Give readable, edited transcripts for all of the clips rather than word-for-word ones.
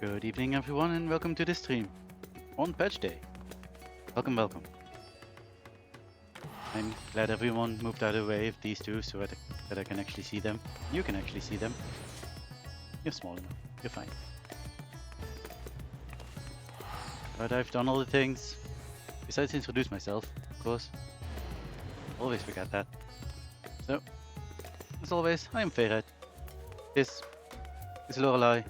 Good evening everyone and welcome to the stream on patch day. Welcome. I'm glad everyone moved out of the way of these two so that I can actually see them. You can actually see them. You're small enough. You're fine. But I've done all the things. Besides introduce myself, of course. Always forget that. So, as always, I am Fae'ret. This is Lorelei.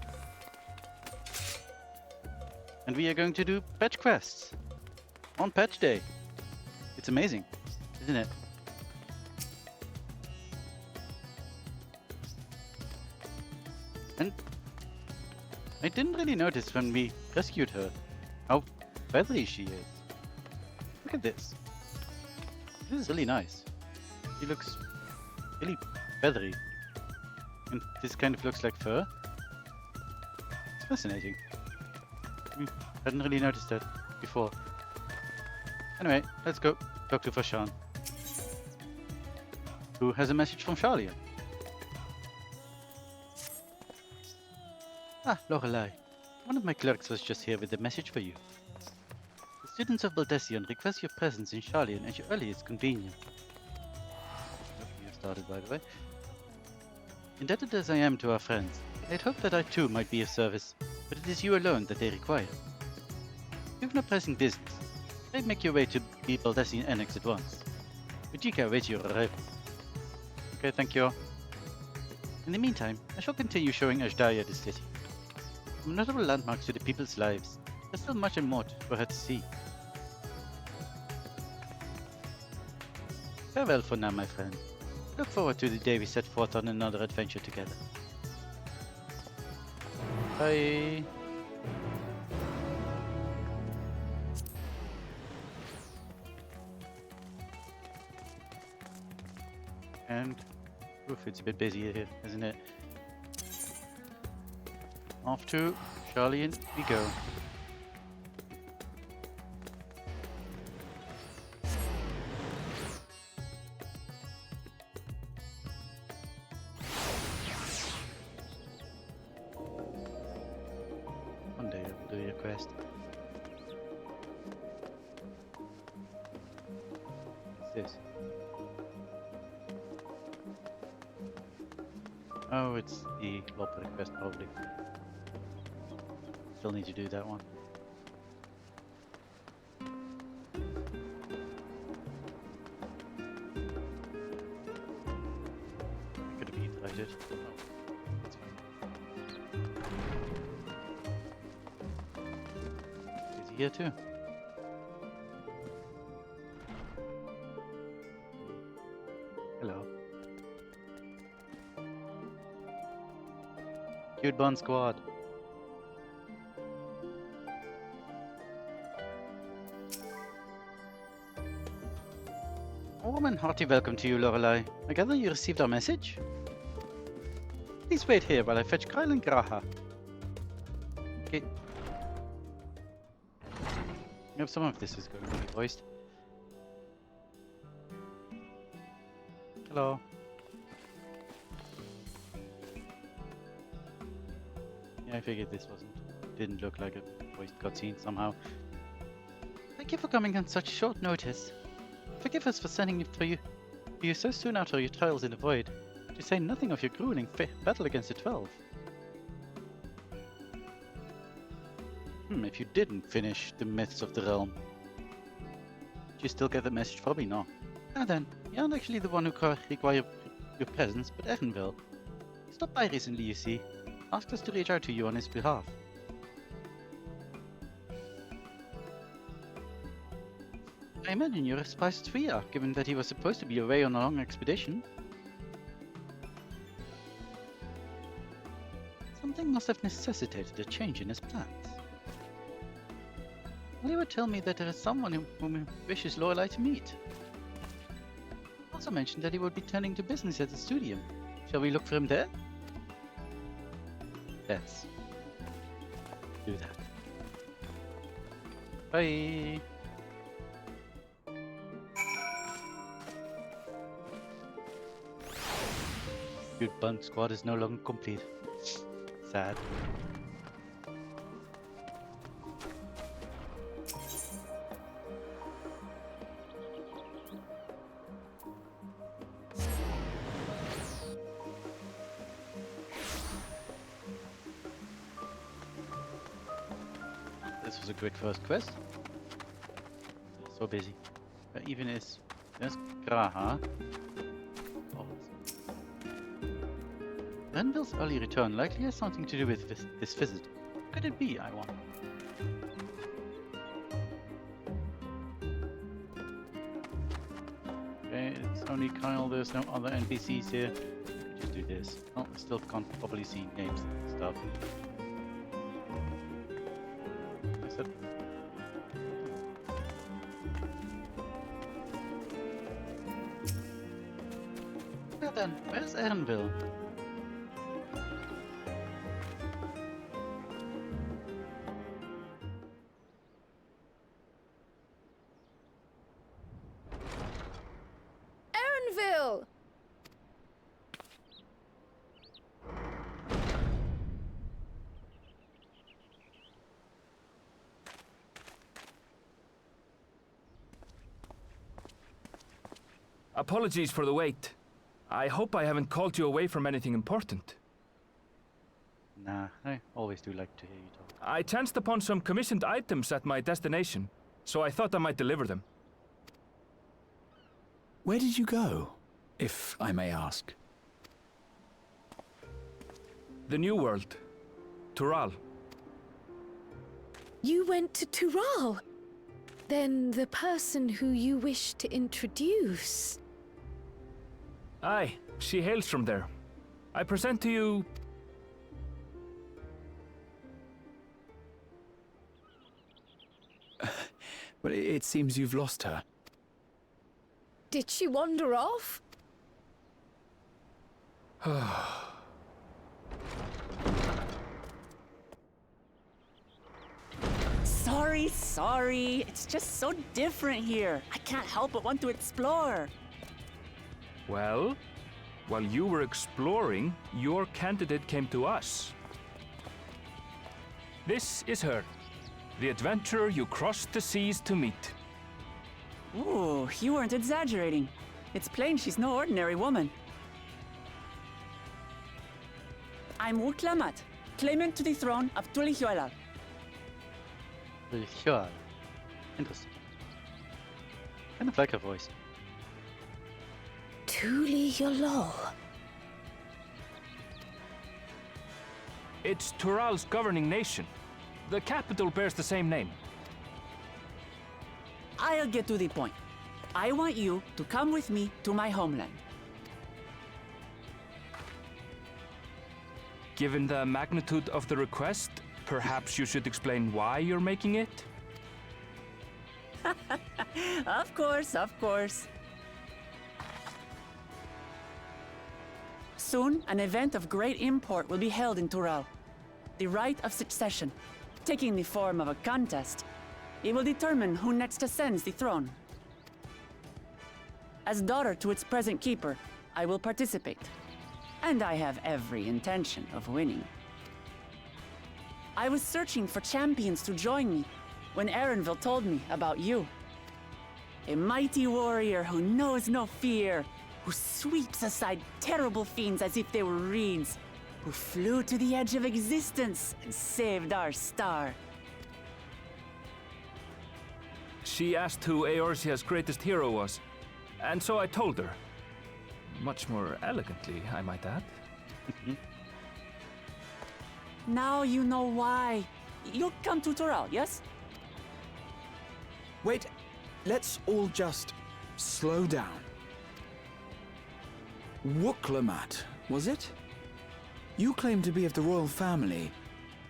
And we are going to do patch quests on patch day. It's amazing, isn't it? And I didn't really notice when we rescued her how feathery she is. Look at this. This is really nice. She looks really feathery. And this kind of looks like fur. It's fascinating. I hadn't really noticed that before. Anyway, let's go talk to Fashan, who has a message from Charlie. Ah, Lorelei. One of my clerks was just here with a message for you. The students of Baldesion request your presence in Charlian at your earliest convenience. You started, by the way. Indebted as I am to our friends, I had hoped that I too might be of service, but it is you alone that they require. Given a pressing business, I'd make your way to the Baldesion Annex at once. Ujika awaits your arrival. Okay, thank you. In the meantime, I shall continue showing Ajdaria the city. From notable landmarks to the people's lives, there's still much and more for her to see. Farewell for now, my friend. Look forward to the day we set forth on another adventure together. Bye. And oof, it's a bit busy here, isn't it? Off to Charlian we go. One day I will do your quest. What's this? Oh, it's the Lopper quest probably. Still need to do that one. Could have utilized it. Oh, that's fine. Is he here too? Hello. Cute Bun Squad. A warm and hearty welcome to you, Lorelei. I gather you received our message? Please wait here while I fetch Kyle and Graha. Okay. I hope some of this is going to be voiced. Hello. Yeah, I figured this didn't look like a voiced cutscene somehow. Thank you for coming on such short notice. Forgive us for sending you so soon after your trials in the void, to say nothing of your grueling battle against the 12. If you didn't finish the myths of the realm, did you still get the message? Probably not. Ah then, you aren't actually the one who require your presence, but Erin will. He stopped by recently, you see. Asked us to reach out to you on his behalf. I imagine you're as surprised as we are, given that he was supposed to be away on a long expedition. Something must have necessitated a change in his plans. Oliver told me that there is someone whom he wishes Lorelei to meet. He also mentioned that he would be turning to business at the studio. Shall we look for him there? Let's do that. Bye! Good Bun Squad is no longer complete. Sad. was a great first quest. So busy. Even is there's Graha. Oh, Renville's early return likely has something to do with this visit. What could it be, I wonder? Okay, it's only Kyle, there's no other NPCs here. We could just do this. Oh, I still can't probably see names and stuff. I said. Well then, where's Renville? Apologies for the wait. I hope I haven't called you away from anything important. Nah, I always do like to hear you talk. I chanced upon some commissioned items at my destination, so I thought I might deliver them. Where did you go, if I may ask? The New World. Tural. You went to Tural? Then the person who you wish to introduce... Aye, she hails from there. I present to you... Well, it seems you've lost her. Did she wander off? Sorry. It's just so different here. I can't help but want to explore. Well, while you were exploring, your candidate came to us. This is her, the adventurer you crossed the seas to meet. Ooh, you weren't exaggerating. It's plain she's no ordinary woman. I'm Uklamat, claimant to the throne of Tulihuela. Sure. Interesting. Kind of like her voice. Tulihuela. It's Tural's governing nation. The capital bears the same name. I'll get to the point. I want you to come with me to my homeland. Given the magnitude of the request, perhaps you should explain why you're making it? Of course. Soon, an event of great import will be held in Tural. The Rite of Succession, taking the form of a contest. It will determine who next ascends the throne. As daughter to its present keeper, I will participate. And I have every intention of winning. I was searching for champions to join me when Erenville told me about you. A mighty warrior who knows no fear, who sweeps aside terrible fiends as if they were reeds, who flew to the edge of existence and saved our star. She asked who Eorzea's greatest hero was, and so I told her. Much more elegantly, I might add. Now you know why. You'll come to Tural, yes? Wait, let's all just slow down. Wuklamat, was it? You claim to be of the royal family,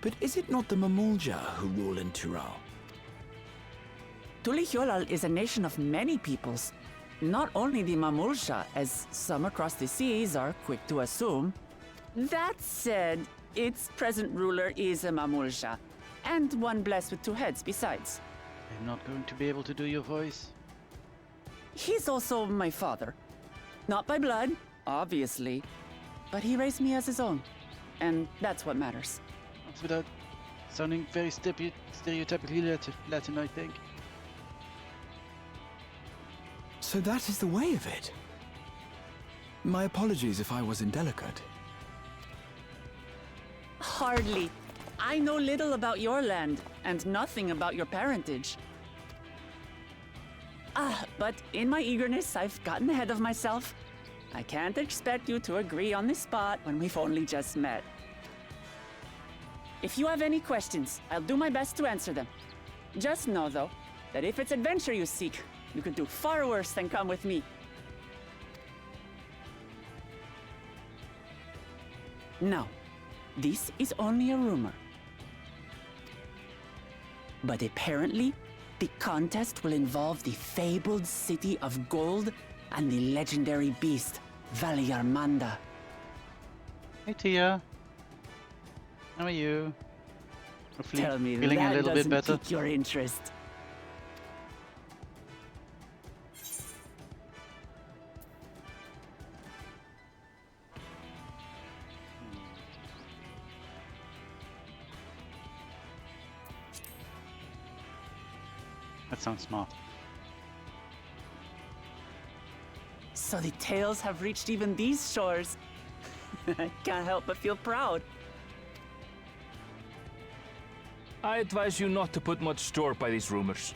but is it not the Mamulja who rule in Tural? Tulihuela is a nation of many peoples. Not only the Mamulja, as some across the seas are quick to assume. That said, its present ruler is a Mamulja, and one blessed with two heads besides. I'm not going to be able to do your voice. He's also my father. Not by blood, obviously, but he raised me as his own, and that's what matters. That's without sounding very stereotypically Latin, I think. So that is the way of it. My apologies if I was indelicate. Hardly. I know little about your land and nothing about your parentage. But in my eagerness, I've gotten ahead of myself. I can't expect you to agree on the spot when we've only just met. If you have any questions, I'll do my best to answer them. Just know, though, that if it's adventure you seek, you could do far worse than come with me. Now, this is only a rumor. But apparently, the contest will involve the fabled city of gold and the legendary beast, Valiarmanda. Hey Tia. How are you? Hopefully Tell me feeling that a little bit doesn't better. pique your interest. That sounds smart. So the tales have reached even these shores. I can't help but feel proud. I advise you not to put much store by these rumors.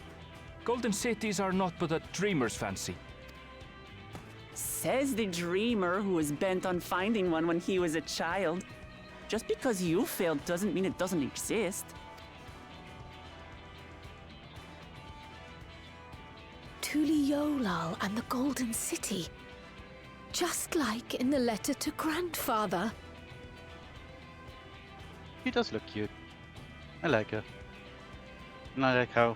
Golden cities are not but a dreamer's fancy. Says the dreamer who was bent on finding one when he was a child. Just because you failed doesn't mean it doesn't exist. Tuliolal and the Golden City. Just like in the letter to Grandfather. She does look cute. I like her. And I like how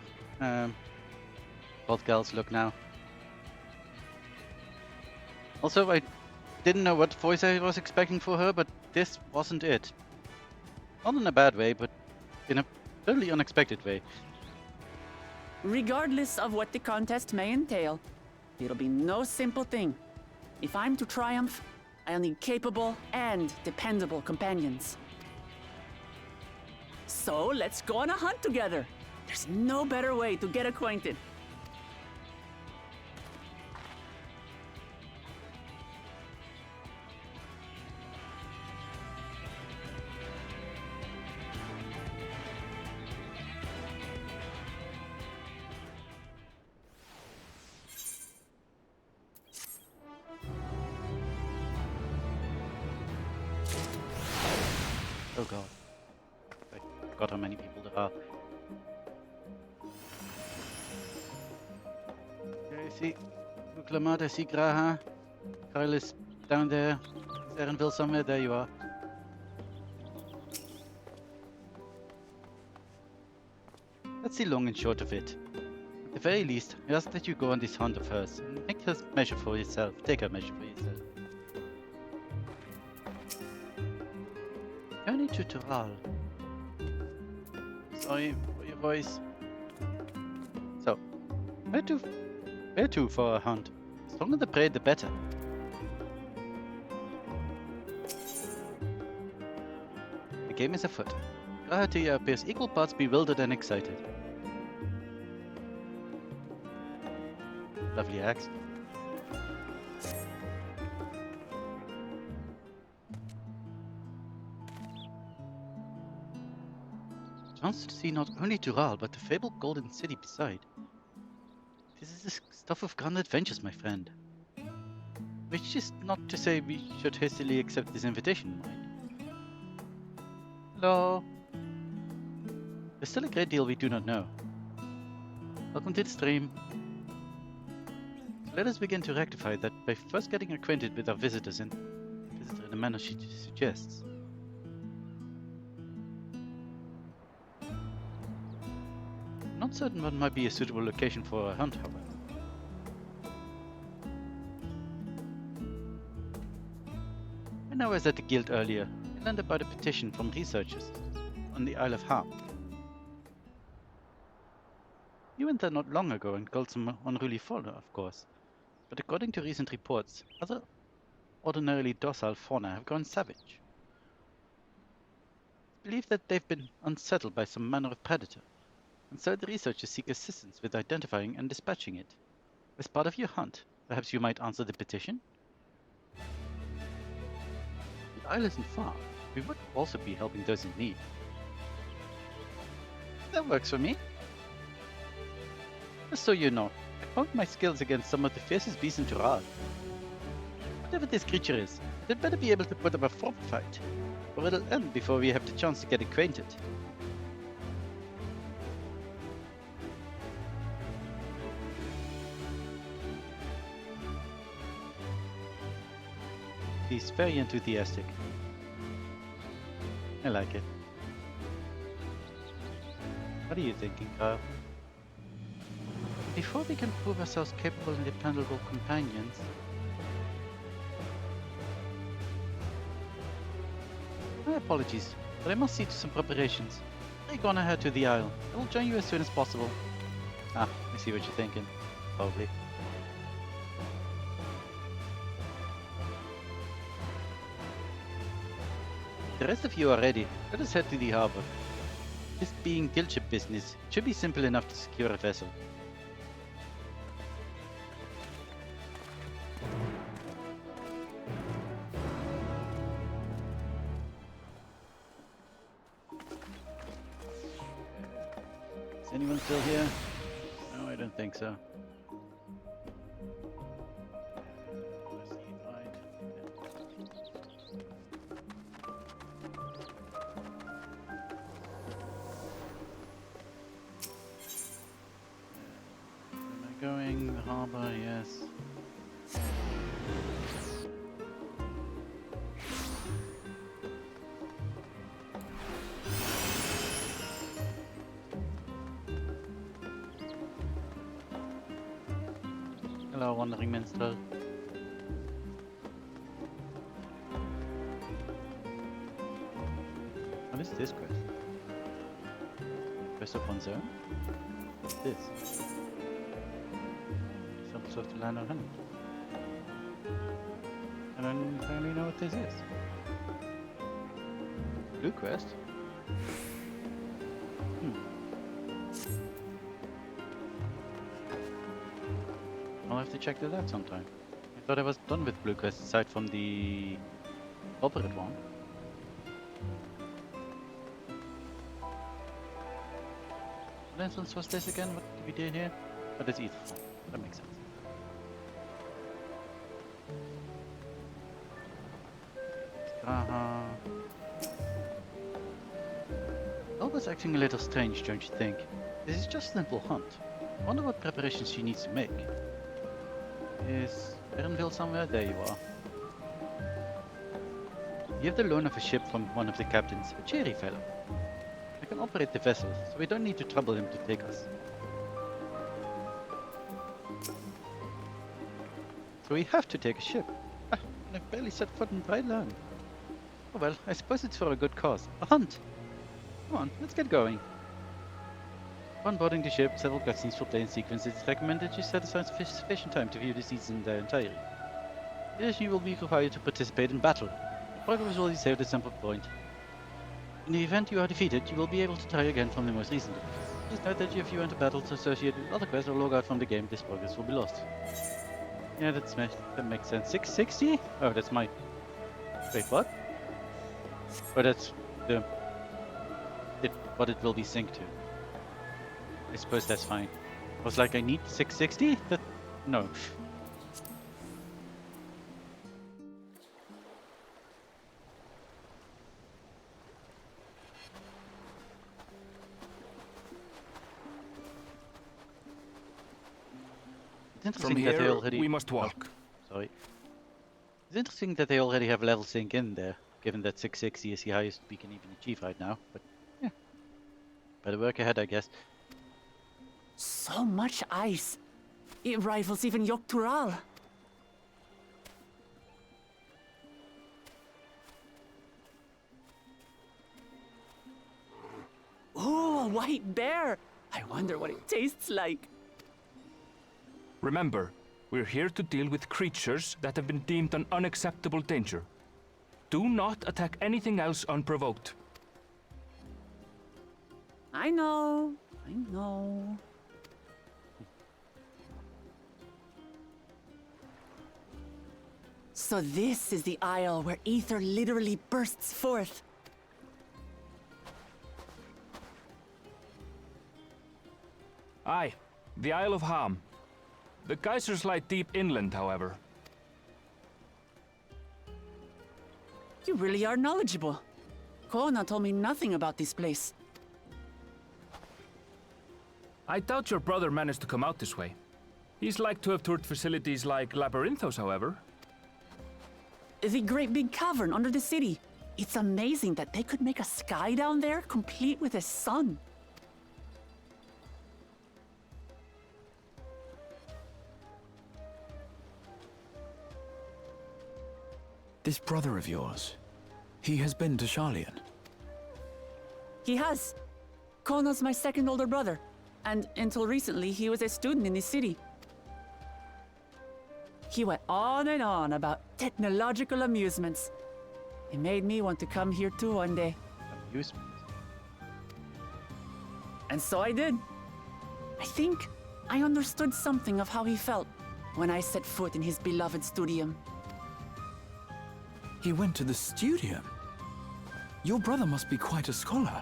both girls look now. Also, I didn't know what voice I was expecting for her, but this wasn't it. Not in a bad way, but in a totally unexpected way. Regardless of what the contest may entail, it'll be no simple thing. If I'm to triumph, I'll need capable and dependable companions. So let's go on a hunt together. There's no better way to get acquainted. Oh god. I forgot how many people there are. Okay, I see Uklamat, I see Graha. Kyle is down there. Is Erenville somewhere? There you are. That's the long and short of it. At the very least, I ask that you go on this hunt of hers and make her measure for yourself. Take her measure for yourself. Journey to Tural. Sorry for your voice. So, where to for a hunt? The stronger the prey, the better. The game is afoot. Grahatia appears equal parts bewildered and excited. Lovely axe. Chance to see not only Tural, but the fabled Golden City beside. This is the stuff of grand adventures, my friend. Which is not to say we should hastily accept this invitation, mind. Hello. There's still a great deal we do not know. Welcome to the stream. So let us begin to rectify that by first getting acquainted with our visitor in the manner she suggests. Not certain what might be a suitable location for a hunt, however. When I was at the guild earlier, I learned about a petition from researchers on the Isle of Harm. You went there not long ago and killed some unruly fauna, of course, but according to recent reports, other ordinarily docile fauna have gone savage. It's believed that they've been unsettled by some manner of predator, and so the researchers seek assistance with identifying and dispatching it. As part of your hunt, perhaps you might answer the petition? The isle isn't far. We would also be helping those in need. That works for me. Just so you know, I honed my skills against some of the fiercest beasts in Tural. Whatever this creature is, it had better be able to put up a proper fight, or it'll end before we have the chance to get acquainted. He's very enthusiastic. I like it. What are you thinking, Kyle? Before we can prove ourselves capable and dependable companions, my apologies, but I must see to some preparations. Take on ahead to the Isle. I will join you as soon as possible. Ah, I see what you're thinking. Probably. The rest of you are ready. Let us head to the harbor. This being guild ship business, it should be simple enough to secure a vessel. Is anyone still here? No, I don't think so. Going, the harbor, yes. Hello, wandering minstrel. What is this quest? Quest of one's own? What's this? Of the land of honey. I don't entirely know what this is. Blue quest? I'll have to check that out sometime. I thought I was done with blue quest aside from the Fae'ret one. What instance was this again? What did we do here? Oh, that's ether. That makes sense. Elba's acting a little strange, don't you think? This is just a simple hunt. I wonder what preparations she needs to make. Is Erenville somewhere? There you are. You have the loan of a ship from one of the captains, a cheery fellow. I can operate the vessel, so we don't need to trouble him to take us. So we have to take a ship. Ah, and I've barely set foot in dry land. Oh well, I suppose it's for a good cause. A hunt! Come on, let's get going. Upon boarding the ship, several cutscenes will play in sequence. It's recommended you set aside sufficient time to view the scenes in their entirety. In addition, you will be required to participate in battle. The progress will be saved at some point. In the event you are defeated, you will be able to try again from the most recent. Please note that if you enter battles associated with other quests or log out from the game, this progress will be lost. Yeah, that makes sense. 660? Oh, that's my... Wait, what? Oh, that's the... what it will be synced to. I suppose that's fine. I was like, I need 660? That... no. It's interesting From that they here, already... we must walk. Oh, sorry. It's interesting that they already have level sync in there, given that 660 is the highest we can even achieve right now, but yeah. Better work ahead, I guess. So much ice. It rivals even Yogg-Tural. Oh, a white bear! I wonder what it tastes like. Remember, we're here to deal with creatures that have been deemed an unacceptable danger. Do not attack anything else unprovoked. I know. I know. So this is the isle where ether literally bursts forth. Aye, the Isle of Ham. The geysers lie deep inland, however. You really are knowledgeable. Kona told me nothing about this place. I doubt your brother managed to come out this way. He's like to have toured facilities like Labyrinthos, however. The great big cavern under the city. It's amazing that they could make a sky down there complete with a sun. This brother of yours, he has been to Sharlayan. He has. Kona's my second older brother, and until recently he was a student in this city. He went on and on about technological amusements. It made me want to come here too one day. Amusement. And so I did. I think I understood something of how he felt when I set foot in his beloved studium. He went to the studium? Your brother must be quite a scholar.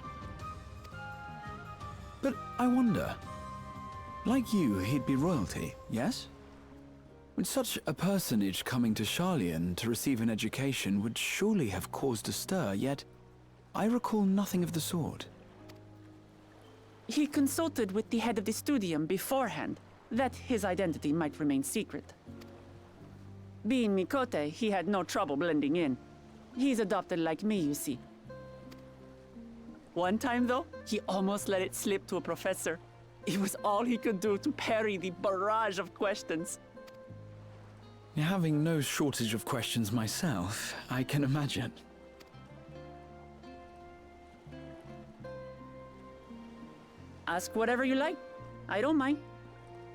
But I wonder, like you, he'd be royalty, yes? With such a personage coming to Sharlayan to receive an education would surely have caused a stir, yet I recall nothing of the sort. He consulted with the head of the studium beforehand, that his identity might remain secret. Being Mikote, he had no trouble blending in. He's adopted like me, you see. One time, though, he almost let it slip to a professor. It was all he could do to parry the barrage of questions. Having no shortage of questions myself, I can imagine. Ask whatever you like. I don't mind.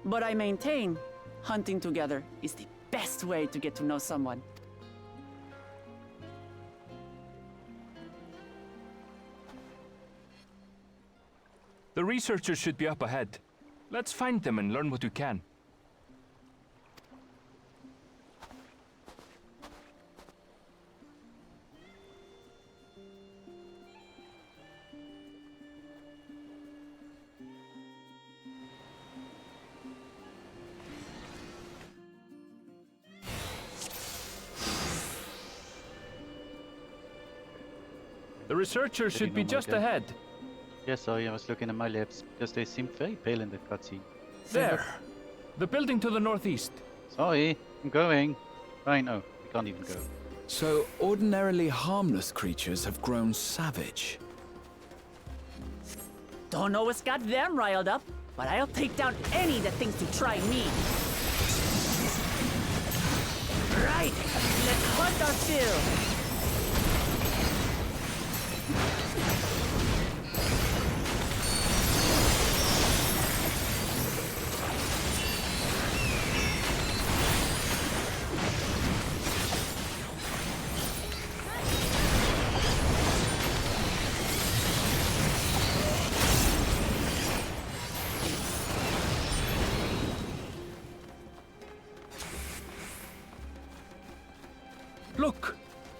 But I maintain, hunting together is the best way to get to know someone. The researchers should be up ahead. Let's find them and learn what we can. The researchers should be just ahead. Yes, sorry, I was looking at my lips because they seemed very pale in the cutscene. There! The building to the northeast. Sorry, I'm going. Fine, oh, we can't even go. So, ordinarily harmless creatures have grown savage. Don't know what's got them riled up, but I'll take down any that thinks to try me. Right, let's hunt our fill. Look!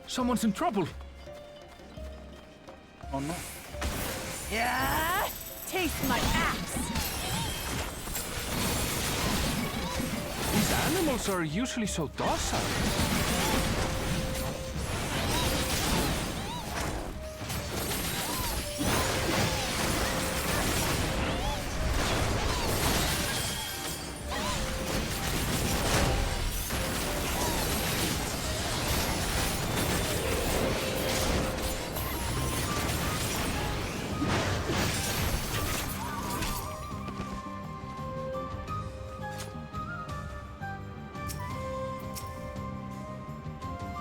Someone's in trouble! Oh no. Yeah, taste my axe. These animals are usually so docile.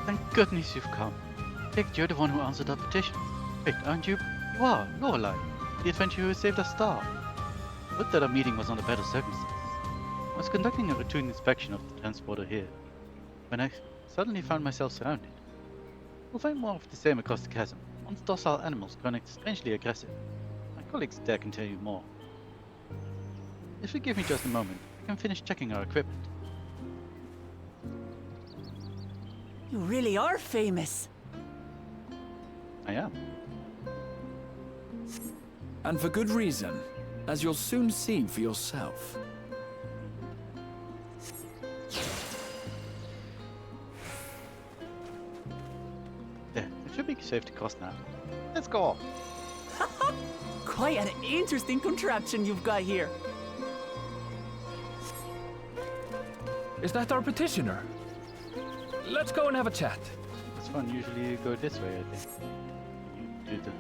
Thank goodness you've come. Pick, you're the one who answered our petition. Wait, aren't you? You are, Lorelei, the adventurer who saved our star. Would that our meeting was under better circumstances. I was conducting a routine inspection of the transporter here, when I suddenly found myself surrounded. You'll find more of the same across the chasm, once docile animals turning strangely aggressive. My colleagues there can tell you more. If you give me just a moment, I can finish checking our equipment. You really are famous. I am. And for good reason. as you'll soon see for yourself. There, it should be safe to cross now. Let's go. Quite an interesting contraption you've got here. Is that our petitioner? Let's go and have a chat. It's fun. Usually you go this way, I think. You do the...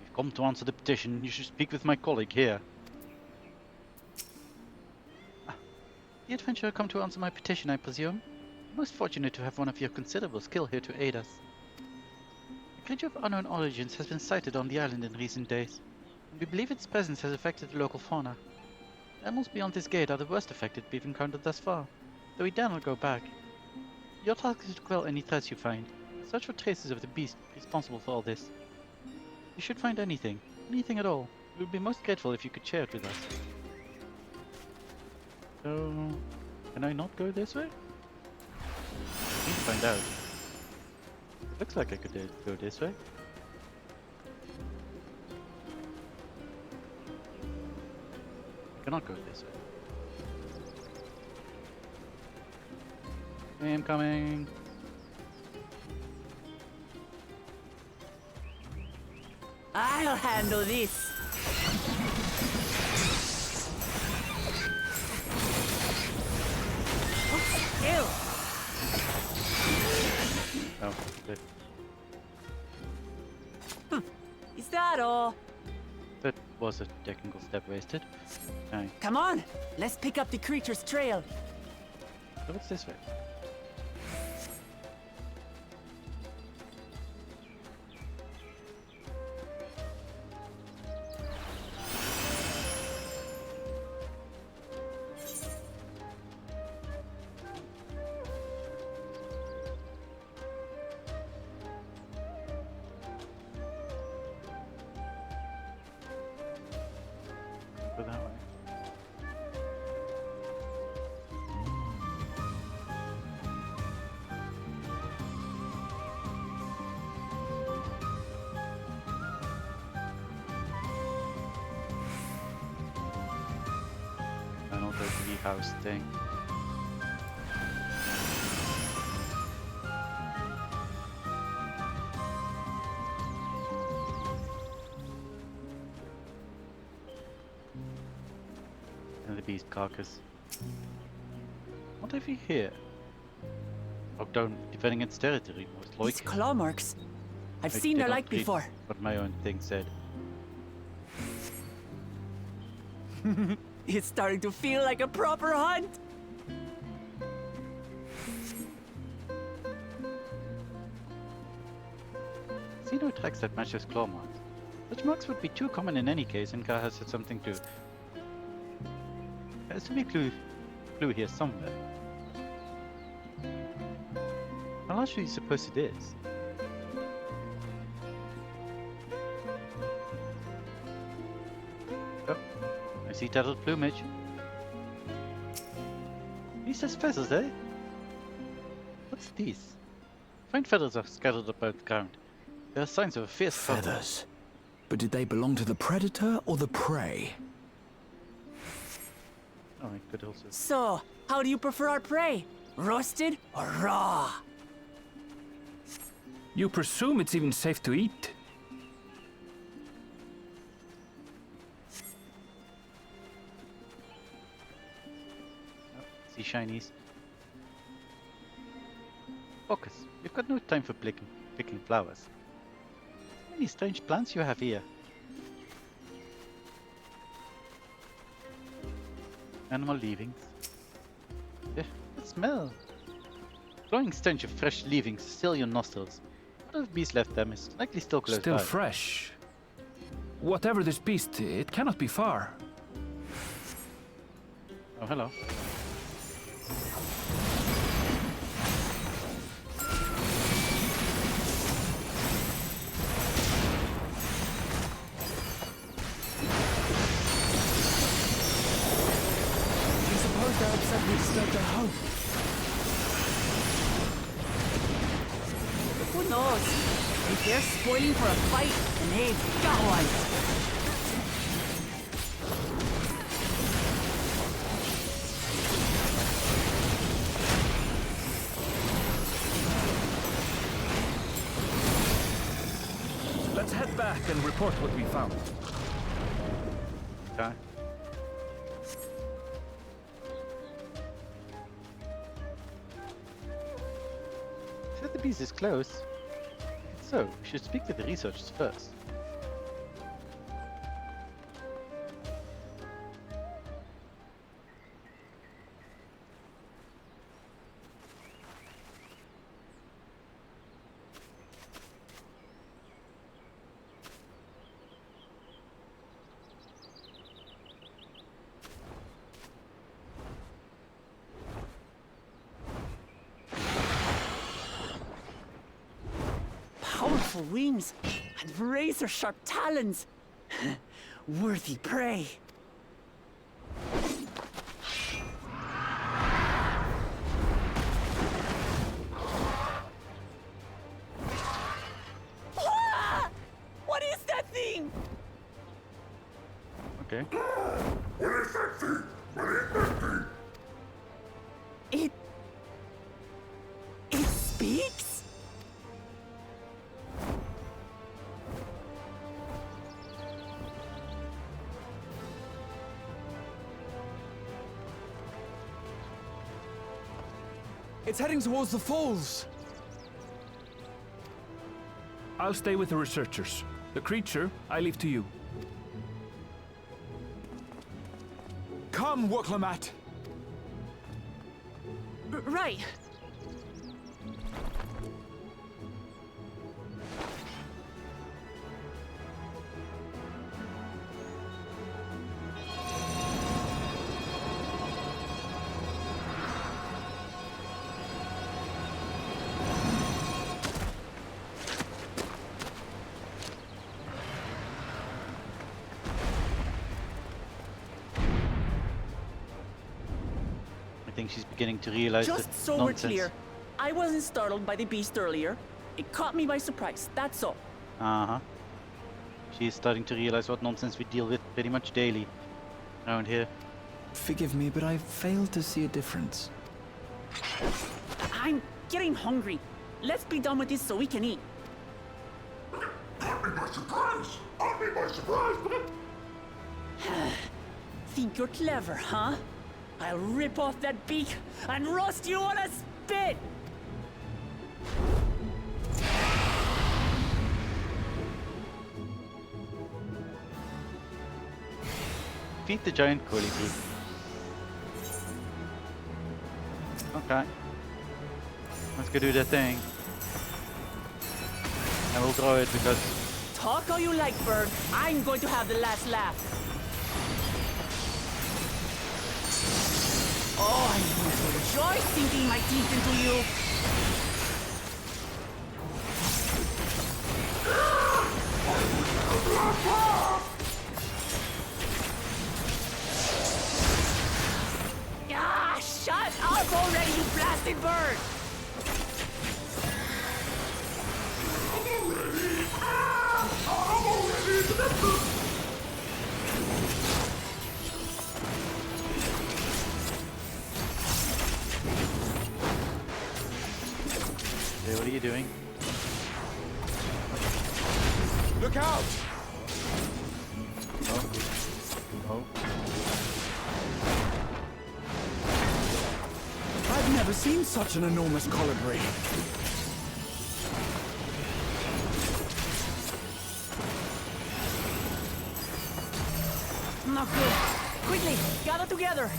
You've come to answer the petition. You should speak with my colleague here. The adventurer come to answer my petition, I presume? Most fortunate to have one of your considerable skill here to aid us. A creature of unknown origins has been sighted on the island in recent days, and we believe its presence has affected the local fauna. Animals beyond this gate are the worst affected we've encountered thus far, though we dare not go back. Your task is to quell any threats you find. Search for traces of the beast responsible for all this. You should find anything at all. We would be most grateful if you could share it with us. So, can I not go this way? I need to find out. Looks like I could go this way. I cannot go this way. I am coming. I'll handle this. Ew. Oh, good. Is that all? That was a technical step wasted. Okay, Come on, let's pick up the creature's trail. so what's this way? Go that way. And I'll go to the house thing. And the beast carcass. What have we here? Lockdown defending its territory, most These likely. claw marks. I've I seen did their not like read before. What my own thing said. It's starting to feel like a proper hunt. See no tracks that match his claw marks. Such marks would be too common in any case, and Ka has said something to. There has to be a clue here somewhere. How large do you suppose it is? Oh, I see tattered plumage. These has feathers, eh? What's these? Fine feathers are scattered about the ground. There are signs of a fierce struggle. Feathers. But did they belong to the predator or the prey? Oh, I could also. So, how do you prefer our prey? Roasted or raw? You presume it's even safe to eat? See shinies. Focus. You've got no time for picking flowers. Many strange plants you have here. Animal leavings. Yeah, what smell? Glowing stench of fresh leavings still your nostrils. What if bees left them is likely still close Still by. fresh. Whatever this beast, it cannot be far. Oh, hello. I suppose they're upset we disturbed their home. heroes. If they're spoiling for a fight, then they've got one. Let's head back and report what we found. Okay. Said the beast is close. So, we should speak to the researchers first. Powerful wings and razor-sharp talons. Worthy prey. Ah! What is that thing? Okay. It speaks? It's heading towards the falls. I'll stay with the researchers. The creature, I leave to you. Come, Woklamat. Right. I think she's beginning to realize Just that so nonsense. we're clear, I wasn't startled by the beast earlier. It caught me by surprise, that's all. Uh-huh. She's starting to realize what nonsense we deal with pretty much daily around here. Forgive me, but I failed to see a difference. I'm getting hungry. Let's be done with this so we can eat. Caught me by surprise! Caught me by surprise! Think you're clever, huh? I'll rip off that beak and roast you on a spit! Feed the giant colibri. Okay. Let's go do that thing. And we'll throw it because... Talk all you like, bird. I'm going to have the last laugh. Oh, I'm going to enjoy sinking my teeth into you. Ah, shut up already, you blasted bird! Hey, what are you doing? Look out! Oh. Oh. I've never seen such an enormous colibri. Not good. Quickly, gather together.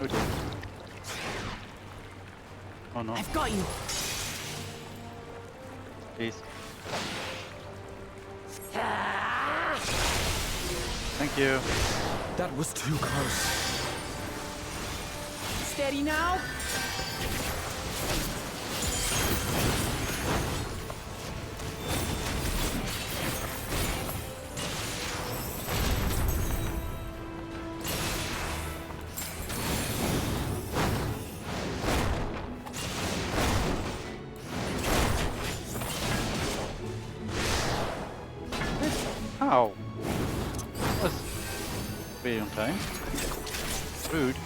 Okay. Oh no, I've got you. please. Ah! Thank you. That was too close. Steady now. Ow. That's really on time. Rude.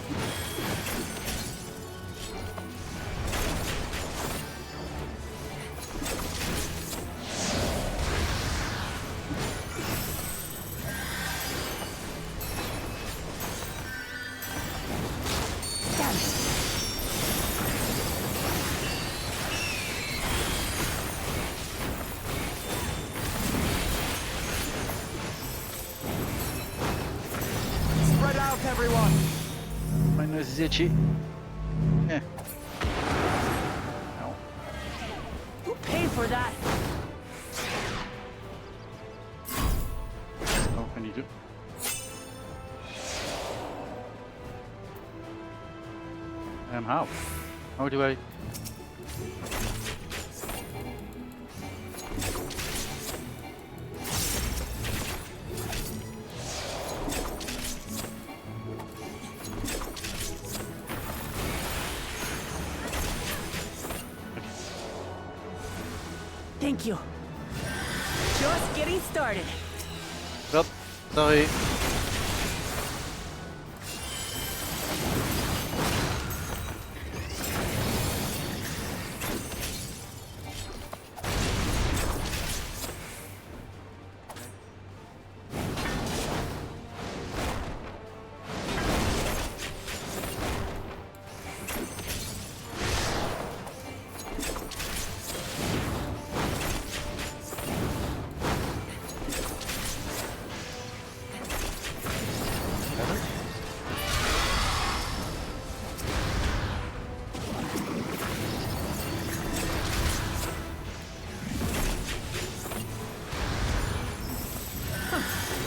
Spread out, everyone! My nose is itchy. Yeah. Ow. Who paid for that? Oh, I need to. How? How do I? Thank you. Just getting started. Well, sorry.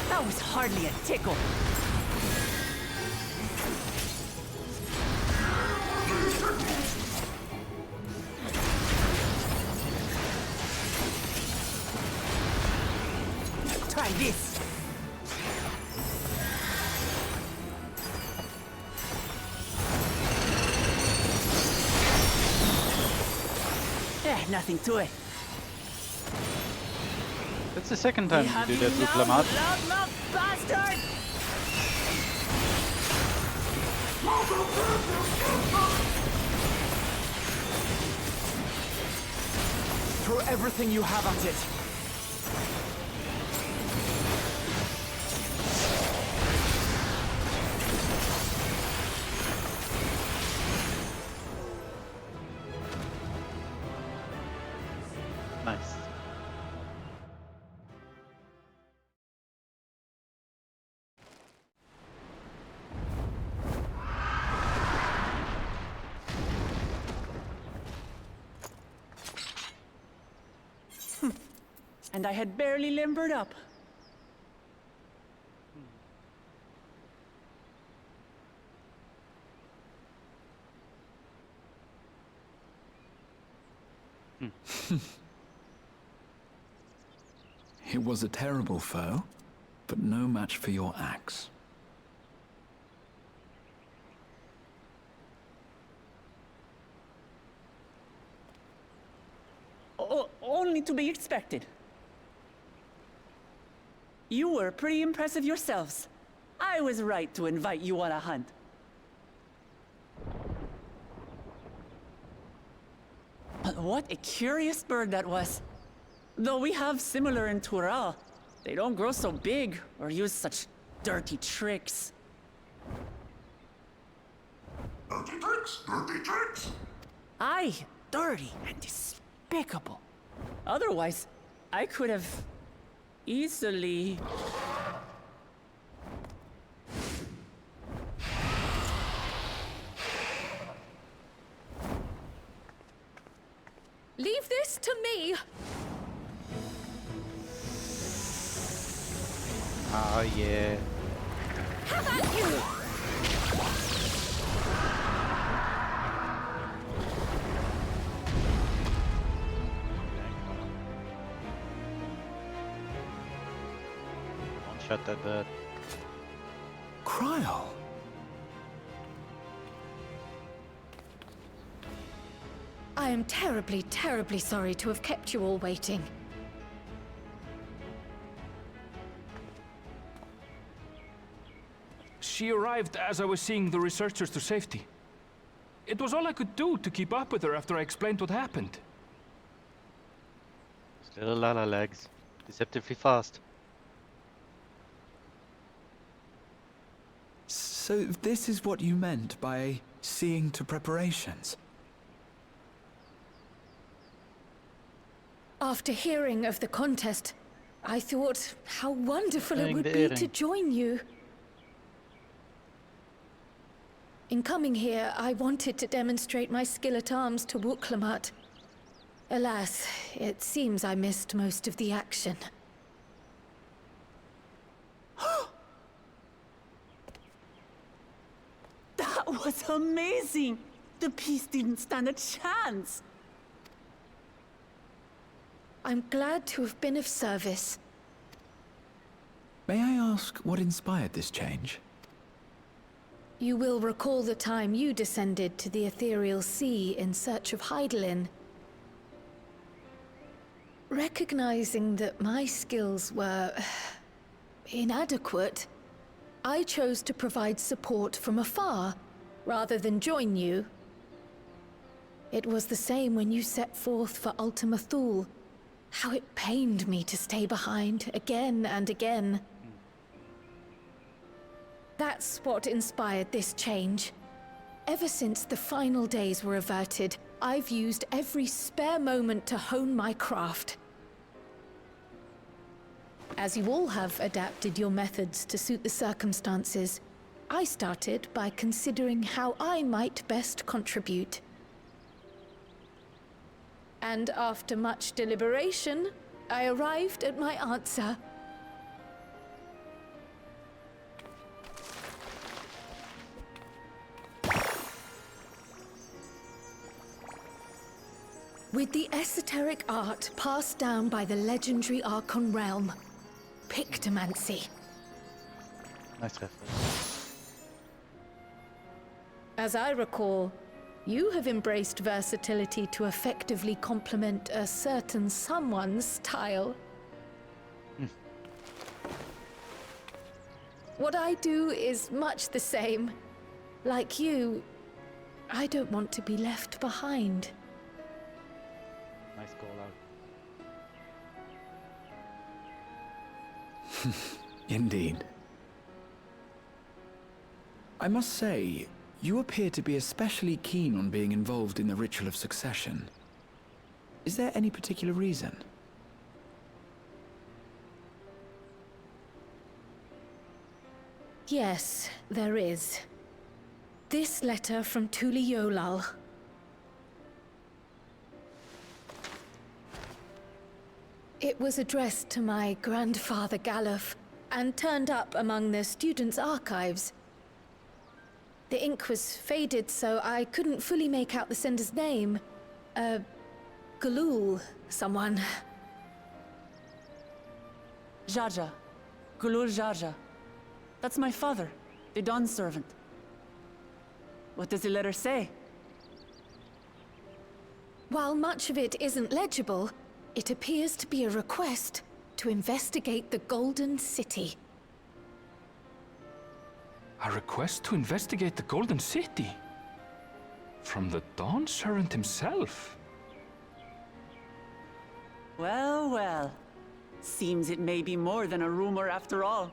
That was hardly a tickle. Try this. Nothing to it. That's the second time you do that with Lamar. Loud bastard! Throw everything you have at it. Nice. And I had barely limbered up. It was a terrible foe, but no match for your axe. Only to be expected. You were pretty impressive yourselves. I was right to invite you on a hunt. But what a curious bird that was. Though we have similar in Tural, they don't grow so big or use such dirty tricks. Dirty tricks! Dirty tricks! Aye, dirty and despicable. Otherwise, I could have easily... Leave this to me! Ah, yeah. Have at you! Shut that bird. Kryl! I am terribly, terribly sorry to have kept you all waiting. She arrived as I was seeing the researchers to safety. It was all I could do to keep up with her after I explained what happened. Those little Lala legs. Deceptively fast. So this is what you meant by seeing to preparations? After hearing of the contest, I thought how wonderful it Playing would the be to earring. join you. In coming here, I wanted to demonstrate my skill at arms to Wuklamut. Alas, it seems I missed most of the action. That was amazing! The piece didn't stand a chance! I'm glad to have been of service. May I ask what inspired this change? You will recall the time you descended to the ethereal sea in search of Heidelin. Recognizing that my skills were inadequate, I chose to provide support from afar, rather than join you. It was the same when you set forth for Ultima Thule. How it pained me to stay behind, again and again. That's what inspired this change. Ever since the final days were averted, I've used every spare moment to hone my craft. As you all have adapted your methods to suit the circumstances, I started by considering how I might best contribute. And after much deliberation, I arrived at my answer. With the esoteric art passed down by the legendary Archon realm, Pictomancy. Nice reference. As I recall, you have embraced versatility to effectively complement a certain someone's style. What I do is much the same. Like you, I don't want to be left behind. Nice call out. Indeed. I must say, you appear to be especially keen on being involved in the ritual of succession. Is there any particular reason? Yes, there is. This letter from Tuli Yolal. It was addressed to my grandfather Galuf, and turned up among the students' archives. The ink was faded, so I couldn't fully make out the sender's name. Galul, someone. Jaja. Gulul Jaja. That's my father, the Dawn servant. What does the letter say? While much of it isn't legible, it appears to be a request to investigate the Golden City. A request to investigate the Golden City? From the Dawn Servant himself? Well, well. Seems it may be more than a rumor after all.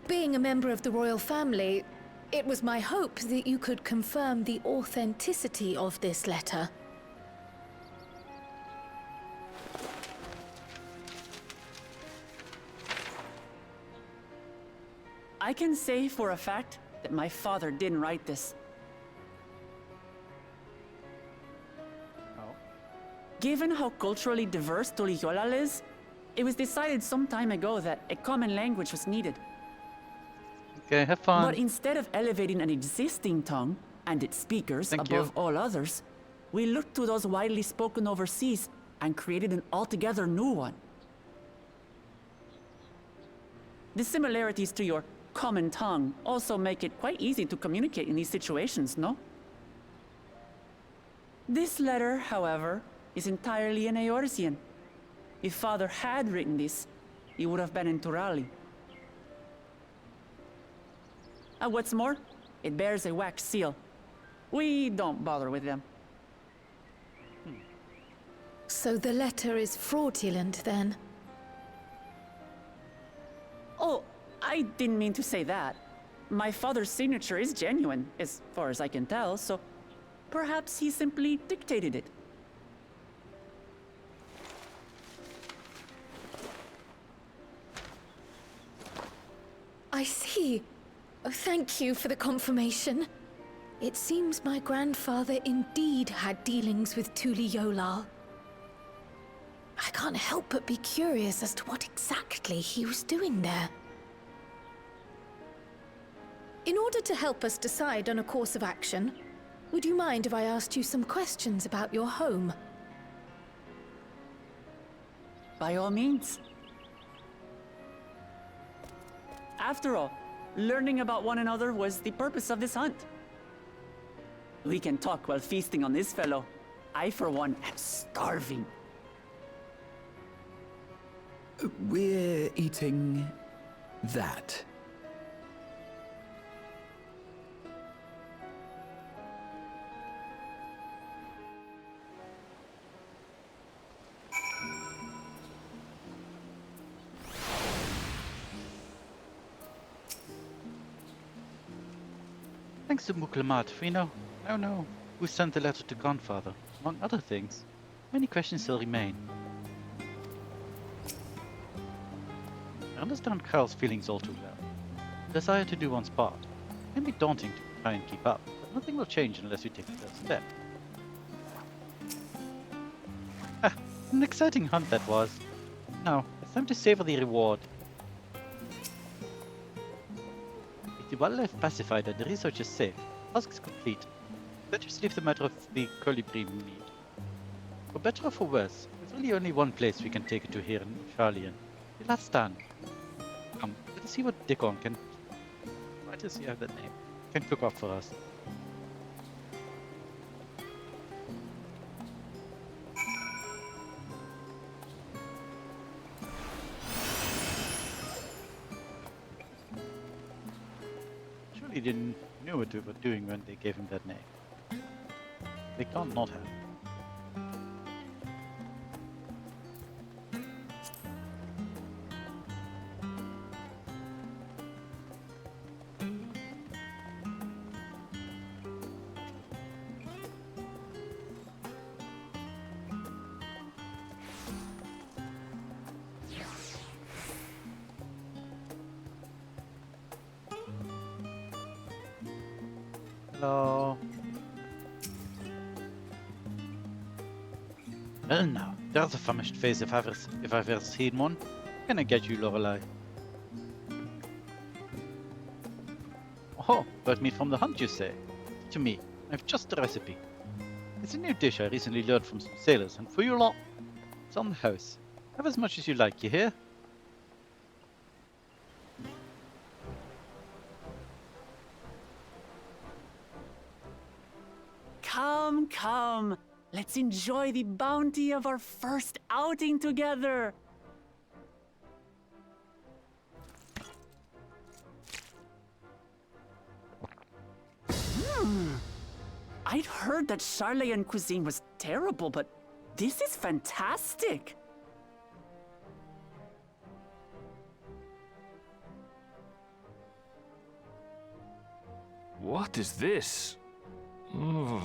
Being a member of the royal family, it was my hope that you could confirm the authenticity of this letter. I can say for a fact that my father didn't write this. Oh. Given how culturally diverse Toliyolal is, it was decided some time ago that a common language was needed. Okay, have fun. But instead of elevating an existing tongue and its speakers Thank above you. all others, we looked to those widely spoken overseas and created an altogether new one. The similarities to your common tongue also make it quite easy to communicate in these situations, no? This letter, however, is entirely in Eorzean. If Father had written this, he would have been in Turali. What's more, it bears a wax seal. We don't bother with them. So the letter is fraudulent, then? Oh, I didn't mean to say that. My father's signature is genuine, as far as I can tell, so perhaps he simply dictated it. I see. Oh, thank you for the confirmation. It seems my grandfather indeed had dealings with Tuli Yolal. I can't help but be curious as to what exactly he was doing there. In order to help us decide on a course of action, would you mind if I asked you some questions about your home? By all means. After all, learning about one another was the purpose of this hunt. We can talk while feasting on this fellow. I, for one, am starving. We're eating that. Thanks to Muklamat, we now know who sent the letter to grandfather. Among other things, many questions still remain. I understand Carl's feelings all too well. The desire to do one's part can be daunting to try and keep up, but nothing will change unless you take the first step. Ah, an exciting hunt that was. Now, it's time to savor the reward. With the wildlife pacified and the research is safe, the task is complete. Let us leave the matter of the colibri meat. For better or for worse, there's really only one place we can take it to here in Charlian. The last stand. Come, let us see what Dickon can... Why does he have that name? Can cook up for us. Surely they didn't know what they were doing when they gave him that name. They can't not have. Hello. Well now, there's a famished face if I've ever seen one. Can I get you, Lorelei? Oh, bird meat from the hunt, you say? To me, I've just the recipe. It's a new dish I recently learned from some sailors, and for you lot, it's on the house. Have as much as you like, you hear? Come, come. Let's enjoy the bounty of our first outing together. I'd heard that Charlayan cuisine was terrible, but this is fantastic. What is this? Oh,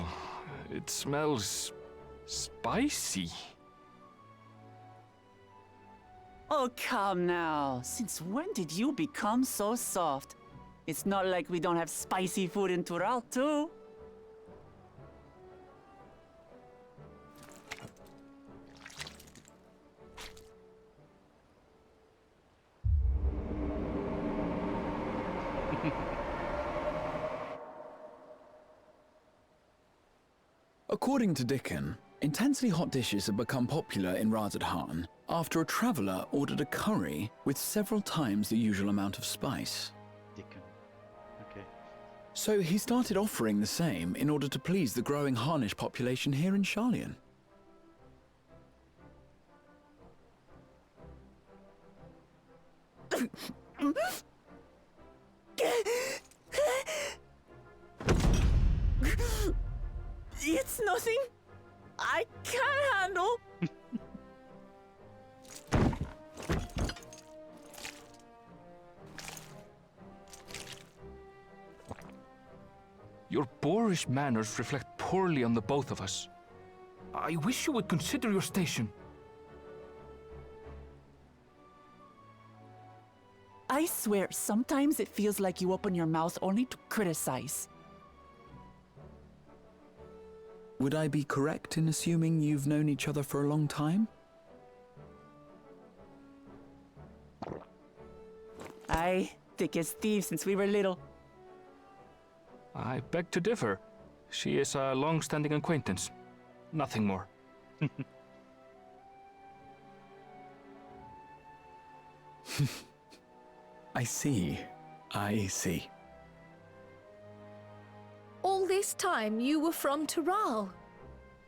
it smells spicy. Oh, come now. Since when did you become so soft? It's not like we don't have spicy food in Tural, too. According to Dickon, intensely hot dishes have become popular in Razadhan after a traveller ordered a curry with several times the usual amount of spice. Dickon. Okay. So he started offering the same in order to please the growing Harnish population here in Charlian. It's nothing I can't handle. Your boorish manners reflect poorly on the both of us. I wish you would consider your station. I swear, sometimes it feels like you open your mouth only to criticize. Would I be correct in assuming you've known each other for a long time? Aye, thick as thieves since we were little. I beg to differ. She is a long-standing acquaintance. Nothing more. I see. I see. All this time you were from Tural.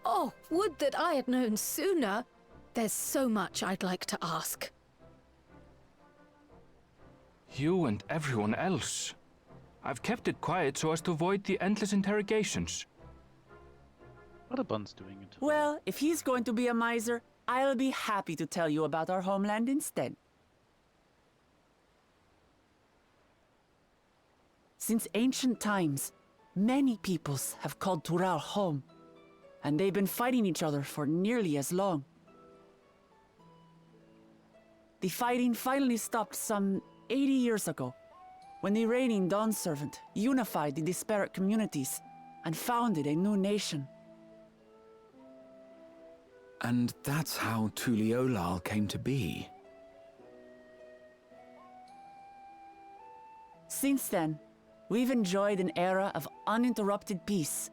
Oh, would that I had known sooner. There's so much I'd like to ask. You and everyone else. I've kept it quiet so as to avoid the endless interrogations. What are Buns doing in Tural? Well, if he's going to be a miser, I'll be happy to tell you about our homeland instead. Since ancient times, many peoples have called Tural home, and they've been fighting each other for nearly as long. The fighting finally stopped some 80 years ago, when the reigning Dawn Servant unified the disparate communities and founded a new nation. And that's how Tuliolal came to be. Since then, we've enjoyed an era of uninterrupted peace.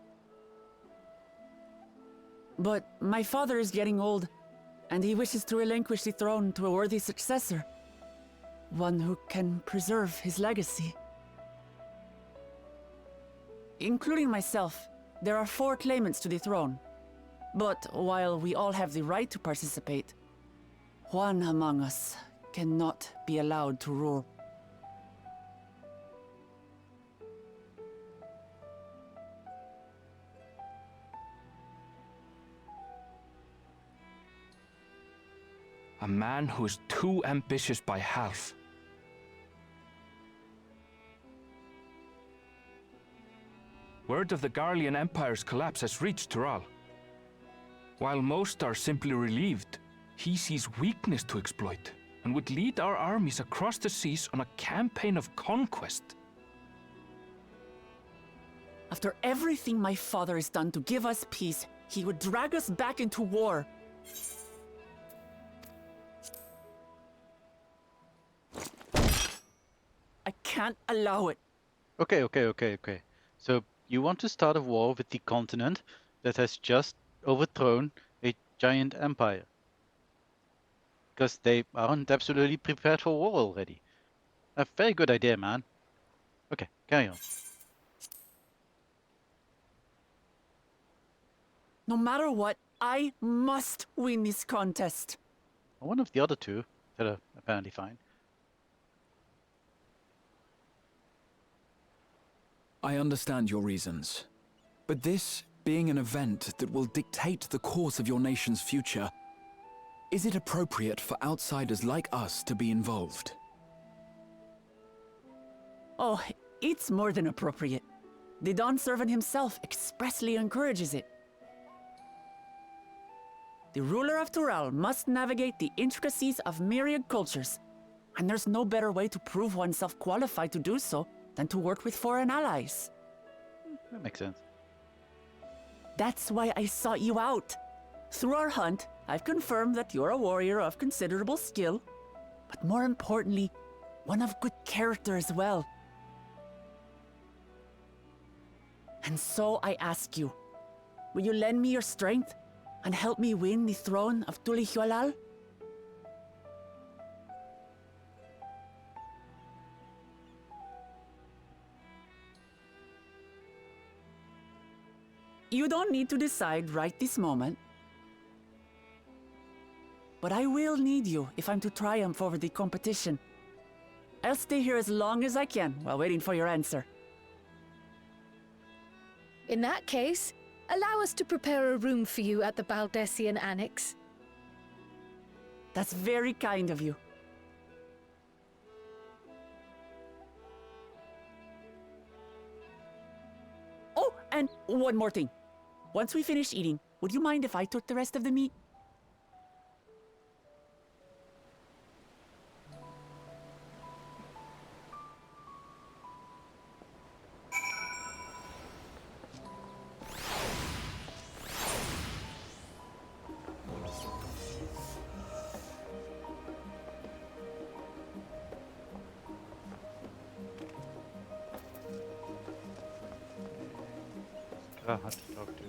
But my father is getting old, and he wishes to relinquish the throne to a worthy successor. One who can preserve his legacy. Including myself, there are 4 claimants to the throne. But while we all have the right to participate, one among us cannot be allowed to rule. A man who is too ambitious by half. Word of the Garlean Empire's collapse has reached Tural. While most are simply relieved, he sees weakness to exploit and would lead our armies across the seas on a campaign of conquest. After everything my father has done to give us peace, he would drag us back into war. I can't allow it. Okay. So you want to start a war with the continent that has just overthrown a giant empire? Because they aren't absolutely prepared for war already. A very good idea, man. Okay, carry on. No matter what, I must win this contest. One of the other two that are apparently fine. I understand your reasons. But this being an event that will dictate the course of your nation's future, is it appropriate for outsiders like us to be involved? Oh, it's more than appropriate. The Dawn Servant himself expressly encourages it. The ruler of Tural must navigate the intricacies of myriad cultures, and there's no better way to prove oneself qualified to do so than to work with foreign allies. That makes sense. That's why I sought you out. Through our hunt, I've confirmed that you're a warrior of considerable skill, but more importantly, one of good character as well. And so I ask you, will you lend me your strength and help me win the throne of Tulihualal? You don't need to decide right this moment. But I will need you if I'm to triumph over the competition. I'll stay here as long as I can while waiting for your answer. In that case, allow us to prepare a room for you at the Baldessian Annex. That's very kind of you. Oh, and one more thing. Once we finish eating, would you mind if I took the rest of the meat? I had to talk to.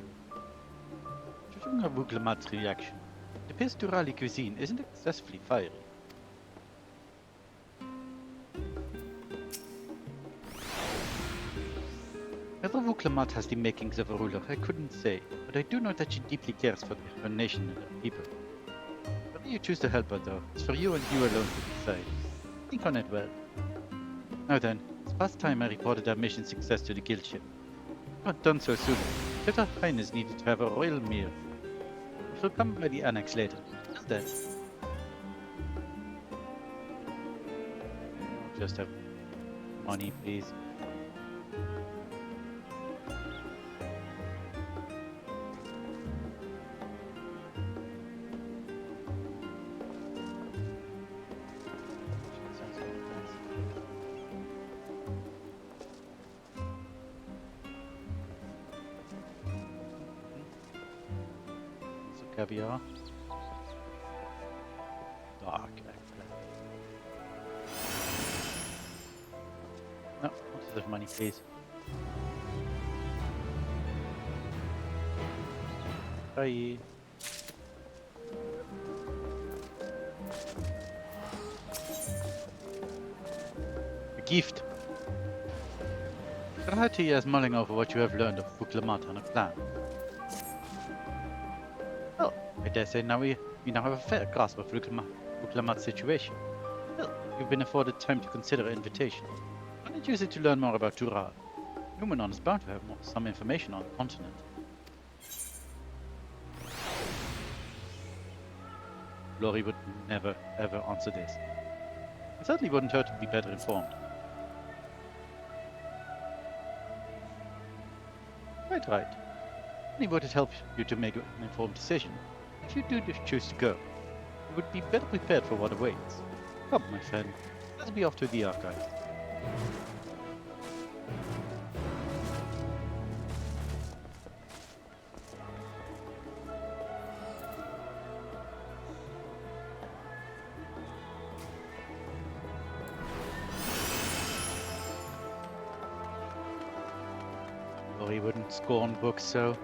Judging of Wuglamat's reaction, it appears Durali cuisine isn't excessively fiery. Whether Wuglamat has the makings of a ruler, I couldn't say, but I do know that she deeply cares for her nation and her people. Whether you choose to help her, though, is for you and you alone to decide. Think on it well. Now then, it's past time I reported our mission success to the guild ship. Not done so soon. But Her Highness needed to have a royal meal. We shall come by the annex later. Till then. Just have money, please. Caviar. Dark eggplant. No, what's this money, please? Bye. A gift. Rahati is mulling over what you have learned of Fuklamat and a plan. I dare say now we now have a fair grasp of Wuklamat's situation. Well, you've been afforded time to consider an invitation. Why not use it to learn more about Tural? Numenon is bound to have some information on the continent. Lori would never, ever answer this. It certainly wouldn't hurt to be better informed. Quite right. Only would it help you to make an informed decision. If you do choose to go, you would be better prepared for what awaits. Come, my friend, let's be off to the archives. Lori wouldn't scorn books so.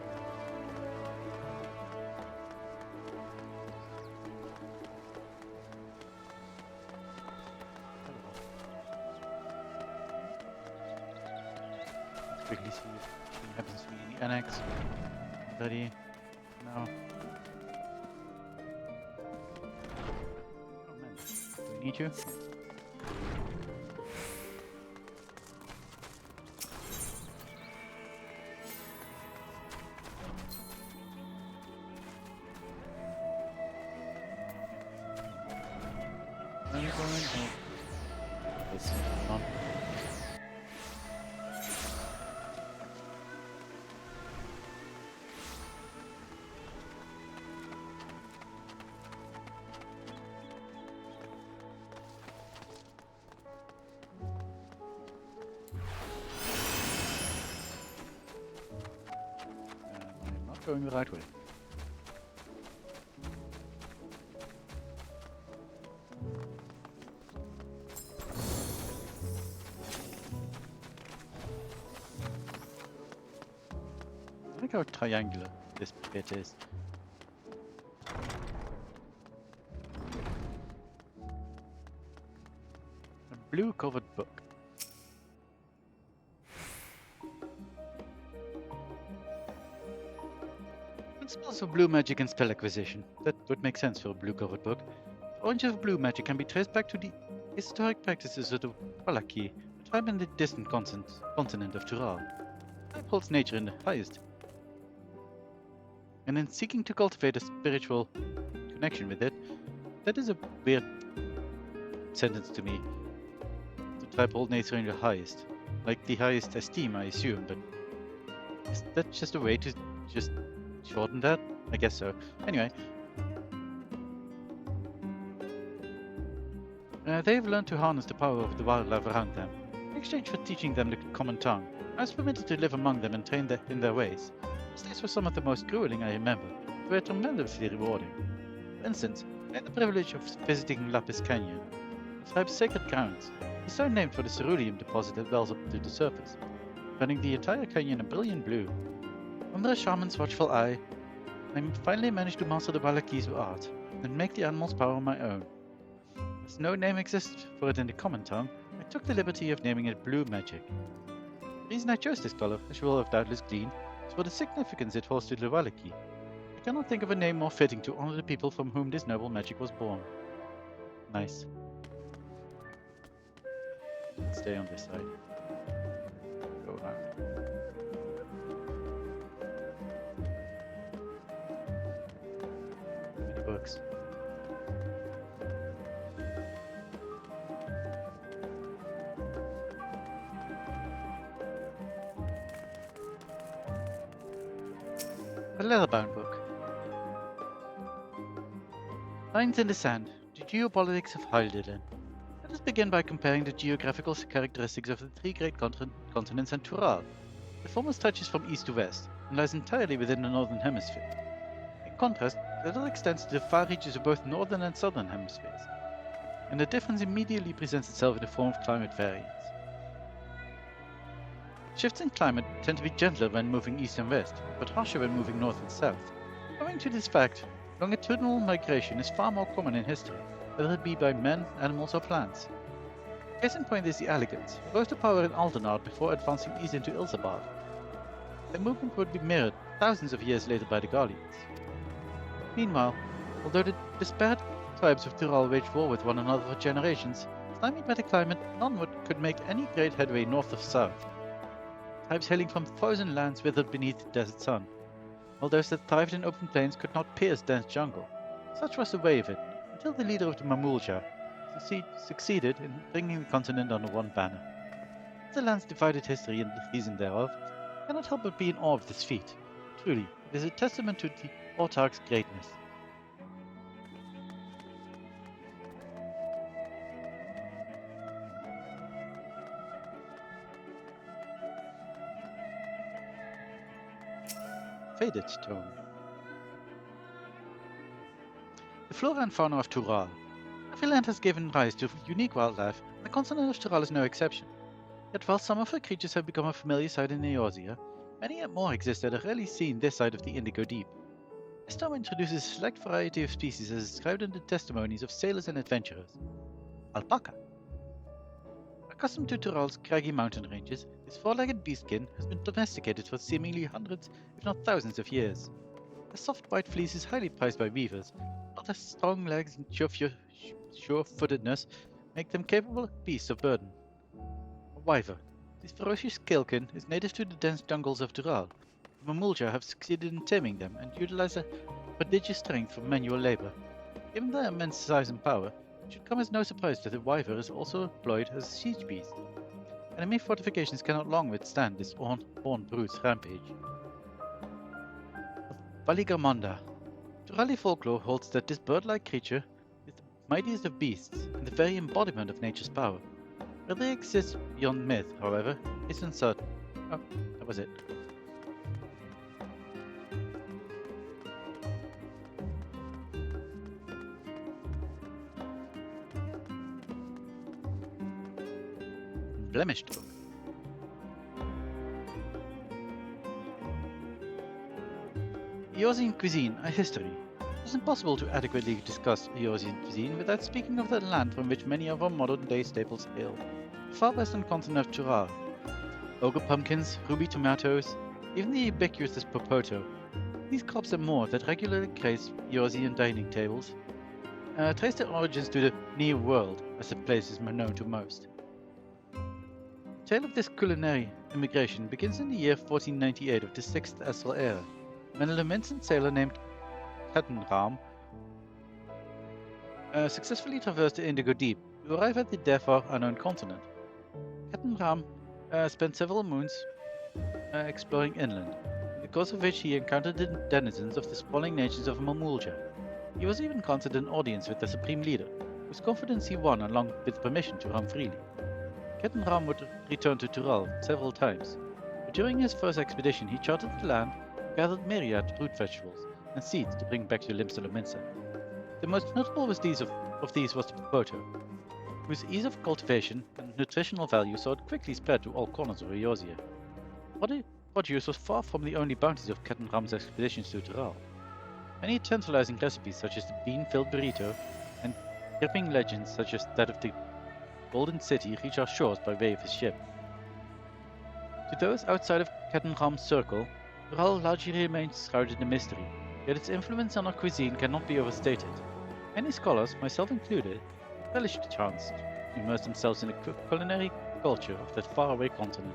Quickly see if anything happens to me in the annex. Ready? No. Oh man, do we need you? I'm going home. Let's move on. I'm not going the right way. Look how triangular this bit is. A blue covered book. Principles of blue magic and spell acquisition. That would make sense for a blue covered book. The origin of blue magic can be traced back to the Historic practices of the Wallaki, a tribe in the distant continent of Tural. Tribe holds nature in the highest. And in seeking to cultivate a spiritual connection with it, that is a weird sentence to me. The tribe holds nature in the highest. Like the highest esteem, I assume, but is that just a way to just shorten that? I guess so. Anyway. They've learned to harness the power of the wildlife around them. In exchange for teaching them the common tongue, I was permitted to live among them and train in their ways. These days were some of the most grueling I remember, but were tremendously rewarding. For instance, I had the privilege of visiting Lapis Canyon, the tribe's sacred grounds. It's so named for the cerulean deposit that wells up to the surface, turning the entire canyon a brilliant blue. Under a shaman's watchful eye, I finally managed to master the Wallaki's art and make the animal's power my own. As no name exists for it in the common tongue, I took the liberty of naming it Blue Magic. The reason I chose this color, as you will have doubtless gleaned, is for the significance it holds to the Wallaki. I cannot think of a name more fitting to honor the people from whom this noble magic was born. Nice. Let's stay on this side. Go around. Many books. A leather-bound book. Lines in the Sand, the Geopolitics of Hylidan. Let us begin by comparing the geographical characteristics of the three great continents and Tural. The former stretches from east to west, and lies entirely within the northern hemisphere. In contrast, the other extends to the far reaches of both northern and southern hemispheres, and the difference immediately presents itself in the form of climate variance. Shifts in climate tend to be gentler when moving east and west, but harsher when moving north and south. Owing to this fact, longitudinal migration is far more common in history, whether it be by men, animals, or plants. Case in point is the Elegants, who rose to power in Aldenard before advancing east into Ilsabad. Their movement would be mirrored thousands of years later by the Garleans. Meanwhile, although the disparate tribes of Tural waged war with one another for generations, stymied by the climate, none could make any great headway north or south. Tribes hailing from frozen lands withered beneath the desert sun, while those that thrived in open plains could not pierce dense jungle. Such was the way of it, until the leader of the Mamulja succeeded in bringing the continent under one banner. The land's divided history and the reason thereof, I cannot help but be in awe of this feat. Truly, it is a testament to the Autarch's greatness. Fae'ret tome. The flora and fauna of Tural. Every land has given rise to unique wildlife, and the continent of Tural is no exception. Yet while some of her creatures have become a familiar sight in Eorzea, many yet more exist that are rarely seen this side of the Indigo Deep. This tome introduces a select variety of species as described in the testimonies of sailors and adventurers. Alpaca. Accustomed to Tural's craggy mountain ranges, this four-legged beastkin has been domesticated for seemingly hundreds, if not thousands of years. The soft white fleece is highly prized by weavers, but their strong legs and sure-footedness make them capable beasts of burden. A wyver. This ferocious scalekin is native to the dense jungles of Tural. The Mamulja have succeeded in taming them and utilize their prodigious strength for manual labor. Given their immense size and power, it should come as no surprise that the wyver is also employed as a siege beast. Enemy fortifications cannot long withstand this horned brute's rampage. Valigamonda. Turali folklore holds that this bird-like creature is the mightiest of beasts and the very embodiment of nature's power. Whether it exists beyond myth, however, is uncertain. Oh, that was it. Blemished book. Eorzean cuisine, a history. It is impossible to adequately discuss Eorzean cuisine without speaking of the land from which many of our modern-day staples hail, the far western continent of Tural. Ogre pumpkins, ruby tomatoes, even the ubiquitous popoto. These crops and more that regularly grace Eorzean dining tables, trace their origins to the New World, as the place is known to most. The tale of this culinary immigration begins in the year 1498 of the 6th Astral Era, when a lamented sailor named Captain Ram successfully traversed the Indigo Deep to arrive at the therefore unknown continent. Captain Ram spent several moons exploring inland, in the course of which he encountered the denizens of the sprawling nations of Mamulja. He was even granted an audience with the Supreme Leader, whose confidence he won along with permission to roam freely. Captain Ram would return to Tural several times, but during his first expedition he charted the land, gathered myriad root vegetables and seeds to bring back to Limsa. The most notable of these was the potato, whose ease of cultivation and nutritional value saw it quickly spread to all corners of Eorzea. Produce was far from the only bounties of Captain Ram's expeditions to Tural. Many tantalizing recipes such as the bean-filled burrito and gripping legends such as that of the Golden City reach our shores by way of his ship. To those outside of Captain Ram's circle, Tural largely remains shrouded in mystery, yet its influence on our cuisine cannot be overstated. Many scholars, myself included, relish the chance to immerse themselves in the culinary culture of that faraway continent.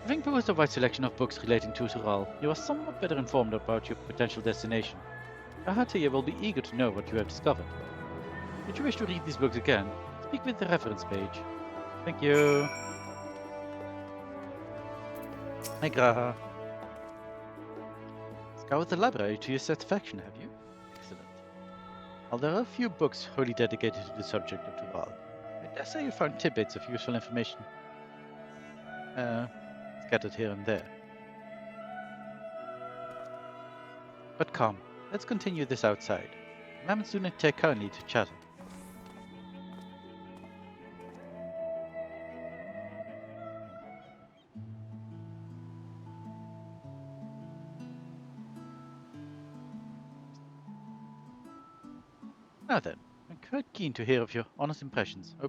Having perused a wide selection of books relating to Tural, you are somewhat better informed about your potential destination. Ahatia will be eager to know what you have discovered. Should you wish to read these books again, speak with the reference page. Thank you. Hi Graha. Scoured the library to your satisfaction, have you? Excellent. While there are a few books wholly dedicated to the subject of Tural, I dare say you found tidbits of useful information scattered here and there. But come, let's continue this outside. Mammoths do not take kindly to chatter. Now then, I'm quite keen to hear of your honest impressions. I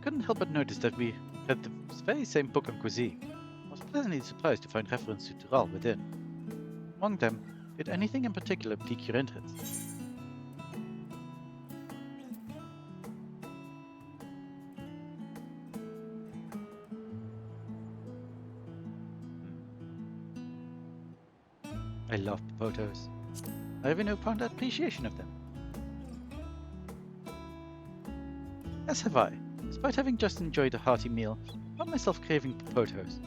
couldn't help but notice that we read the very same book on cuisine. I was pleasantly surprised to find reference to Tural within. Among them, did anything in particular pique your interest? I love potatoes. I have a newfound appreciation of them. As have I. Despite having just enjoyed a hearty meal, I found myself craving potatoes.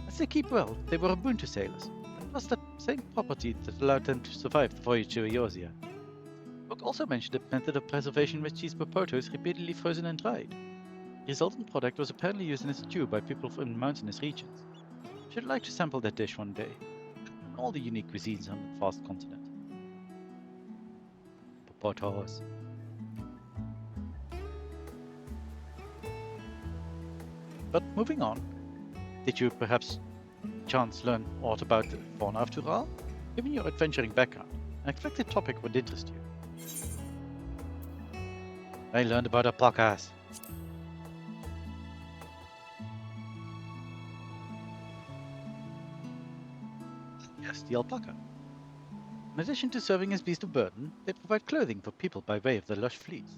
As they keep well, they were a boon to sailors, and was that same property that allowed them to survive the voyage to Eorzea. The book also mentioned a method of preservation which these potatoes repeatedly frozen and dried. The resultant product was apparently used in a stew by people from mountainous regions. I should like to sample that dish one day, and all the unique cuisines on the vast continent. Potatoes. But moving on, did you perhaps chance learn aught about the fauna of Tural? Given your adventuring background, an expected topic would interest you. I learned about alpacas. Yes, the alpaca. In addition to serving as beasts of burden, they provide clothing for people by way of their lush fleece.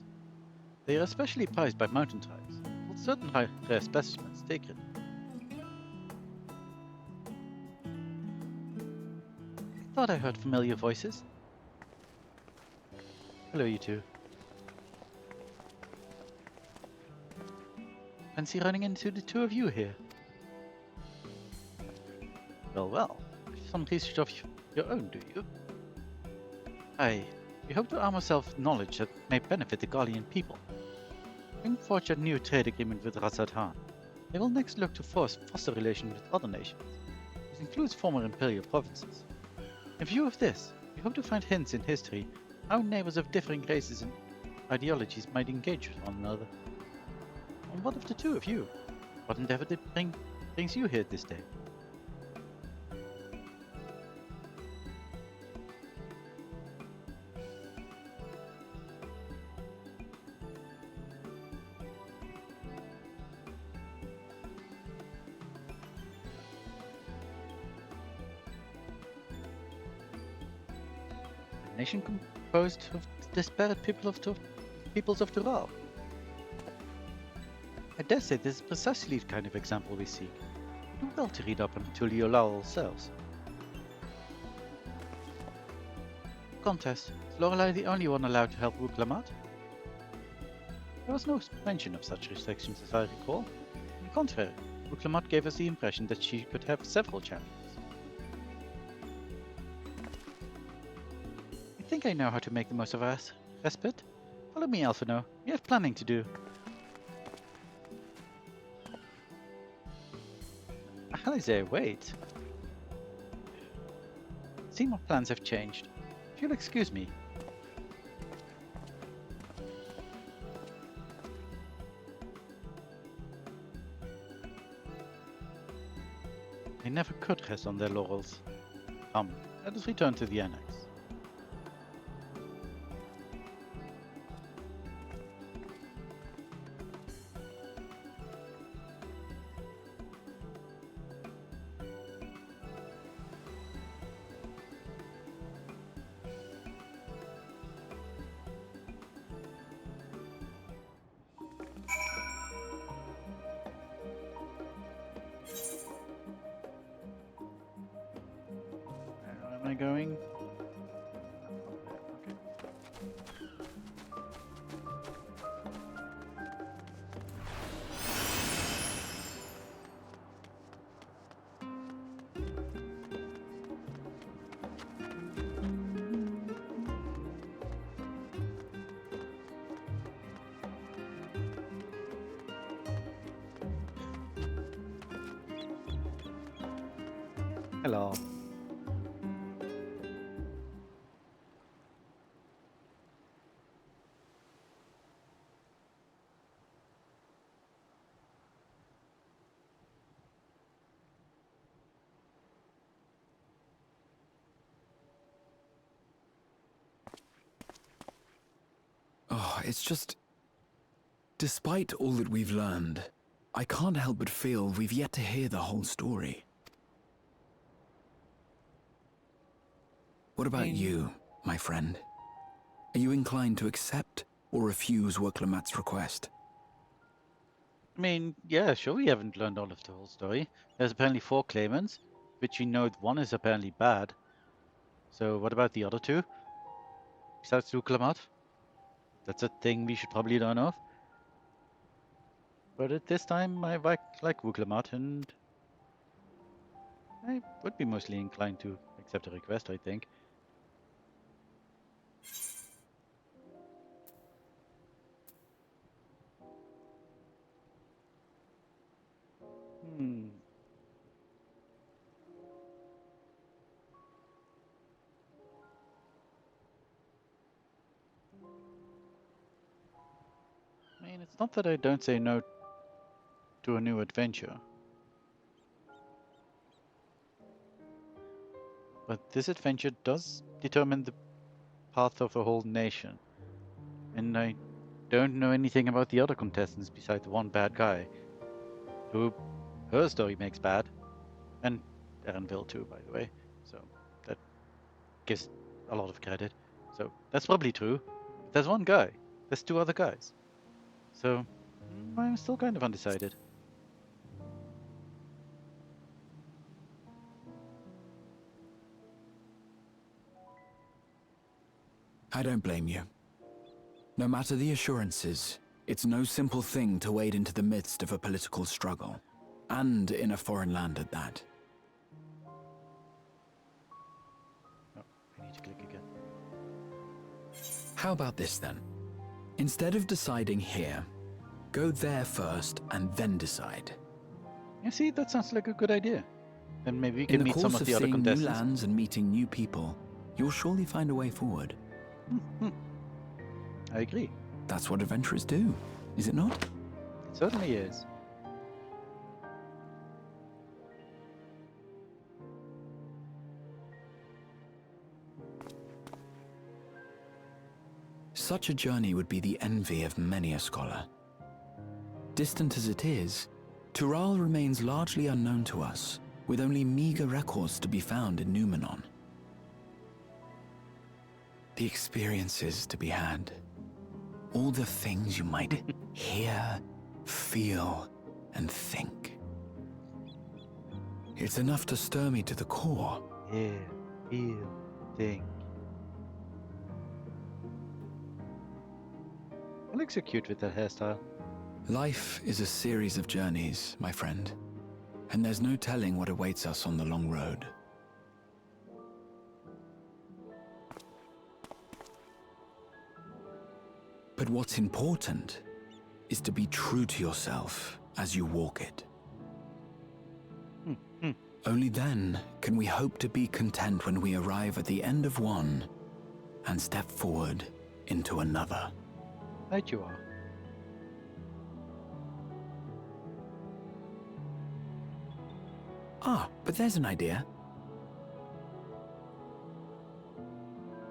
They are especially prized by mountain tribes, with certain rare specimens taken. I thought I heard familiar voices. Hello, you two. Fancy running into the two of you here? Well, some research of your own, do you? We hope to arm ourselves with knowledge that may benefit the Guardian people. Having forged a new trade agreement with Razadhan, they will next look to foster relations with other nations. This includes former imperial provinces. In view of this, we hope to find hints in history how neighbors of differing races and ideologies might engage with one another. And what of the two of you? What endeavor brings you here this day? nation composed of disparate peoples of Dural. I dare say this is precisely the kind of example we seek. Do well to read up on Tuliolal ourselves. Contest. Is Lorelei the only one allowed to help Wuklamat? There was no mention of such restrictions as I recall. On the contrary, Wuklamat gave us the impression that she could have several champions. I think I know how to make the most of our respite. Follow me, Alphino. We have planning to do. Alistair, wait. Seymour plans have changed. If you'll excuse me. They never could rest on their laurels. Come, let us return to the annex. Where am I going? Okay. Hello. Oh, it's just... Despite all that we've learned, I can't help but feel we've yet to hear the whole story. What about you, my friend? Are you inclined to accept or refuse Wuklamat's request? I mean, yeah, sure, we haven't learned all of the whole story. There's apparently 4 claimants, which we know one is apparently bad. So what about the other 2? Besides Wuklamat? That's a thing we should probably learn of. But at this time, I like Wuklamat, and I would be mostly inclined to accept a request, I think. I mean, it's not that I don't say no to a new adventure. But this adventure does determine the path of a whole nation. And I don't know anything about the other contestants besides the one bad guy, who her story makes bad. And Erenville too, by the way. So that gives a lot of credit. So that's probably true. But there's one guy. There's 2 other guys. So I'm still kind of undecided. I don't blame you. No matter the assurances, it's no simple thing to wade into the midst of a political struggle, and in a foreign land at that. Oh, I need to click again. How about this then? Instead of deciding here, go there first and then decide. You see, that sounds like a good idea. Then maybe we In can the meet course some of of the other seeing new contestants. lands and meeting new people, you'll surely find a way forward. I agree. That's what adventurers do, is it not? It certainly is. Such a journey would be the envy of many a scholar. Distant as it is, Tural remains largely unknown to us, with only meager records to be found in Numenor. The experiences to be had. All the things you might hear, feel, and think. It's enough to stir me to the core. Yeah, feel, think. You look so cute with that hairstyle. Life is a series of journeys, my friend, and there's no telling what awaits us on the long road. But what's important is to be true to yourself as you walk it. Only then can we hope to be content when we arrive at the end of one and step forward into another. Right you are. Ah, but there's an idea.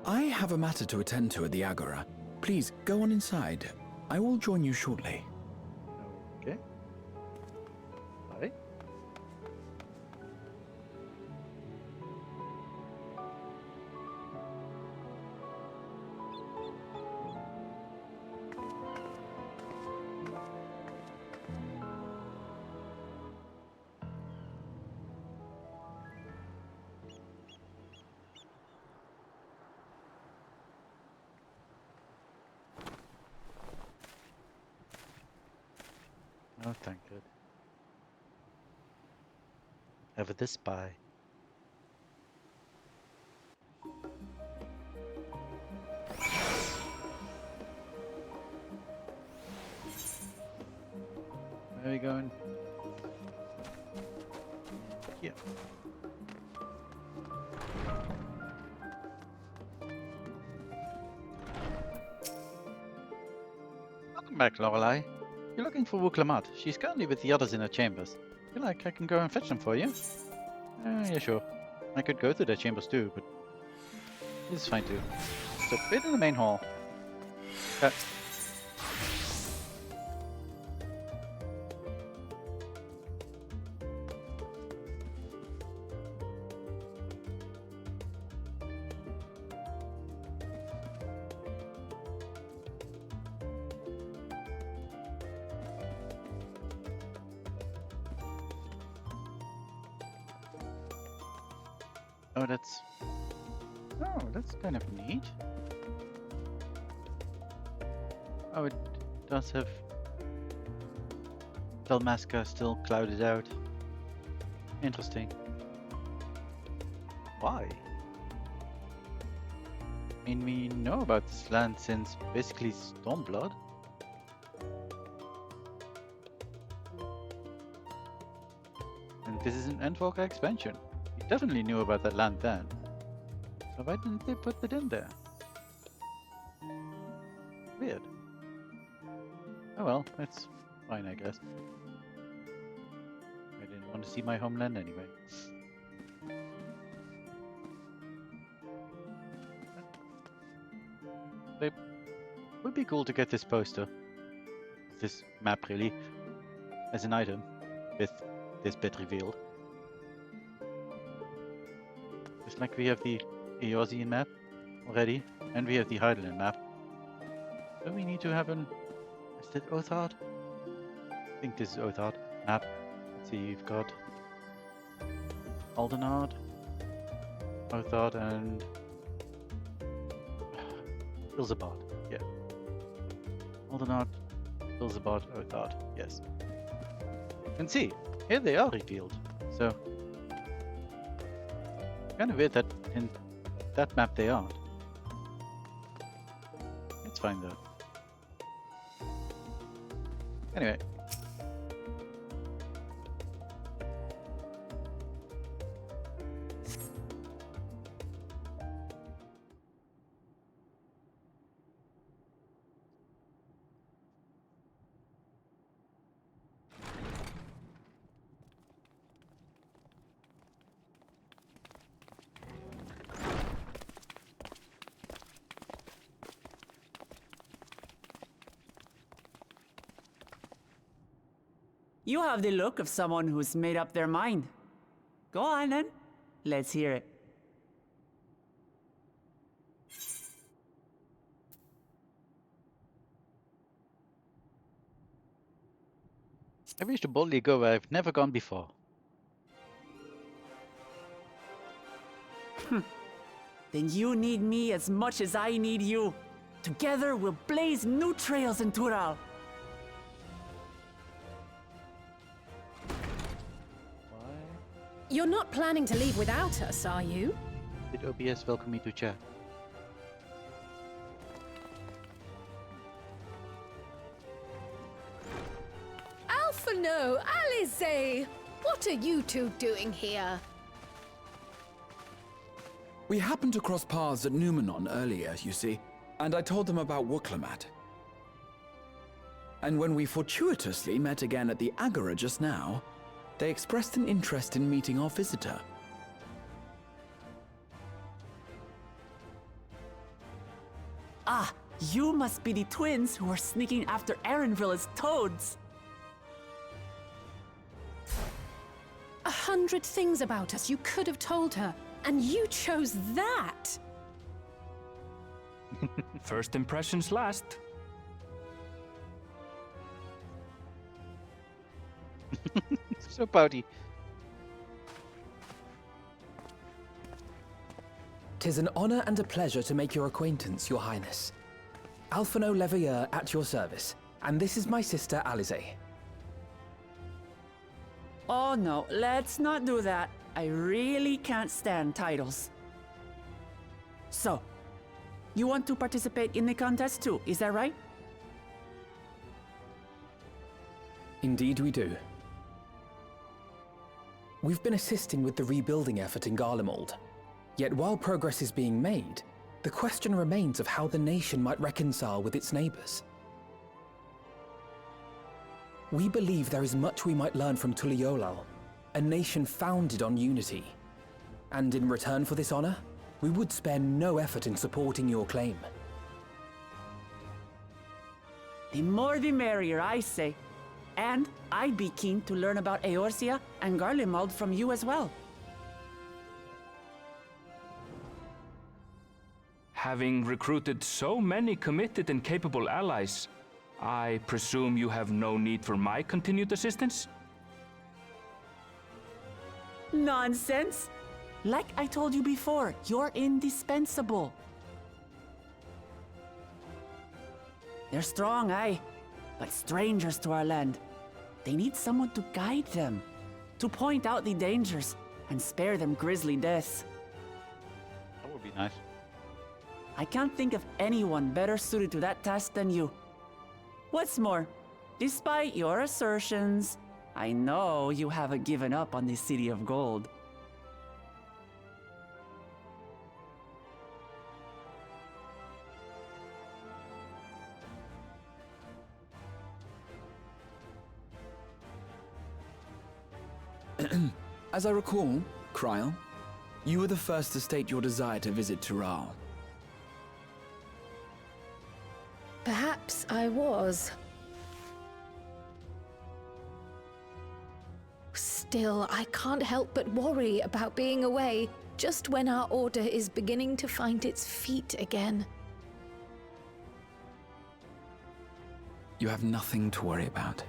I have a matter to attend to at the Agora. Please, go on inside. I will join you shortly. Okay. Bye. Oh, thank God. Ever the spy. Where are we going? Here. Welcome back, Lorelei. You're looking for Wuklamat. She's currently with the others in her chambers. Feel like I can go and fetch them for you? Yeah, sure. I could go to their chambers too, but this is fine too. So, wait in the main hall. Oh, that's kind of neat. Oh, it does have Dalmasca still clouded out. Interesting. Why? I mean, we know about this land since basically Stormblood. And this is an Endwalker expansion. We definitely knew about that land then. So why didn't they put it in there? Weird. Oh well, it's fine, I guess. I didn't want to see my homeland anyway. It would be cool to get this poster, this map really, as an item, with this bit revealed. Just like we have the Eorzean map already, and we have the Heidelin map. So we need to have an... Is that Othard? I think this is Othard map. Let's see, you've got Aldenard, Othard, and Ilzabad. Yeah. Aldenard, Ilzabad, Othard. Yes. And see, here they are revealed. So kind of weird that in that map they aren't. It's fine though. Anyway. You have the look of someone who's made up their mind. Go on then. Let's hear it. I wish to boldly go where I've never gone before. Then you need me as much as I need you. Together we'll blaze new trails in Tural. You're not planning to leave without us, are you? Did OBS welcome me to chat? Alphino, Alize! What are you two doing here? We happened to cross paths at Numenon earlier, you see, and I told them about Wuklamat. And when we fortuitously met again at the Agora just now, they expressed an interest in meeting our visitor. Ah, you must be the twins who are sneaking after Erenville as toads. 100 things about us you could have told her, and you chose that! First impressions last. So pouty. 'Tis an honor and a pleasure to make your acquaintance, Your Highness. Alphino Leveilleur at your service, and this is my sister Alize. Oh no, let's not do that. I really can't stand titles. So, you want to participate in the contest too, is that right? Indeed we do. We've been assisting with the rebuilding effort in Garlemald. Yet while progress is being made, the question remains of how the nation might reconcile with its neighbors. We believe there is much we might learn from Tuliolal, a nation founded on unity. And in return for this honor, we would spare no effort in supporting your claim. The more the merrier, I say. And I'd be keen to learn about Eorzea and Garlemald from you as well. Having recruited so many committed and capable allies, I presume you have no need for my continued assistance? Nonsense! Like I told you before, you're indispensable. They're strong, aye, but strangers to our land. They need someone to guide them, to point out the dangers, and spare them grisly deaths. That would be nice. I can't think of anyone better suited to that task than you. What's more, despite your assertions, I know you haven't given up on the City of Gold. As I recall, Kryl, you were the first to state your desire to visit Tural. Perhaps I was. Still, I can't help but worry about being away just when our order is beginning to find its feet again. You have nothing to worry about.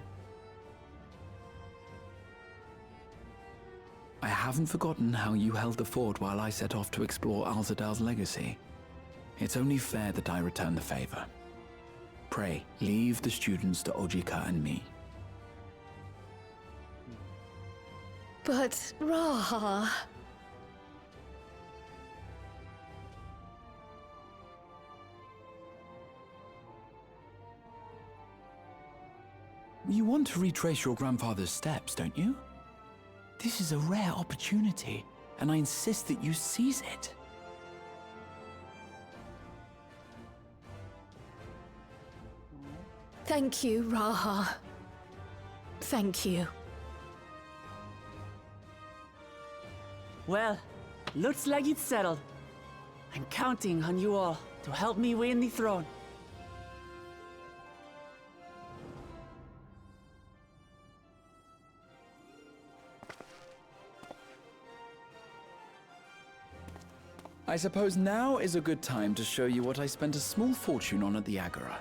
I haven't forgotten how you held the fort while I set off to explore Alzadal's legacy. It's only fair that I return the favor. Pray, leave the students to Ojika and me. But, Raha... You want to retrace your grandfather's steps, don't you? This is a rare opportunity, and I insist that you seize it. Thank you, Raha. Thank you. Well, looks like it's settled. I'm counting on you all to help me win the throne. I suppose now is a good time to show you what I spent a small fortune on at the Agora.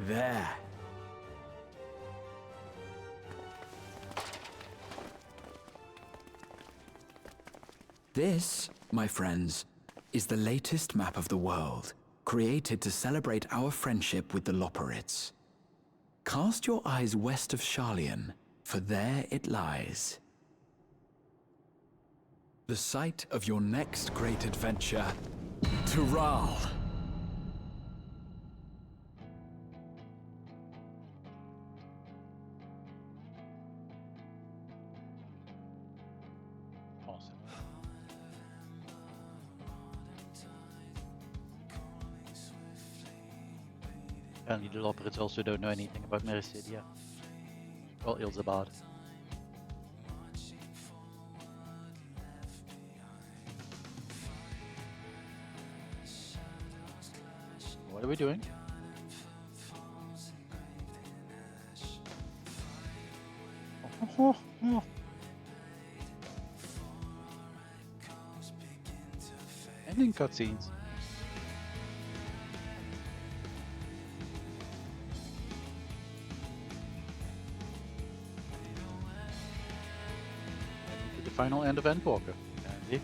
There. This, my friends, is the latest map of the world, created to celebrate our friendship with the Loporrits. Cast your eyes west of Sharlayan, for there it lies. The site of your next great adventure, Tural. Awesome. Apparently the Loporrits also don't know anything about Mericidia. Or Ilzabad. What are we doing? Oh. Ending cutscenes. To the final end of Endwalker. Apparently.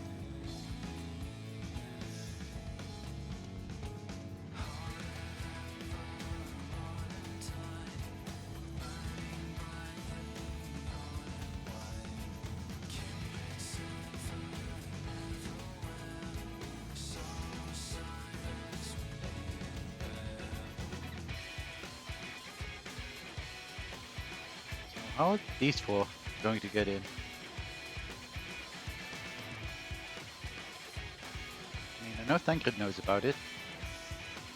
How are these four going to get in? I mean, I know Thancred knows about it,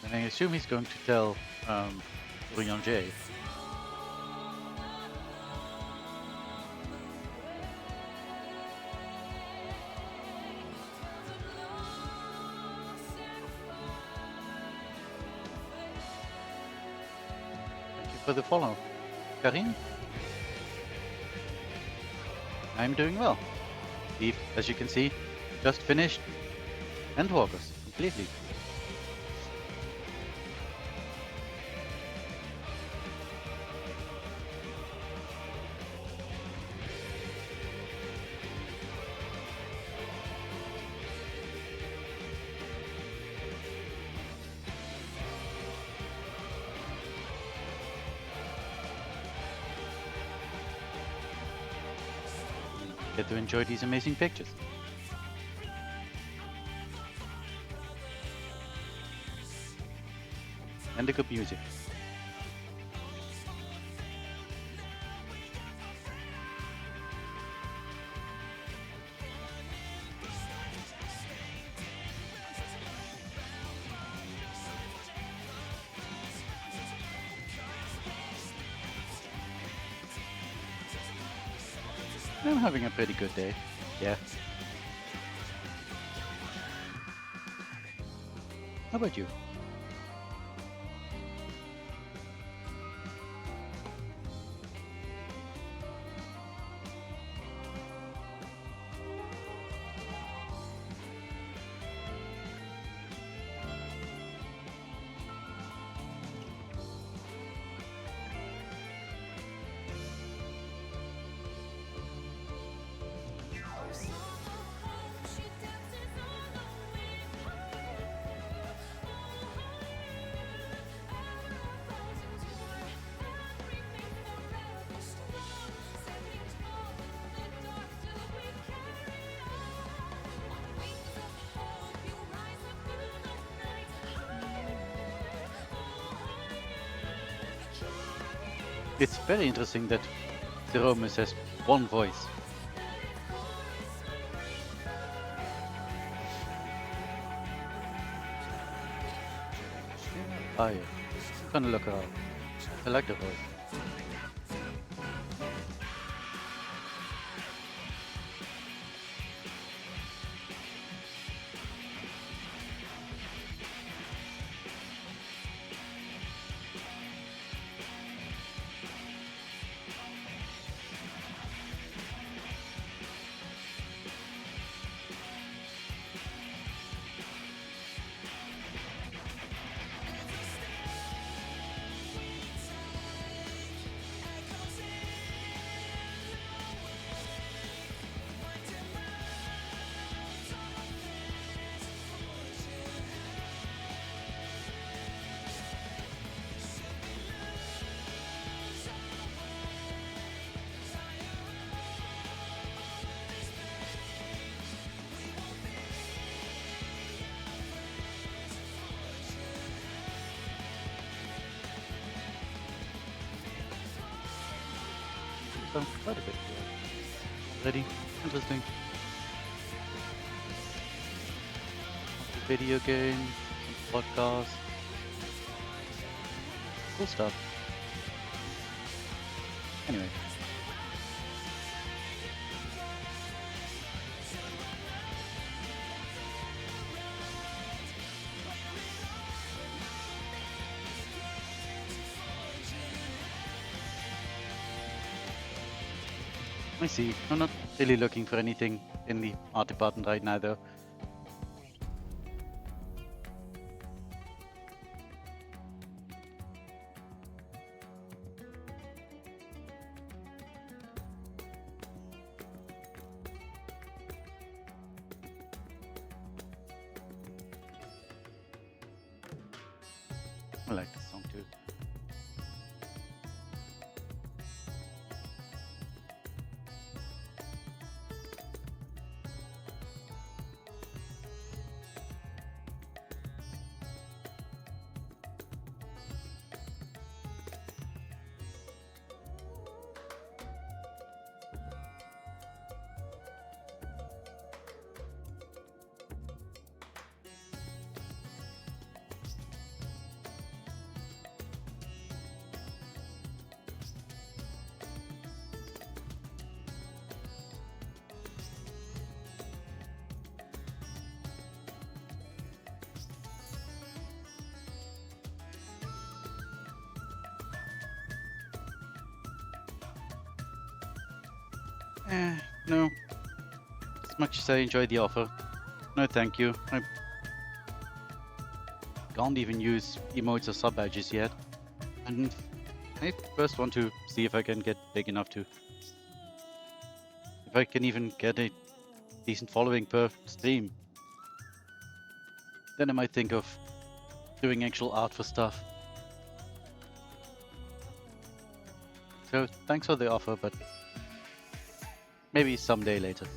and I assume he's going to tell Urianger. Thank you for the follow, Karim. I'm doing well. We've, as you can see, just finished Endwalkers completely. Get to enjoy these amazing pictures. And the good music. I'm having a pretty good day. Yeah. How about you? It's very interesting that Zeromus has one voice. Ah, yeah. Gonna look her up. I like the voice. done quite a bit already. Interesting. Video game, podcast, cool stuff. Anyway. I see. I'm not really looking for anything in the art department right now, though. I like this song too. No. As much as I enjoy the offer, no thank you. I can't even use emotes or sub badges yet. And I first want to see if I can get big enough to... If I can even get a decent following per stream. Then I might think of doing actual art for stuff. So thanks for the offer, but maybe someday later.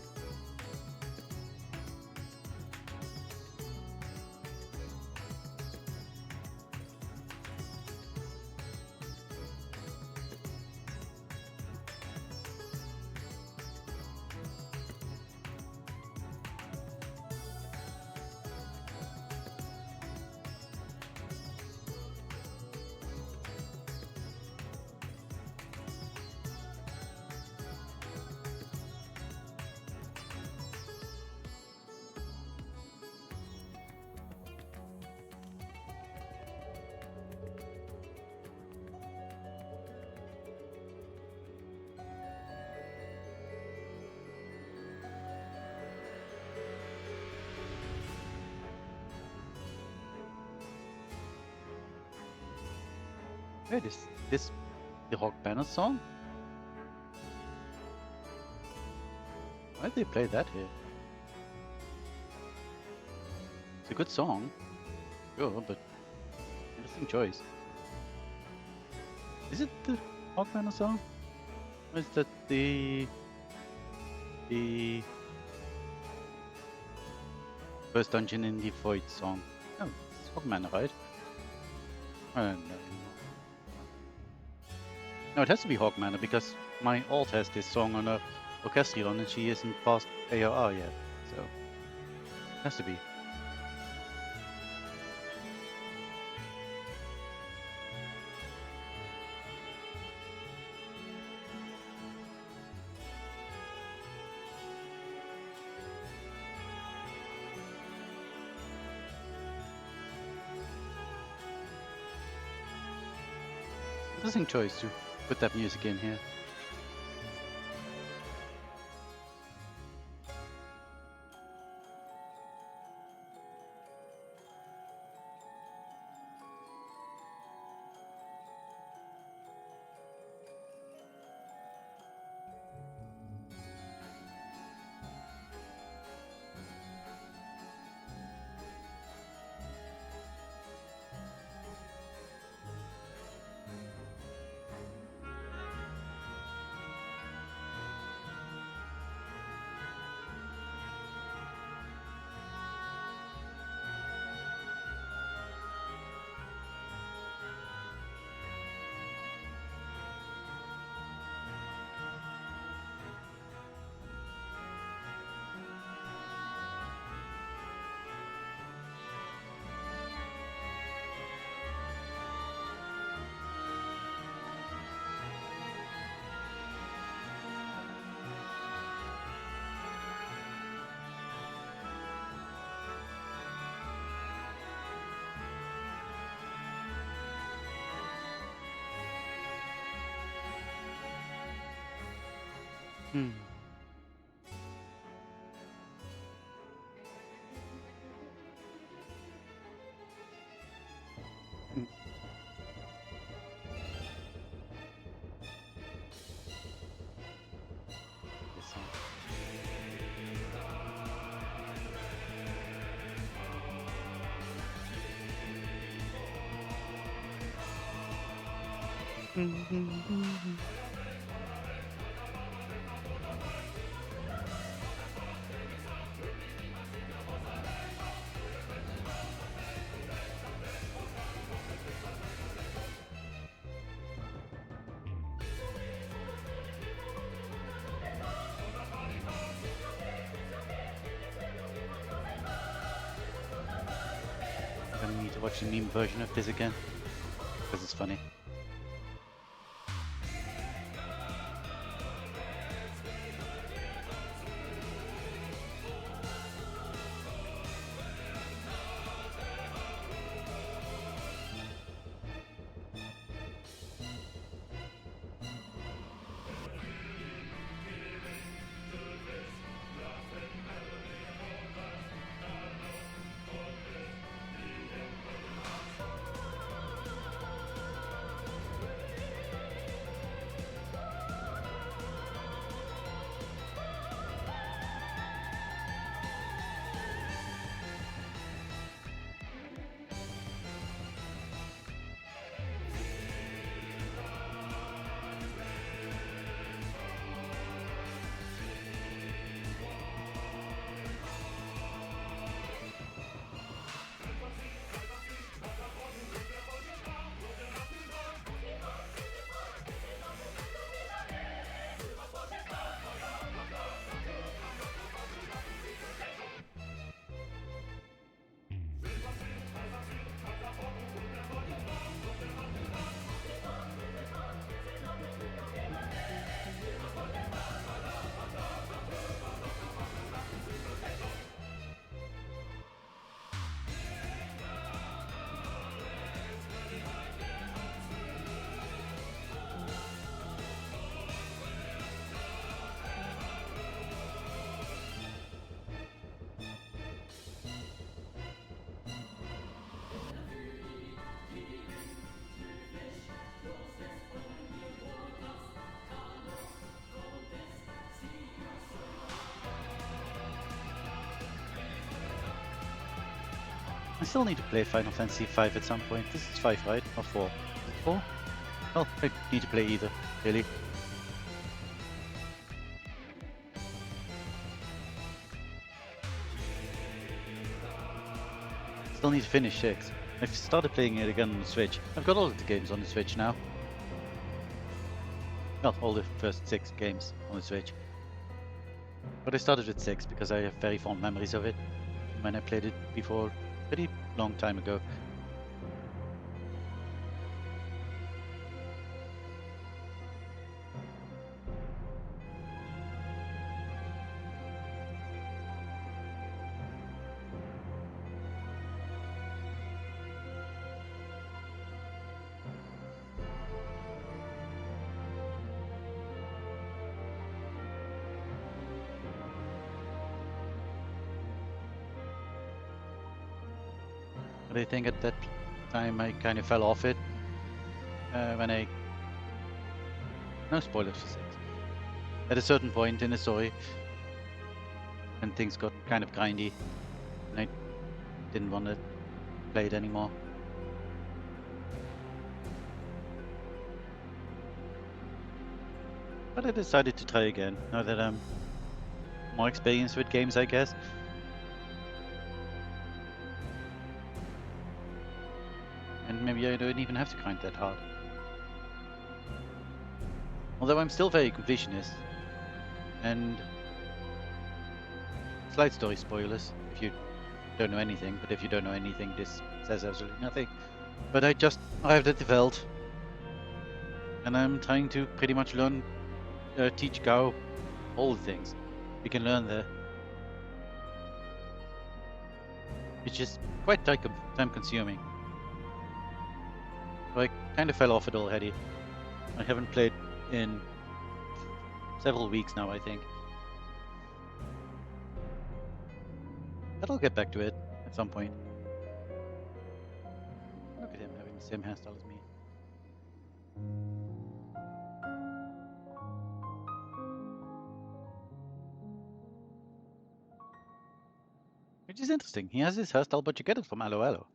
Wait, is this the Rock Banner song? Why did they play that here? It's a good song. Sure, but interesting choice. Is it the Rock Banner song? Or is that the first dungeon in the Void song? Oh, it's Rock Banner, right? I don't know. No, it has to be Hawk Manor because my alt has this song on her Orchestrion and she isn't past ARR yet, so it has to be. Interesting choice to put that music in here. Hmm. Hmm. This song. I'm gonna need to watch the meme version of this again because it's funny. I still need to play Final Fantasy V at some point. This is 5, right? Or 4? Is it 4? Well, I need to play either, really. Still need to finish 6. I've started playing it again on the Switch. I've got all of the games on the Switch now. Not all the first 6 games on the Switch. But I started with 6 because I have very fond memories of it when I played it before, pretty long time ago. But I think at that time I kind of fell off it when I... No spoilers for 6. At a certain point in the story, when things got kind of grindy, and I didn't want to play it anymore. But I decided to try again, now that I'm more experienced with games, I guess. And maybe I don't even have to grind that hard. Although I'm still very completionist. And slight story spoilers if you don't know anything, but if you don't know anything, this says absolutely nothing. But I just arrived at the Veld, and I'm trying to pretty much learn, teach Gao all the things we can learn there. Which is quite time consuming. So I kind of fell off it already. I haven't played in several weeks now, I think. But I'll get back to it at some point. Look at him having the same hairstyle as me. Which is interesting. He has this hairstyle, but you get it from Alo Alo.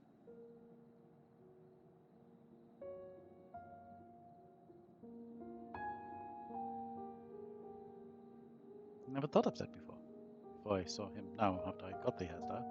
Never thought of that before. Before I saw him now, after I got the hairstyle.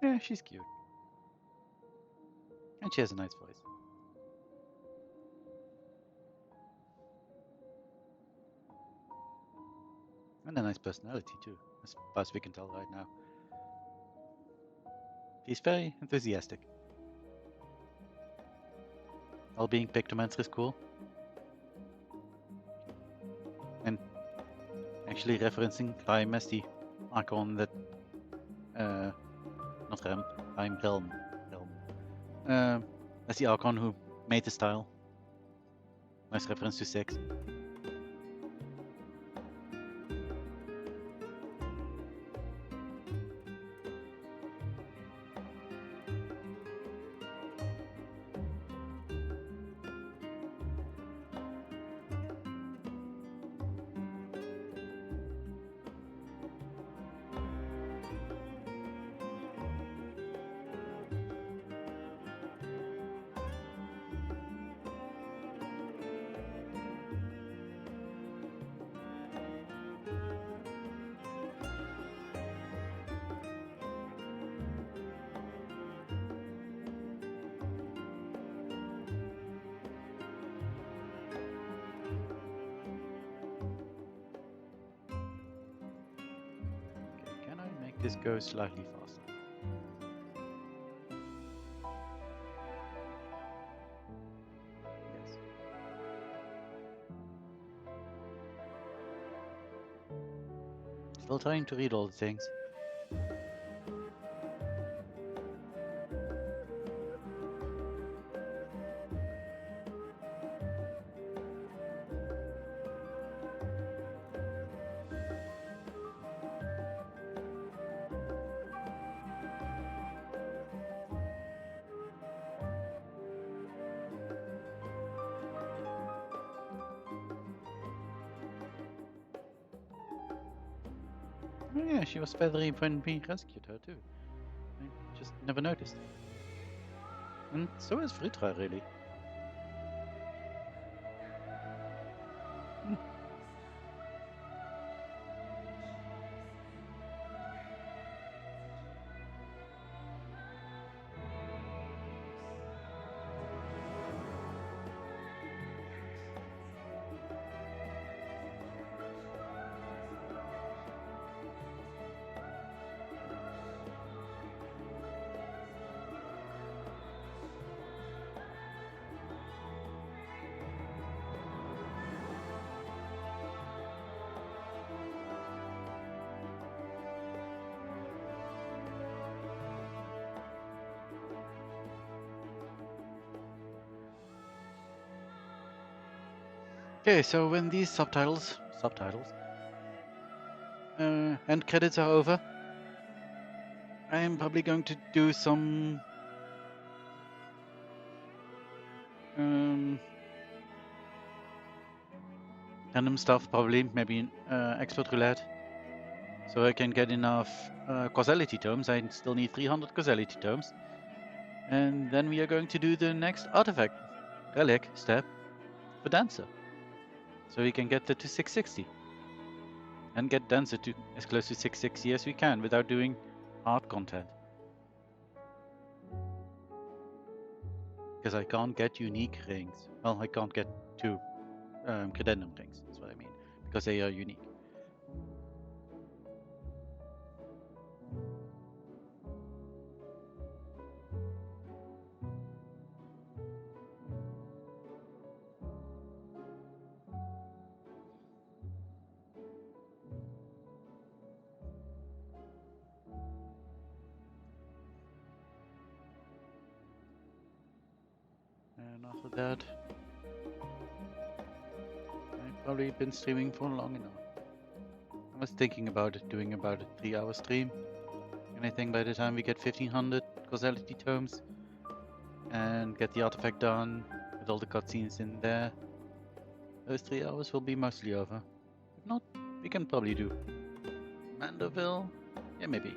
Yeah, she's cute. And she has a nice voice. And a nice personality too, as far as we can tell right now. She's very enthusiastic. All being Pictomancer is cool. And actually referencing Rhyme as the Archon that not Realm. As the Archon who made the style. Nice reference to sex. This goes slightly faster. Yes. Still trying to read all the things. Oh yeah, she was feathery when we rescued her too. I just never noticed. And so is Fritra, really. Okay, so when these subtitles end credits are over, I am probably going to do some random stuff, probably maybe expert roulette, so I can get enough causality terms. I still need 300 causality terms, and then we are going to do the next artifact relic step for Dancer, so we can get that to 660 and get Dancer to as close to 660 as we can without doing hard content. Because I can't get unique rings. Well, I can't get 2 credendum rings, that's what I mean, because they are unique. And after that, I've probably been streaming for long enough. I was thinking about it, doing about a 3-hour stream. And I think by the time we get 1500 causality terms and get the artifact done with all the cutscenes in there, those 3 hours will be mostly over. If not, we can probably do Mandeville. Yeah, maybe.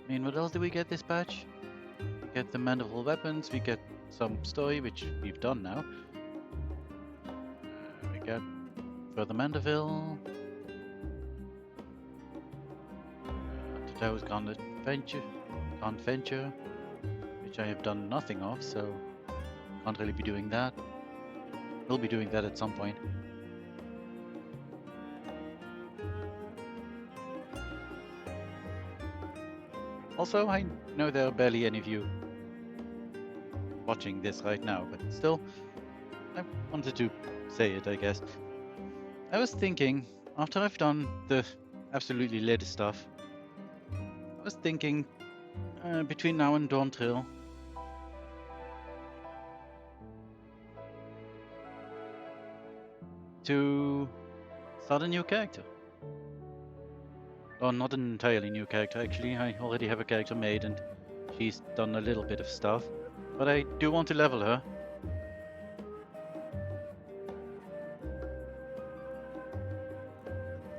I mean, what else do we get this patch? We get the Mandeville weapons, we get some story, which we've done now. We get further Mandeville. Tadau's Grand Venture, which I have done nothing of, so can't really be doing that. We'll be doing that at some point. Also, I know there are barely any of you watching this right now, but still, I wanted to say it, I guess. I was thinking, after I've done the absolutely latest stuff, I was thinking between now and Dawn Trail, to start a new character. Or not an entirely new character, actually. I already have a character made and she's done a little bit of stuff. But I do want to level her.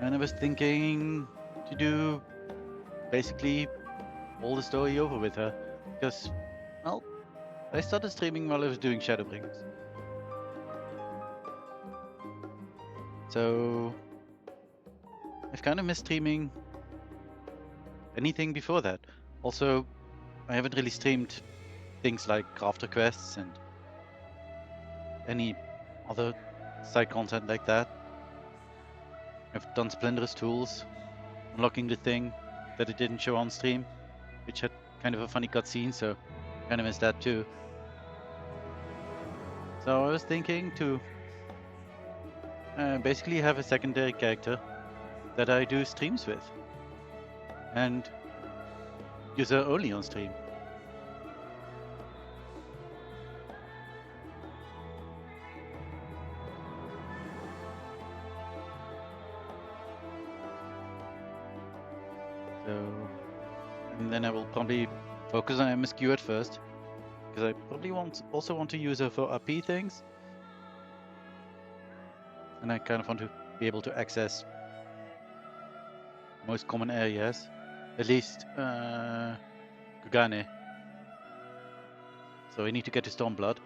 And I was thinking to do basically all the story over with her. Because, well, I started streaming while I was doing Shadowbringers. So I've kind of missed streaming anything before that. Also, I haven't really streamed things like crafter quests and any other side content like that. I've done Splendorous Tools, unlocking the thing that it didn't show on stream, which had kind of a funny cutscene, so I kind of missed that too. So I was thinking to basically have a secondary character that I do streams with, and use her only on stream. So, and then I will probably focus on MSQ at first, because I probably also want to use her for RP things, and I kind of want to be able to access most common areas, at least Kugane. So I need to get to Stormblood.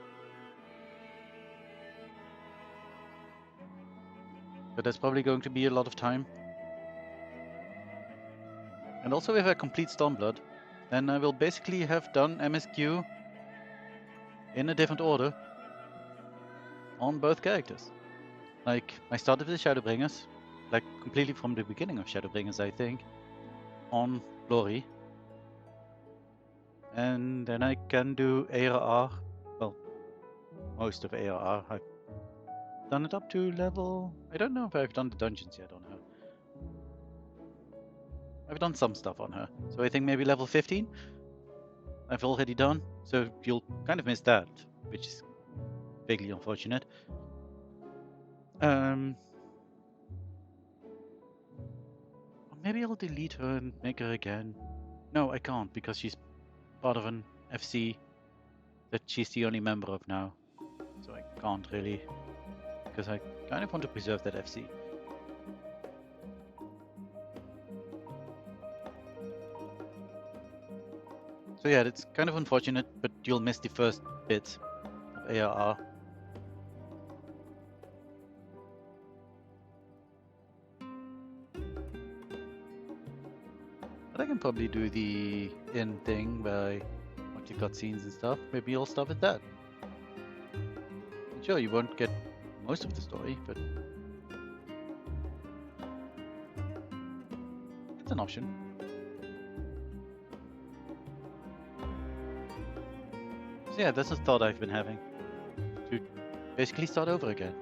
But that's probably going to be a lot of time. And also if I complete Stormblood, then I will basically have done MSQ in a different order on both characters. Like, I started with the Shadowbringers, like completely from the beginning of Shadowbringers, I think, on Glory. And then I can do ARR, well, most of ARR. I've done it up to level, I don't know if I've done the dungeons yet on her. I've done some stuff on her, so I think maybe level 15 I've already done, so you'll kind of miss that, which is vaguely unfortunate. Maybe I'll delete her and make her again. No, I can't because she's part of an FC that she's the only member of now. So I can't really, because I kind of want to preserve that FC. So yeah, that's kind of unfortunate, but you'll miss the first bit of ARR. But I can probably do the in thing by watch the cutscenes and stuff. Maybe I'll start with that. Sure, you won't get most of the story, but it's an option. So yeah, that's a thought I've been having. To basically start over again.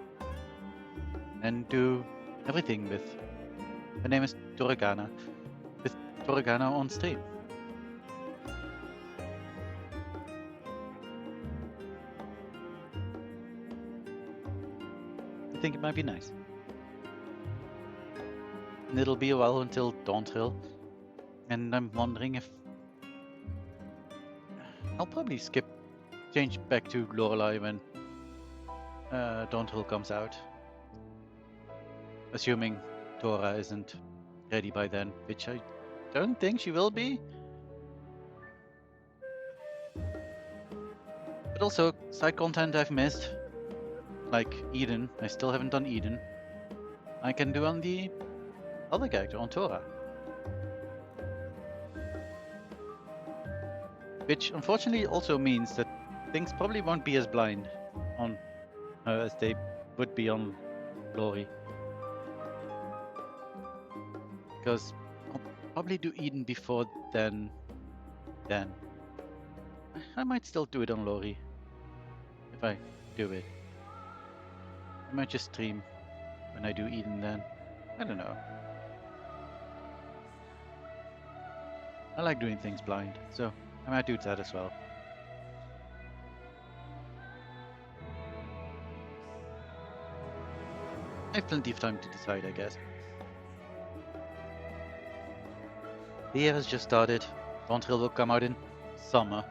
And do everything with... Her name is Toragana. With Toragana on stream. I think it might be nice. And it'll be a while until Dawntrail. And I'm wondering if... I'll probably change back to Lorelei when Dawntrail comes out. Assuming Tora isn't ready by then, which I don't think she will be. But also, side content I've missed. Like Eden, I still haven't done Eden. I can do on the other character, on Tora. Which unfortunately also means that things probably won't be as blind on her as they would be on Lori. Because I'll probably do Eden before then. I might still do it on Lori. If I do it. I might just stream when I do Eden then. I don't know. I like doing things blind, so I might do that as well. I have plenty of time to decide, I guess. The year has just started. Dawntrail will come out in summer.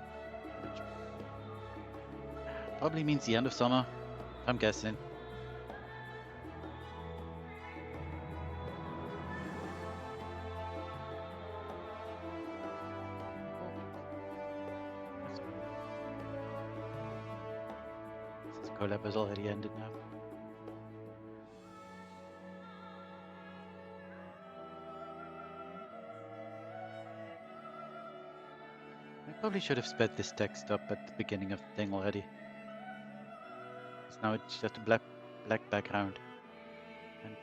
Which probably means the end of summer, I'm guessing. This collab has already ended now. Probably should have sped this text up at the beginning of the thing already. Because now it's just a black background. And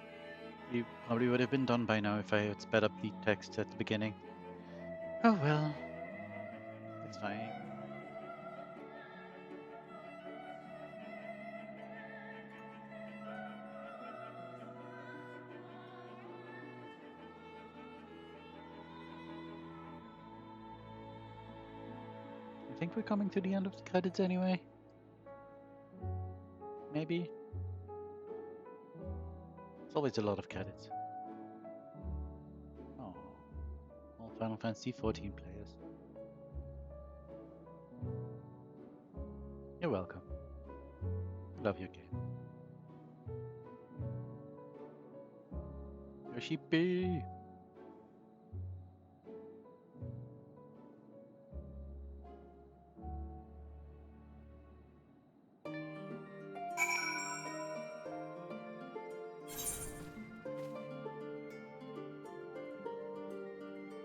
we probably would have been done by now if I had sped up the text at the beginning. Oh well. It's fine. I think we're coming to the end of the credits anyway. Maybe. It's always a lot of credits. Oh, all Final Fantasy 14 players. You're welcome. Love your game. Yoshi B.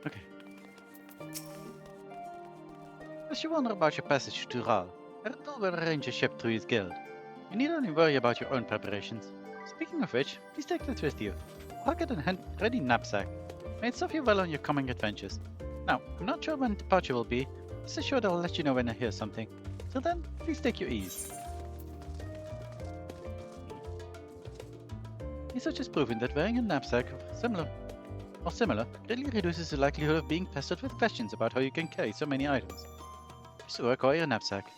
Okay. As you wonder about your passage to Ral, Ertel will arrange a ship through his guild. You need only worry about your own preparations. Speaking of which, please take this with you. I'll get a ready knapsack. May it serve you well on your coming adventures. Now, I'm not sure when departure will be. Rest assured I'll let you know when I hear something. Till then, please take your ease. Research has proven that wearing a knapsack similar greatly reduces the likelihood of being pestered with questions about how you can carry so many items. Used to acquire a knapsack.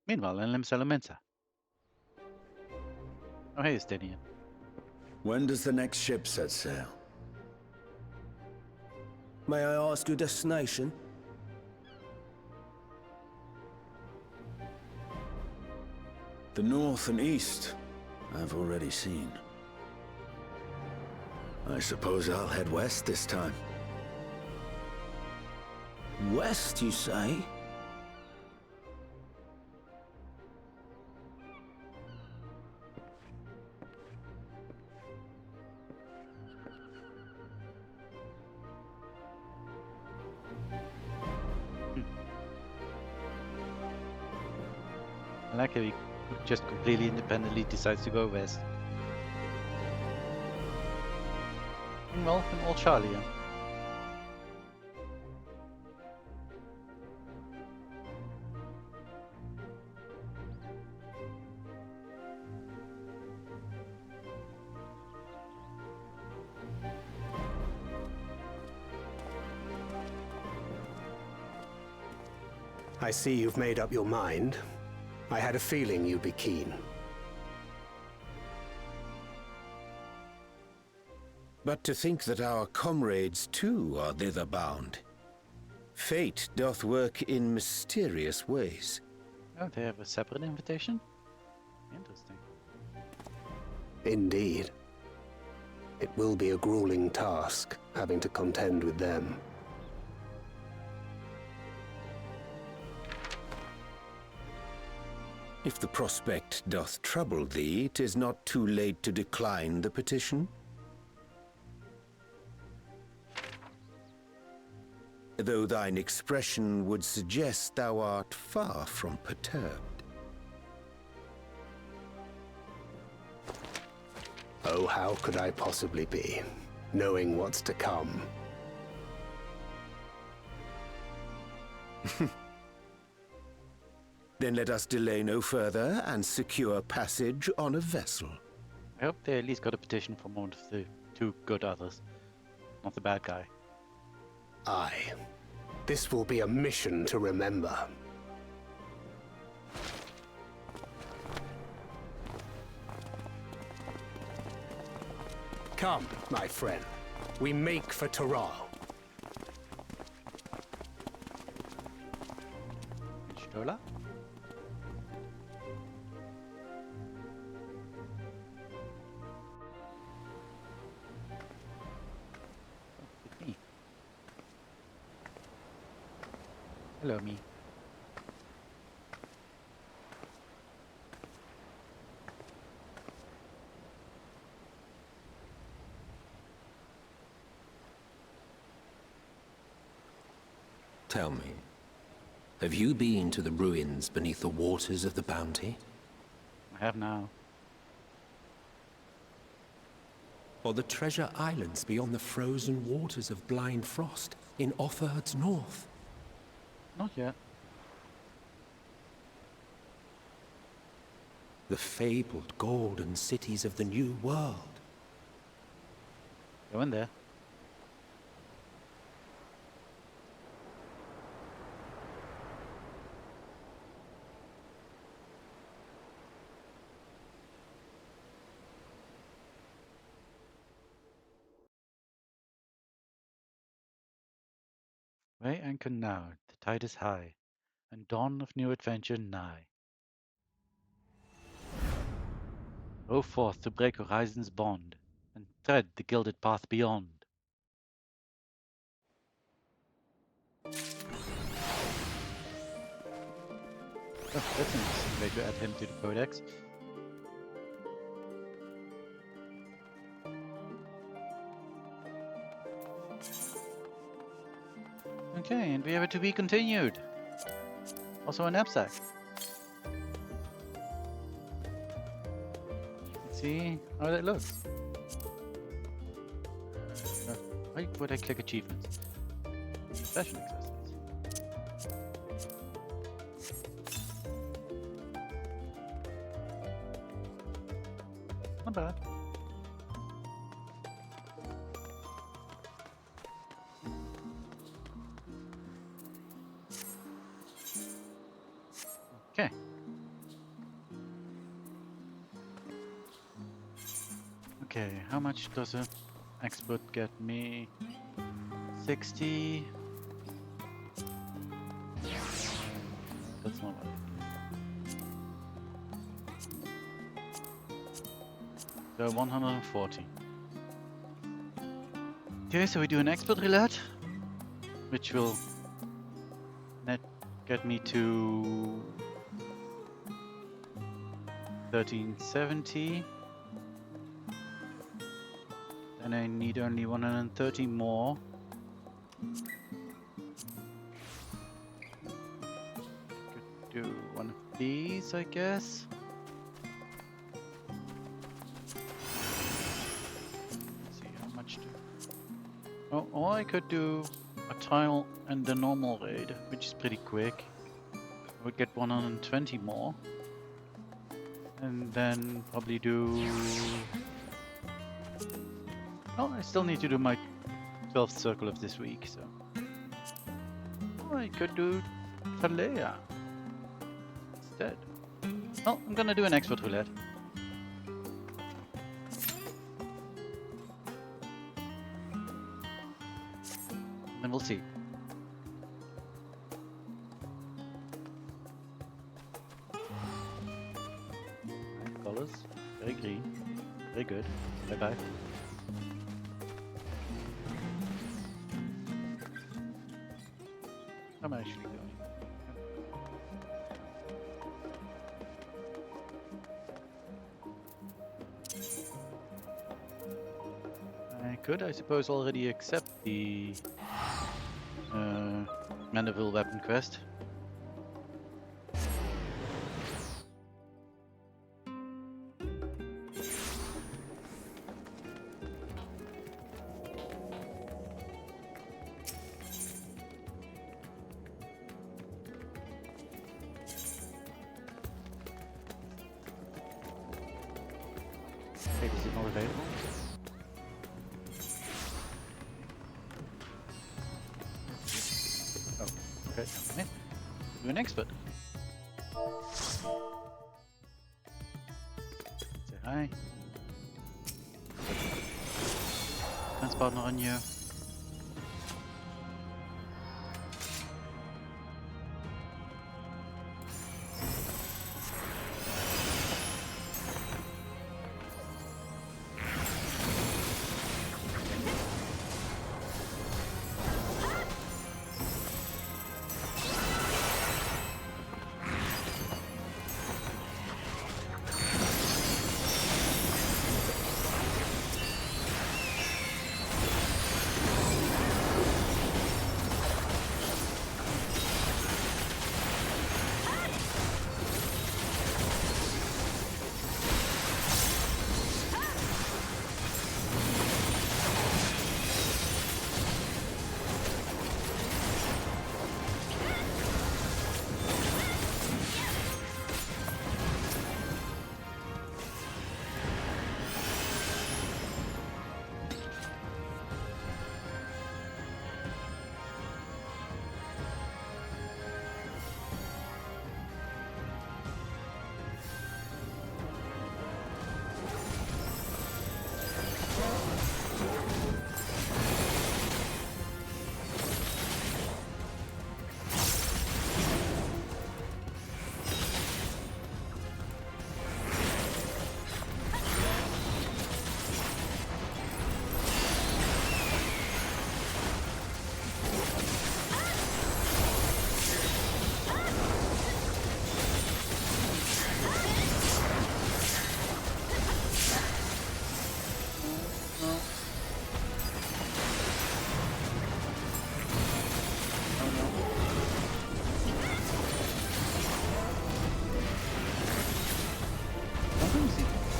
Meanwhile, in Lim Salamanca. Oh, hey, Estinian. When does the next ship set sail? May I ask your destination? The north and east, I've already seen. I suppose I'll head west this time. West, you say? I like how he just completely independently decides to go west. Meanwhile, in old Charlie. I see you've made up your mind. I had a feeling you'd be keen. But to think that our comrades too are thither bound. Fate doth work in mysterious ways. Oh, they have a separate invitation? Interesting. Indeed. It will be a grueling task, having to contend with them. If the prospect doth trouble thee, 'tis not too late to decline the petition. Though thine expression would suggest thou art far from perturbed. Oh, how could I possibly be, knowing what's to come? Then let us delay no further and secure passage on a vessel. I hope they at least got a petition from one of the two good others. Not the bad guy. Aye. This will be a mission to remember. Come, my friend. We make for Taral. Stola? Hello, me. Tell me, have you been to the ruins beneath the waters of the Bounty? I have now. Or the treasure islands beyond the frozen waters of Blind Frost in Offerd's north? Not yet. The fabled golden cities of the New World? Go in there. Weigh anchor now, the tide is high, and dawn of new adventure nigh. Row forth to break horizon's bond, and tread the gilded path beyond. Oh, that's an interesting way to add him to the codex. Okay, and we have it to be continued. Also a knapsack. Let's see how that looks. Why would I click achievements? Fashion accessories. Not bad. Okay. Okay, how much does an expert get me? 60. That's not bad. So 140. Okay, so we do an expert roulette, which will net get me to 1370. Then I need only 130 more. Could do one of these, I guess. Let's see how much to. Oh, or I could do a tile and the normal raid, which is pretty quick. I would get 120 more. And then probably do... Oh, I still need to do my 12th circle of this week, so... Oh, I could do Talea instead. Well, I'm gonna do an expert roulette. Then we'll see. 9 colors, very green, very good. Bye bye. I'm actually going. I could, I suppose, already accept the Mandeville weapon quest. Okay, is it not available? Oh, okay. Yeah. You're an expert. Say hi. Tanzpartner on you.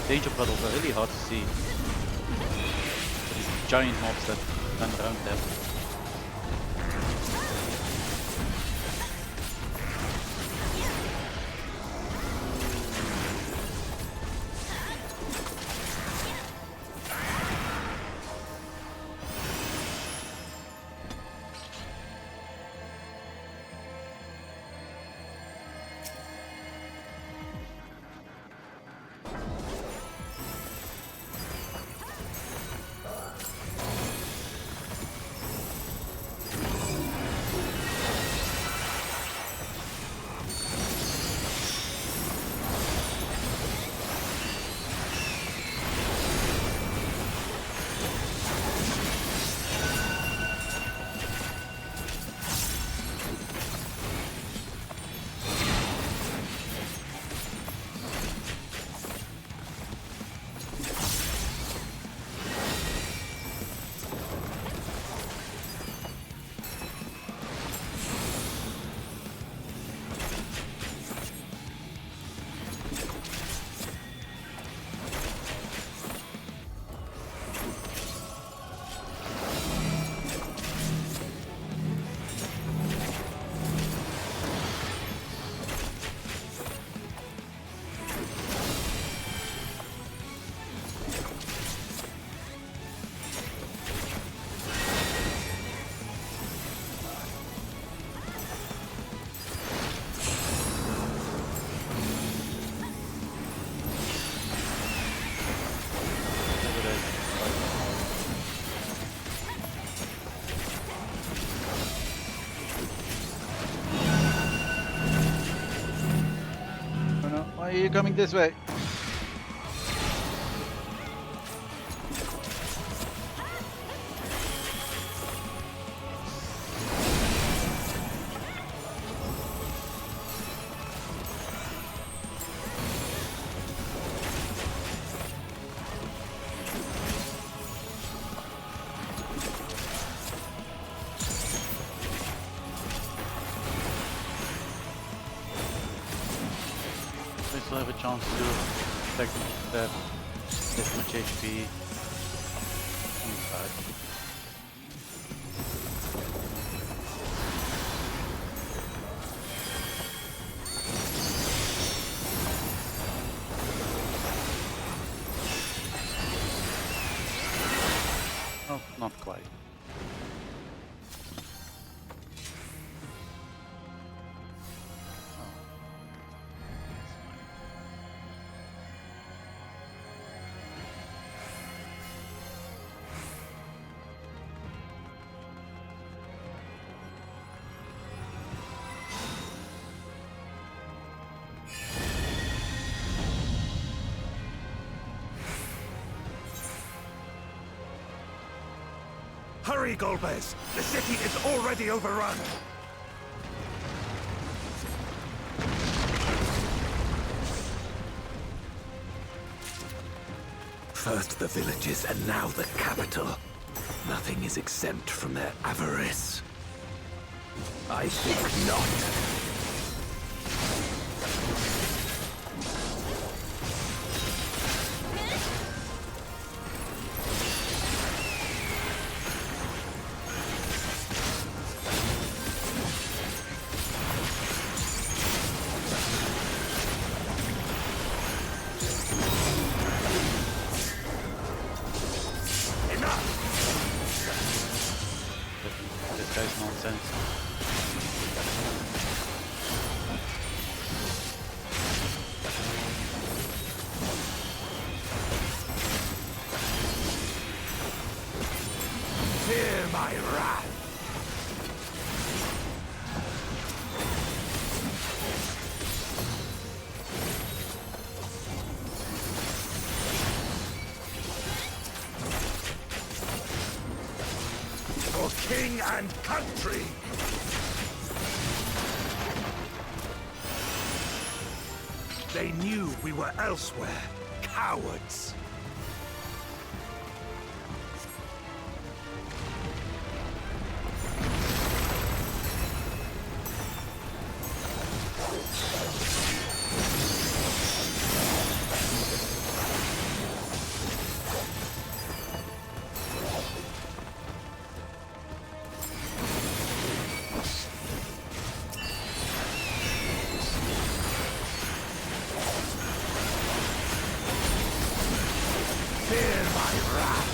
Danger puddles are really hard to see. These giant mobs that run around them. Are you coming this way? I still have a chance to technically that this much HP inside. Oh, not quite. Hurry, Golbez! The city is already overrun! First the villages and now the capital. Nothing is exempt from their avarice. I think not. This guy's nonsense. Fear my wrath! For king and country! They knew we were elsewhere. Cowards! Fear my wrath!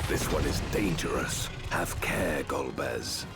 This one is dangerous. Have care, Golbez.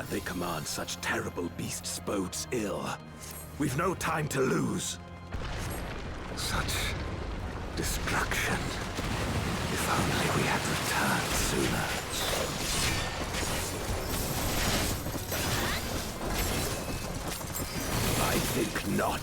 They command such terrible beasts bodes ill. We've no time to lose. Such destruction. If only we had returned sooner. I think not.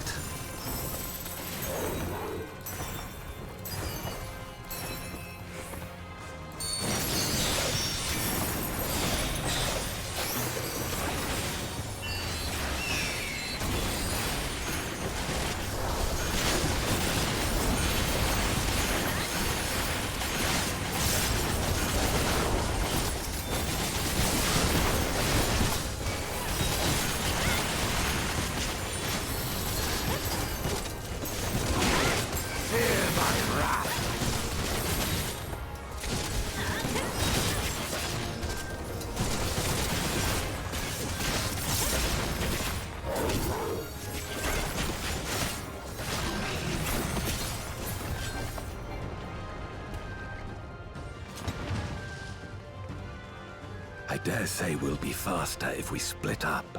I dare say we'll be faster if we split up.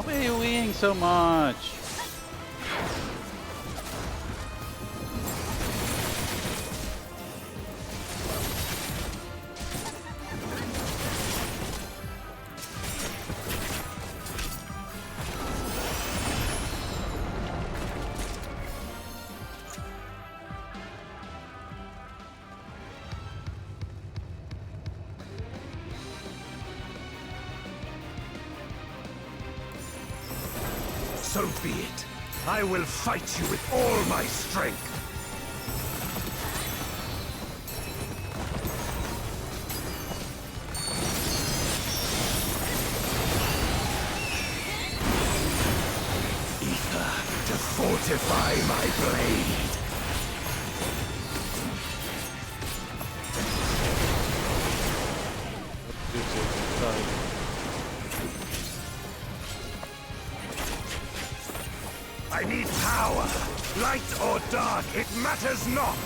Why are you eating so much? So be it. I will fight you with all my strength. Ether to fortify my blade. I need power. Light or dark, it matters not.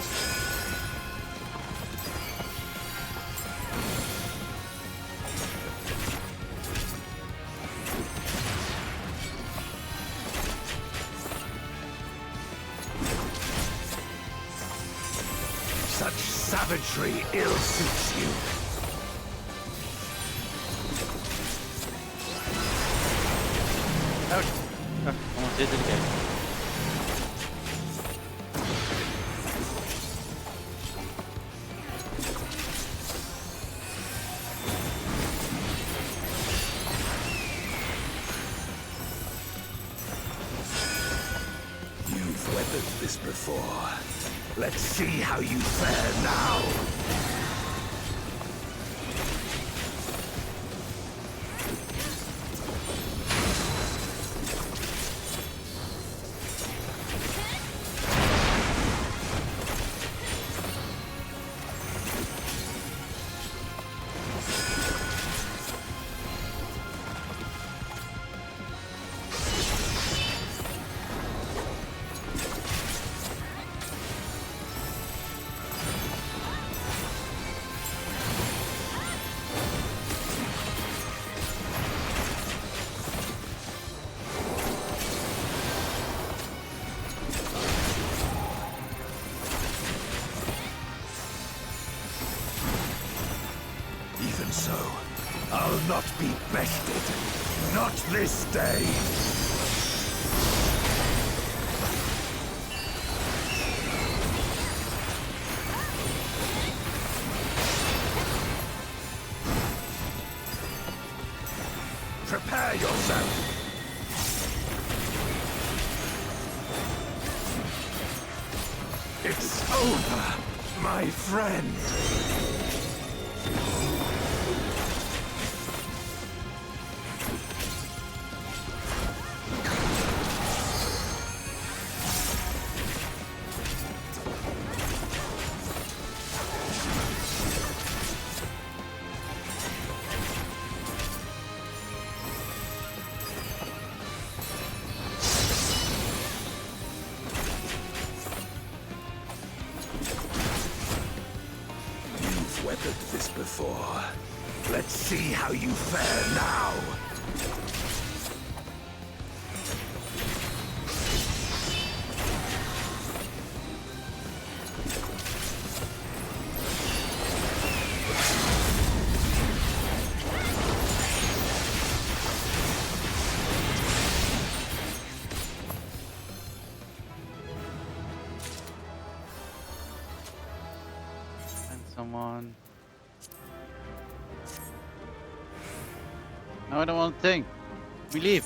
Such savagery ill suits you. Ouch. Almost did it again. You've weathered this before. Let's see how you fare now. Even so, I'll not be bested. Not this day. Prepare yourself! It's over, my friend! Weathered this before. Let's see how you fare now. Someone. No, I don't want to think. We leave.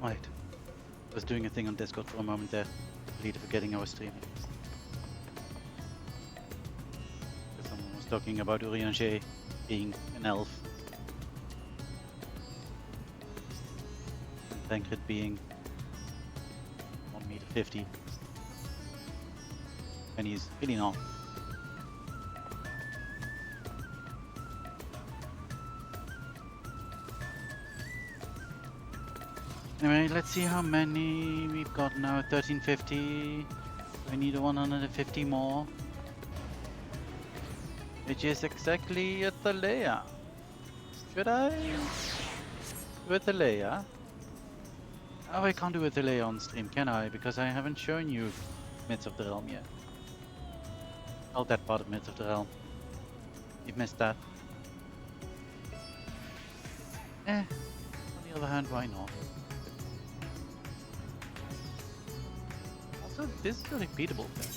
Right. I was doing a thing on Discord for a moment there, completely forgetting I was streaming. Someone was talking about Urianger being an elf. And Fae'ret being 1 meter 50. And he's really not. Anyway, let's see how many we've got now. 1350. I need 150 more. Which is exactly at the layer. Should I do it the layer? Oh, I can't do it the layer on stream, can I? Because I haven't shown you Myths of the Realm yet. Oh, that part of Myths of the Realm. You've missed that. On the other hand, why not? Also, this is a repeatable thing.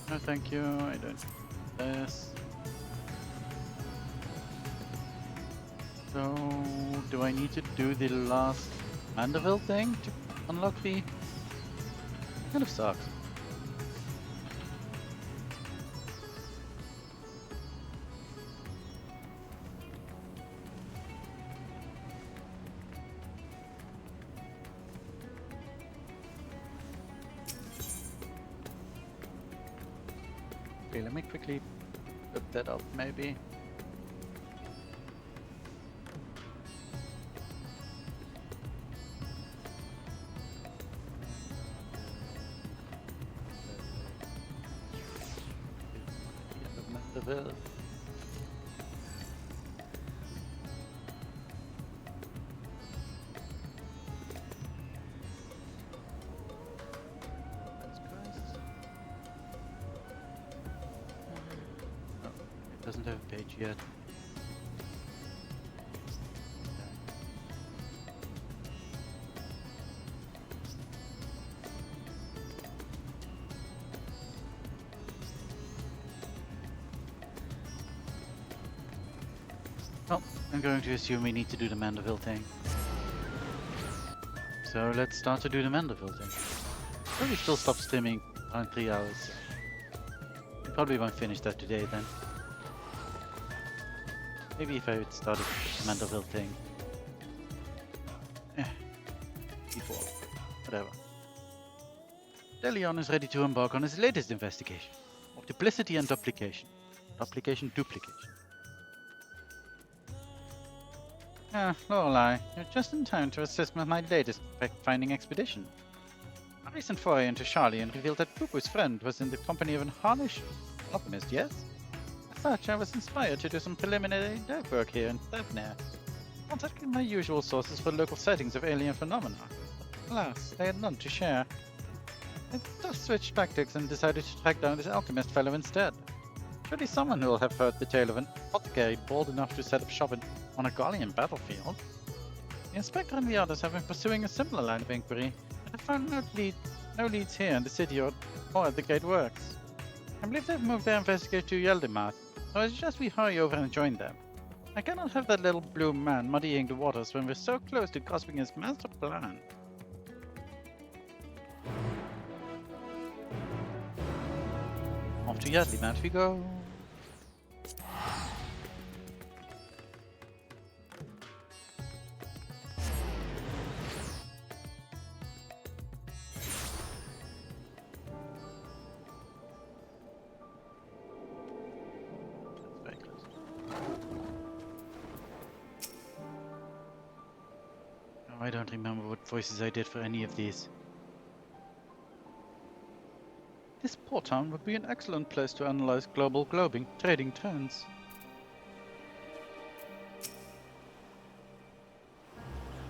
No, thank you. I don't need this. So, do I need to do the last Mandeville thing to unlock the... Kind of sucks. Okay, let me quickly look that up, maybe. Mandeville. It doesn't have a page yet. Well, I'm going to assume we need to do the Mandeville thing. So let's start to do the Mandeville thing. Probably still stop streaming around 3 hours. We probably won't finish that today then. Maybe if I had started the Mandeville thing. Before. Whatever. Delion is ready to embark on his latest investigation of duplicity and duplication. Duplication. Lorelei, you're just in time to assist with my latest fact-finding expedition. A recent foray into Charlian revealed that Pupu's friend was in the company of an harnish alchemist, yes? As such, I was inspired to do some preliminary dive work here in Thevnir, contacting my usual sources for local sightings of alien phenomena. Alas, they had none to share. I just switched tactics and decided to track down this alchemist fellow instead. Surely someone will have heard the tale of an apothecary bold enough to set up shop on a Gallian battlefield. The Inspector and the others have been pursuing a similar line of inquiry, but have found no leads here in the city or at the Great Works. I believe they've moved their investigation to Yeldimath, so I suggest we hurry over and join them. I cannot have that little blue man muddying the waters when we're so close to grasping his master plan. Off to Yeldimath we go. I don't remember what voices I did for any of these. This port town would be an excellent place to analyze global trading trends.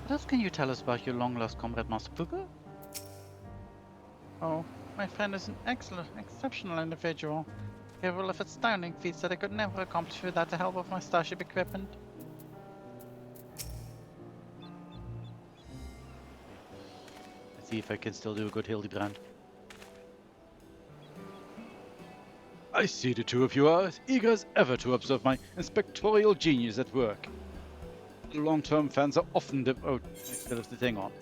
What else can you tell us about your long-lost comrade, Master Puga? Oh, my friend is an exceptional individual, capable of astounding feats that I could never accomplish without the help of my starship equipment. See if I can still do a good Hildebrand. I see the two of you are as eager as ever to observe my inspectorial genius at work. The long-term fans are often oh, I still have the thing on.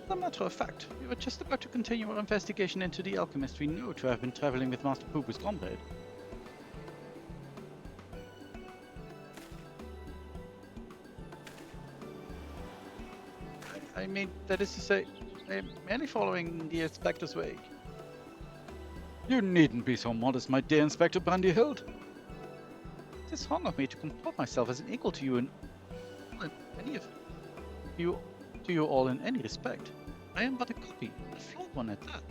As a matter of fact, we were just about to continue our investigation into the alchemist we know to have been traveling with Master Pupu's comrade. I mean, that is to say, I am merely following the inspector's wake. You needn't be so modest, my dear Inspector Brandyhild. It is wrong of me to comport myself as an equal to you in any of you, to you all in any respect. I am but a copy, a flawed one at that.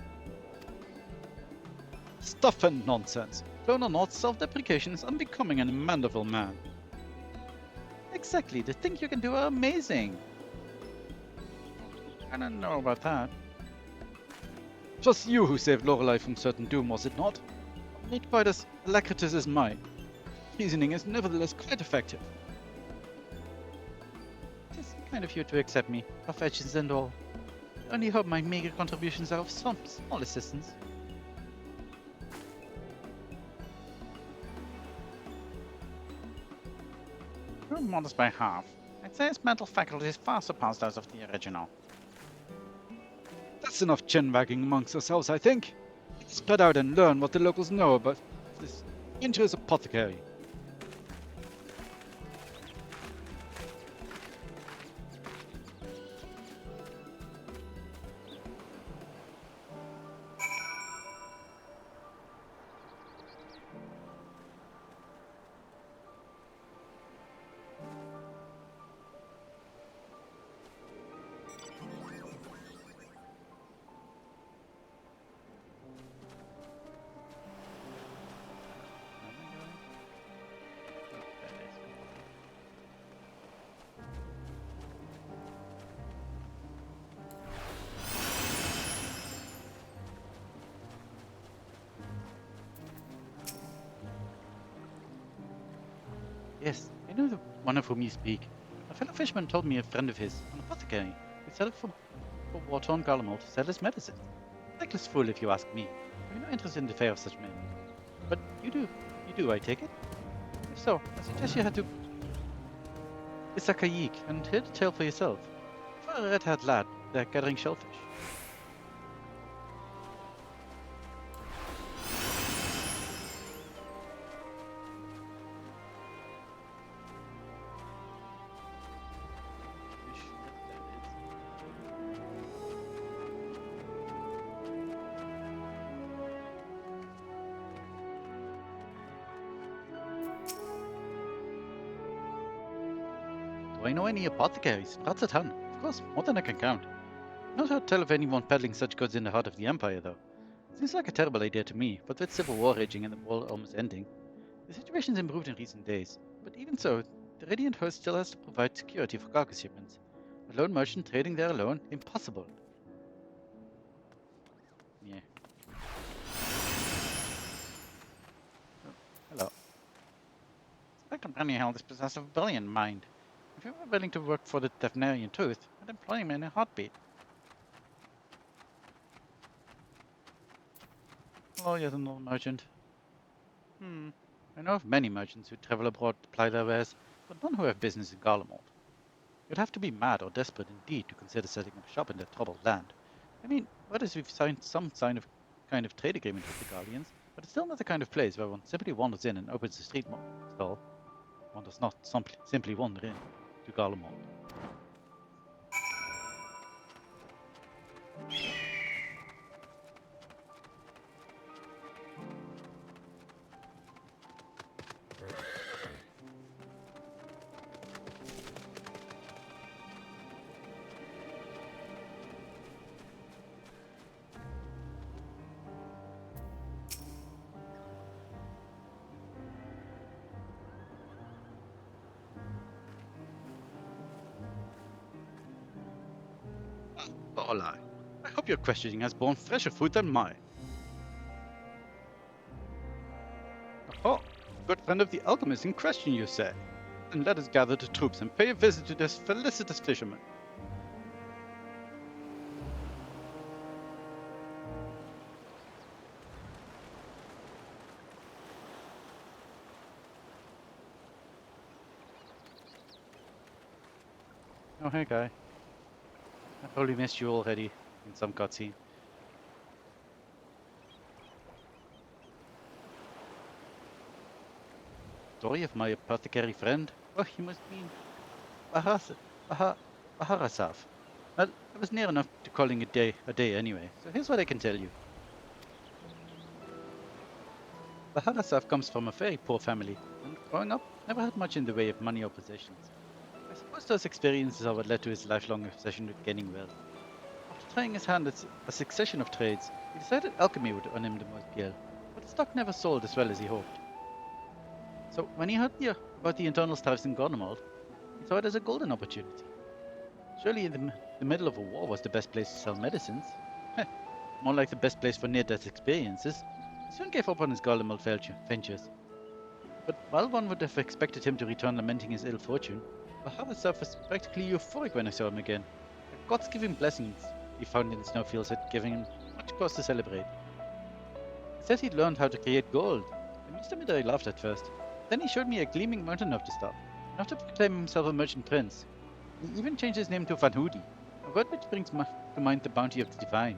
Stuff and nonsense. Clone or not, self-deprecation is unbecoming in a Mandeville man. Exactly, the things you can do are amazing. I don't know about that. Just you who saved Lorelei from certain doom, was it not? Made quite as alacritous as mine. Reasoning is nevertheless quite effective. It is kind of you to accept me, professions and all. I only hope my meager contributions are of some small assistance. You're modest by half. I'd say his mental faculties far surpassed those of the original. That's enough chin-wagging amongst ourselves, I think. Let's spread out and learn what the locals know about this dangerous apothecary. Yes, I know the one of whom you speak. A fellow fisherman told me a friend of his, an apothecary, who set up for water on Garlemald to sell his medicine. Reckless fool, if you ask me. I have no interest in the fate of such men. But you do, I take it? If so, I suggest you head to Isakayik and hear the tale for yourself. For a red-haired lad, they're gathering shellfish. Do I know any apothecaries? Lots a ton. Of course, more than I can count. Not heard tell of anyone peddling such goods in the heart of the Empire, though. Seems like a terrible idea to me, but with civil war raging and the war almost ending, the situation's improved in recent days. But even so, the Radiant Host still has to provide security for cargo shipments. A lone merchant trading there alone? Impossible. Yeah. Oh, hello. Inspector Brandyhild is possessed of a brilliant mind. If you were willing to work for the Tefnarian Tooth, I'd employ him in a heartbeat. Oh, yet another merchant. I know of many merchants who travel abroad to ply their wares, but none who have business in Garlemald. You'd have to be mad or desperate indeed to consider setting up shop in that troubled land. I mean, what if we've signed some kind of trade agreement with the Guardians, but it's still not the kind of place where one simply wanders in and opens a street stall. One does not simply wander in to Garlemald. Lorelei, I hope your questioning has borne fresher fruit than mine. Oh, good friend of the alchemist in question, you say? Then let us gather the troops and pay a visit to this felicitous fisherman. Oh, hey, guy. I probably missed you already in some cutscene. Story of my apothecary friend? Oh, he must mean Baharasav. Well, I was near enough to calling it a day anyway, so here's what I can tell you. Baharasov comes from a very poor family, and growing up, never had much in the way of money or possessions. I suppose those experiences are what led to his lifelong obsession with gaining wealth. After trying his hand at a succession of trades, he decided alchemy would earn him the most appeal, but the stock never sold as well as he hoped. So when he heard about the internal strife in Gornemold, he saw it as a golden opportunity. Surely the middle of a war was the best place to sell medicines. More like the best place for near-death experiences. He soon gave up on his Gornemold ventures. But while one would have expected him to return lamenting his ill fortune, Baharasov was practically euphoric when I saw him again. The gods-giving blessings he found in the snowfields had given him much cause to celebrate. He said he'd learned how to create gold. I must admit I laughed at first. Then he showed me a gleaming mountain of the stuff, enough to proclaim himself a merchant prince. He even changed his name to Van Hoody, a word which brings to mind the bounty of the divine.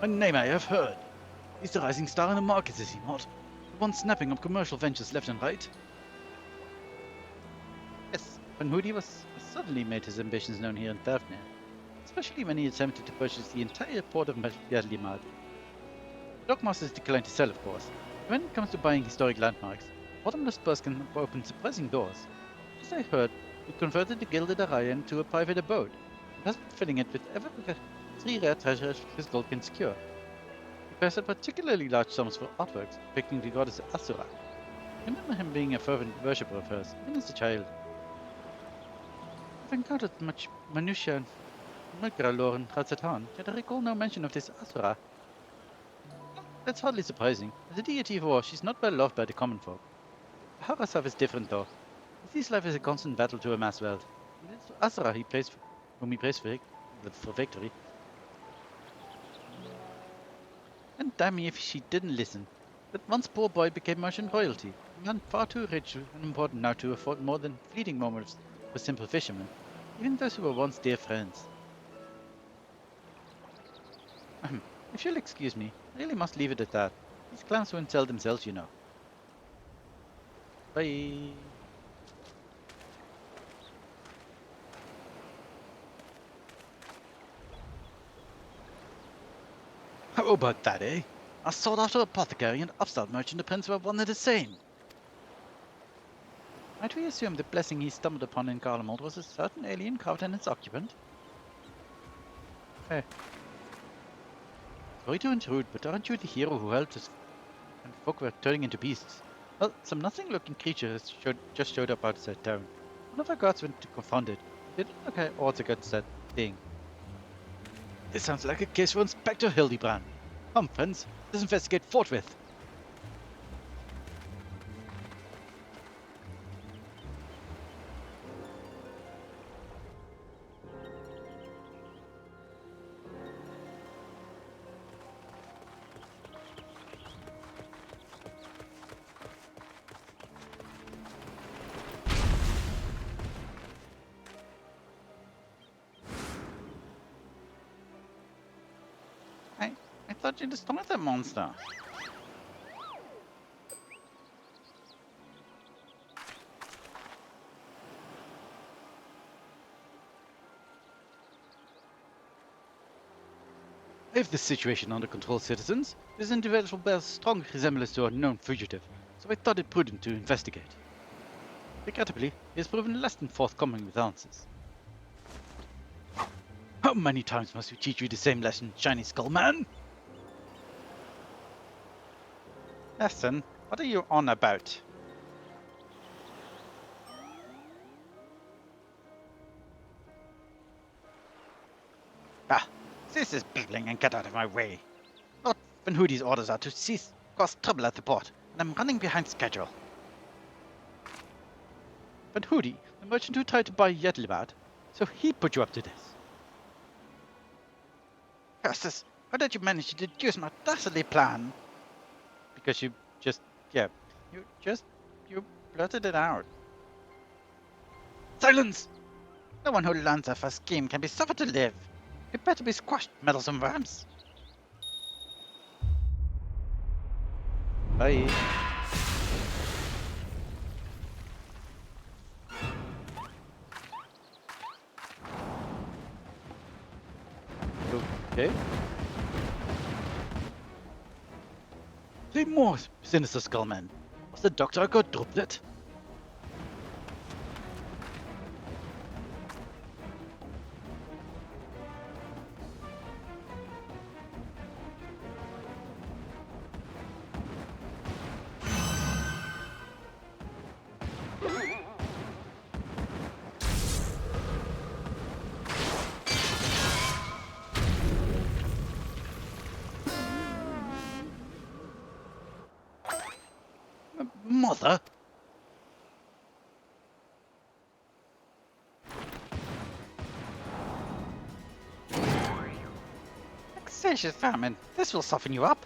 A name I have heard. He's the rising star in the market, is he not? The one snapping up commercial ventures left and right? Yes, Van Hoody suddenly made his ambitions known here in Thavnir, especially when he attempted to purchase the entire port of Yadlimad. The dockmasters declined to sell, of course. When it comes to buying historic landmarks, bottomless purse can open surprising doors. As I heard, he converted the Gilded Araya into a private abode, and has been filling it with ever 3 rare treasures his gold can secure. He pays out particularly large sums for artworks depicting the goddess Asura. I remember him being a fervent worshipper of hers, even as a child. I've encountered much minutiae and Mulgra lore in Khazad-dûm, yet I recall no mention of this Asura. That's hardly surprising. As a deity of war, she's not well loved by the common folk. Baharasov is different, though. He sees life as a constant battle to amass wealth. And it's Asura whom he prays for victory. And damn me if she didn't listen. That once poor boy became merchant royalty, a man far too rich and important now to afford more than fleeting moments for simple fishermen, even those who were once dear friends. If you'll excuse me, I really must leave it at that. These clams won't sell themselves, you know. Bye. How about that, eh? A sought-after apothecary and upstart merchant appearance were one and the same. Might we assume the blessing he stumbled upon in Garlemald was a certain alien carved in its occupant? Hey. Sorry to intrude, but aren't you the hero who helped us when folk were turning into beasts? Well, some nothing-looking creature just showed up outside town. One of our guards went to confront it. They didn't look at odds against that thing. This sounds like a case for Inspector Hildebrand. Come, friends, let's investigate forthwith. I thought you destroyed that monster. I have the situation under control, citizens. This individual bears strong resemblance to a known fugitive, so I thought it prudent to investigate. Regrettably, he has proven less than forthcoming with answers. How many times must we teach you the same lesson, Shiny Skull Man? Lesson? What are you on about? Ah, cease this babbling and get out of my way. Lord Van Hoody's orders are to cease cause trouble at the port, and I'm running behind schedule. Van Hoody, the merchant who tried to buy Yedlibad, so he put you up to this. Curses, how did you manage to deduce my dastardly plan? Because you blurted it out. Silence! No one who learns of a scheme can be suffered to live. You better be squashed, meddlesome worms. Bye. Okay. Three more, Sinister Skullman. Was the Doctor got duplet? Mother? Vexatious famine. This will soften you up.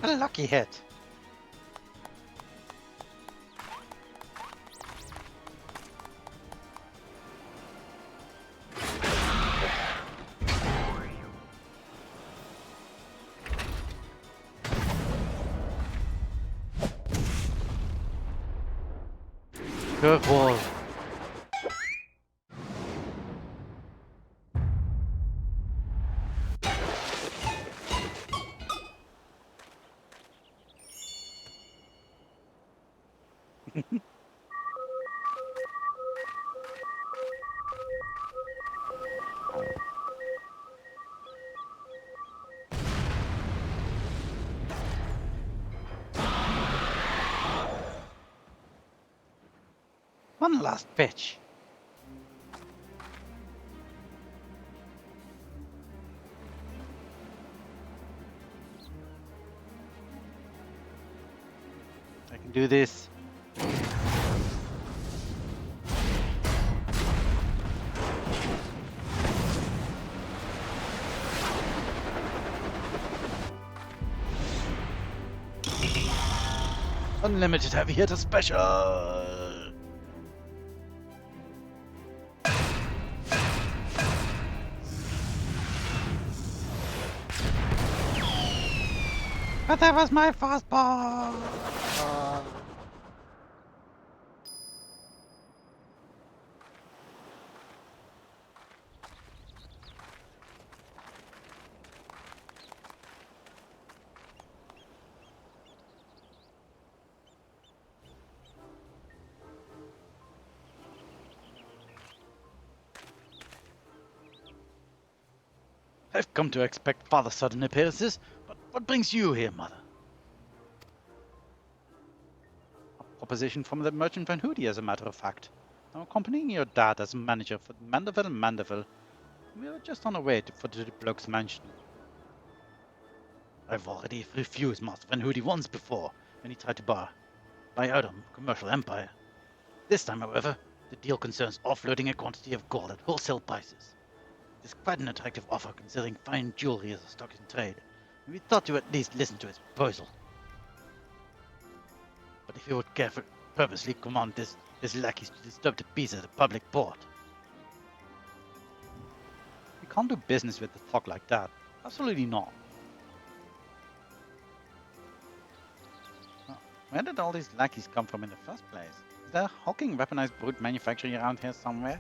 A lucky hit. Good wall. One last pitch. I can do this. Unlimited heavy hitter special. But that was my fastball. I've come to expect father sudden appearances, but what brings you here, mother? A proposition from the merchant Van Hoody, as a matter of fact. I'm accompanying your dad as manager for Mandeville. We were just on our way for the bloke's mansion. I've already refused Master Van Hoody once before, when he tried to buy out a commercial empire. This time, however, the deal concerns offloading a quantity of gold at wholesale prices. It's quite an attractive offer considering fine jewelry as a stock in trade, and we thought to at least listen to his proposal. But if you would purposely command his lackeys to disturb the peace of the public port. We can't do business with the fog like that. Absolutely not. Where did all these lackeys come from in the first place? Is there a hulking weaponized brute manufacturing around here somewhere?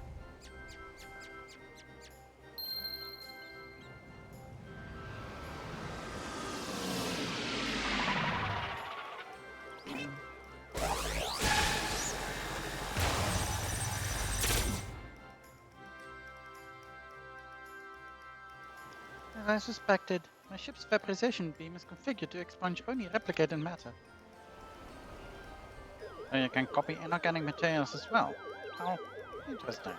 As I suspected, my ship's vaporization beam is configured to expunge only replicated matter. So you can copy inorganic materials as well. How interesting.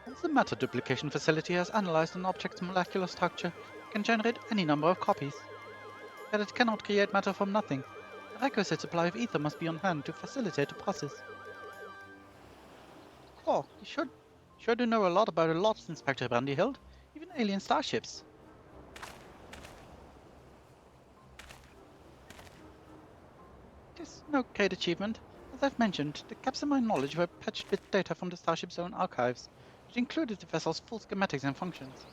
Once the matter duplication facility has analyzed an object's molecular structure, it can generate any number of copies. But it cannot create matter from nothing. A requisite supply of ether must be on hand to facilitate the process. Oh, you sure do know a lot about a lot, Inspector Brandyhild. Even alien starships. It is no great achievement. As I've mentioned, the gaps in my knowledge were patched with data from the Starship's own archives. which included the vessel's full schematics and functions.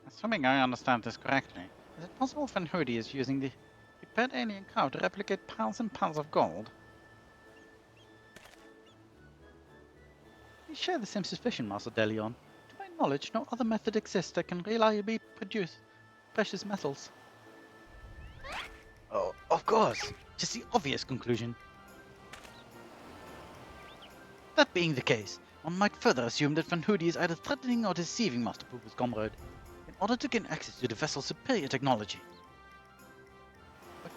Assuming I understand this correctly, is it possible Van Hoody is using the prepared alien cow to replicate piles and piles of gold? We share the same suspicion, Master Delion. To my knowledge, no other method exists that can reliably produce precious metals. Oh, of course! Just the obvious conclusion. That being the case, one might further assume that Van Hoody is either threatening or deceiving Master Pooper's comrade in order to gain access to the vessel's superior technology. But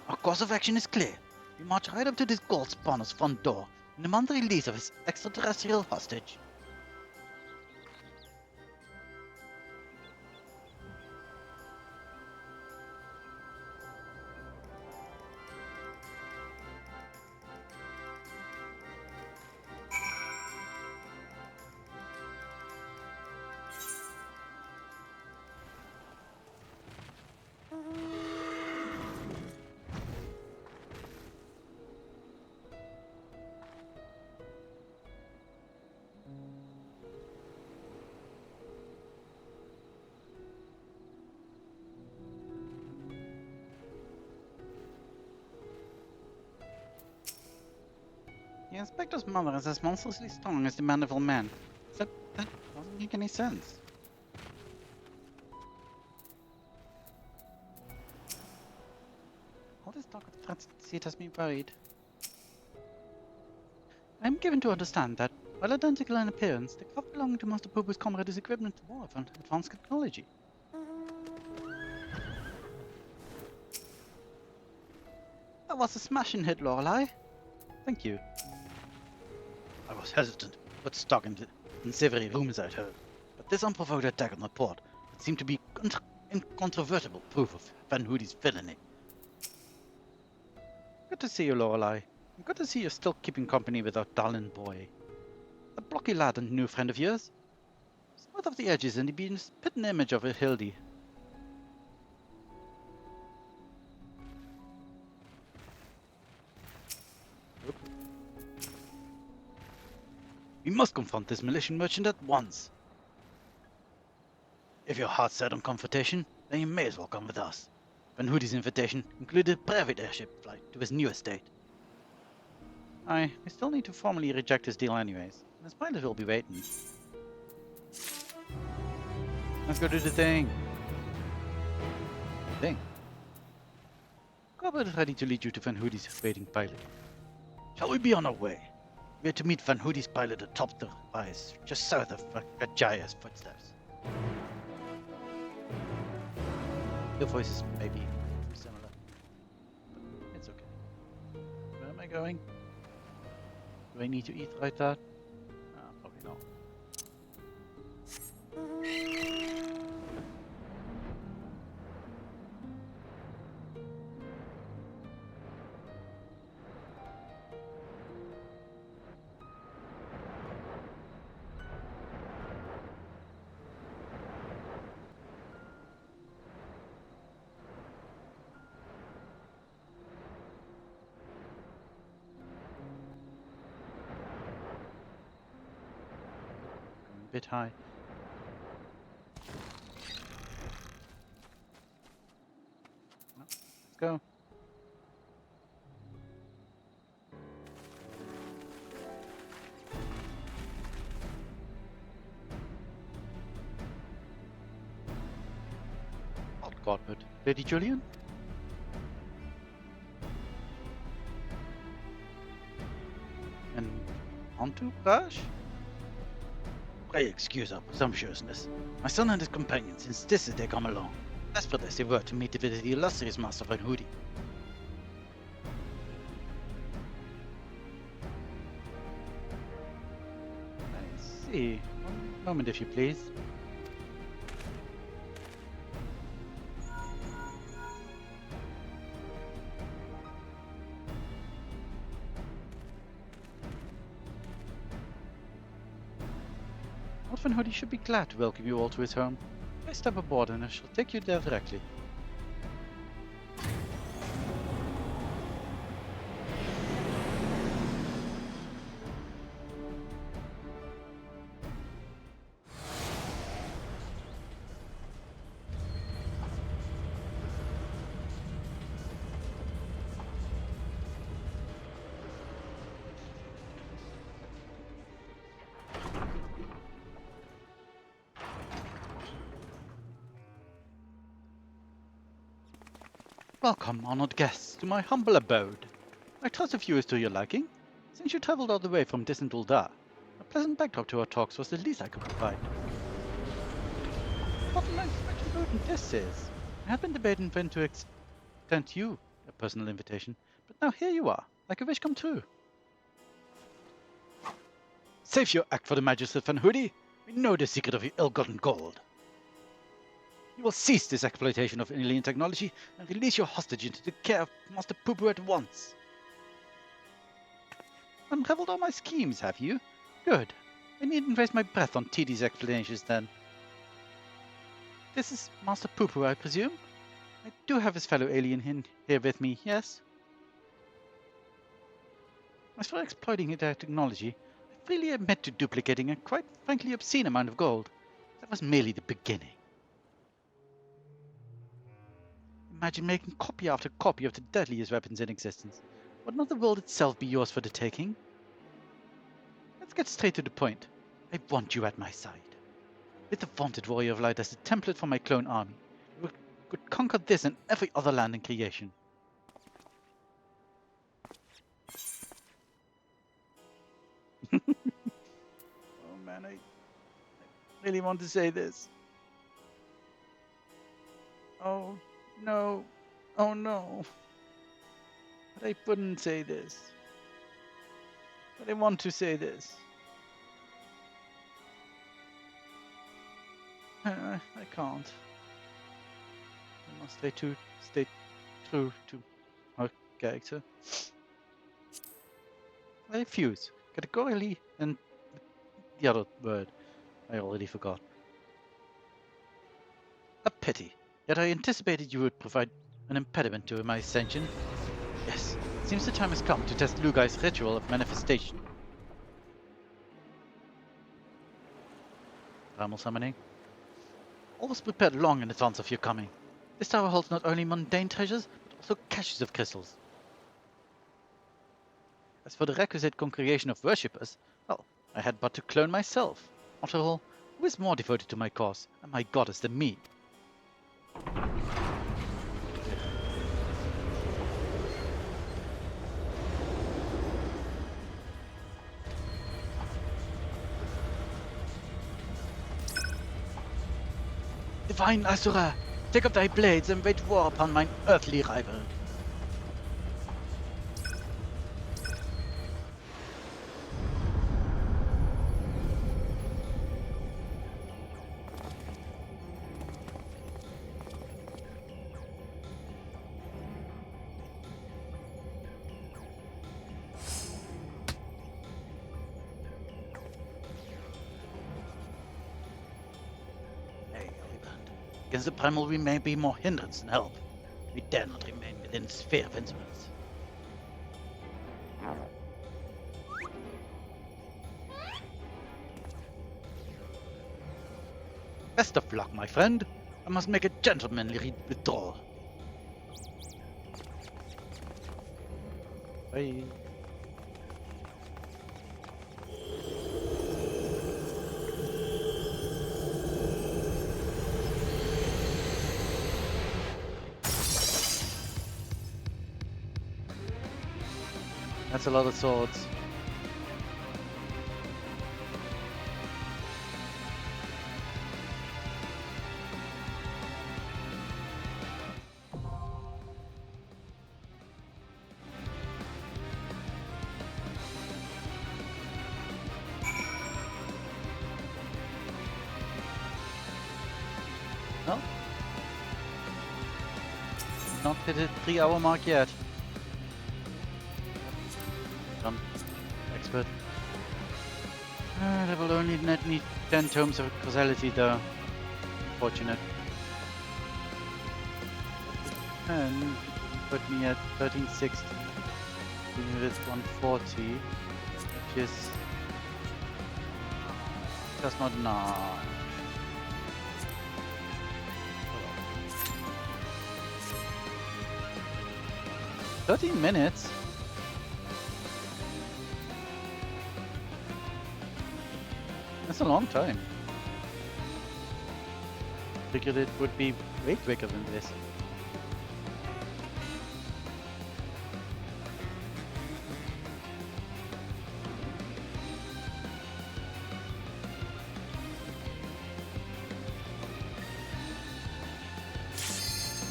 our course of action is clear. We march right up to this gold spawner's front door and demand the release of his extraterrestrial hostage. The Inspector's mother is as monstrously strong as the Mandeville man. Except that doesn't make any sense. All this talk of threats at sea has me worried. I am given to understand that, while identical in appearance, the craft belonging to Master Pooper's comrade is equivalent to more of advanced technology. That was a smashing hit, Lorelei. Thank you. I was hesitant, but stuck in the unsavory rumors I'd heard. But this unprovoked attack on the port would seem to be incontrovertible proof of Van Hoody's villainy. Good to see you, Lorelei. And good to see you still keeping company with our darling boy. A blocky lad and new friend of yours? Smooth off the edges and he be a spitting image of a Hildy. We must confront this Militian merchant at once. If your heart's set on confrontation, then you may as well come with us. Van Hoody's invitation included a private airship flight to his new estate. We still need to formally reject his deal anyways. His pilot will be waiting. Let's go do the thing. Thing? Corbett is ready to lead you to Van Hoody's waiting pilot. Shall we be on our way? We are to meet Van Hoody's pilot atop the rise, just south of Gajaya's footsteps. Your voices may be similar, but it's okay. Where am I going? Do I need to eat like that? Probably not. A bit high. Well, let's go. Old Godward. Lady Julian? And onto Raj? Pray excuse our presumptuousness. My son and his companions insisted they come along, desperate as they were to meet with the illustrious Master Van Hoody. I see. One moment, if you please. Lord Van Hoody should be glad to welcome you all to his home. I step aboard and I shall take you there directly. Welcome, honored guests, to my humble abode. I trust a few is to your liking. Since you traveled all the way from distant Uldar, a pleasant backdrop to our talks was the least I could provide. What an unexpected burden this is. I had been debating when to extend you a personal invitation, but now here you are, like a wish come true. Save your act for the Magistrate Van Hoodie. We know the secret of your ill-gotten gold. You will cease this exploitation of alien technology and release your hostage into the care of Master Poo-Poo at once. Unraveled all my schemes, have you? Good. I needn't waste my breath on tedious explanations then. This is Master Poo-Poo, I presume? I do have his fellow alien here with me, yes? As for exploiting their technology, I freely admit to duplicating a quite frankly obscene amount of gold. That was merely the beginning. Imagine making copy after copy of the deadliest weapons in existence. Would not the world itself be yours for the taking? Let's get straight to the point. I want you at my side. With the vaunted Warrior of Light as the template for my clone army, we could conquer this and every other land in creation. Oh man, I really want to say this. Oh no, oh no. But I wouldn't say this. But I want to say this. I can't. I must stay true to our character. I refuse, categorically, and the other word I already forgot. A pity. Yet I anticipated you would provide an impediment to my ascension. Yes, it seems the time has come to test Lugai's ritual of manifestation. Primal summoning. All was prepared long in advance of your coming. This tower holds not only mundane treasures, but also caches of crystals. As for the requisite congregation of worshippers, well, I had but to clone myself. After all, who is more devoted to my cause and my goddess than me? Divine Asura, take up thy blades and wage war upon mine earthly rival. Against the primal we may be more hindrance than help. We dare not remain within the sphere of influence. Best of luck, my friend. I must make a gentlemanly withdrawal. Bye. That's a lot of swords. Well, not hit the 3-hour mark yet. Expert. They will only net need 10 tomes of causality though. Unfortunate. And put me at 1360. With 140. Which is just not enough. 13 minutes? That's a long time. Figured it would be way quicker than this.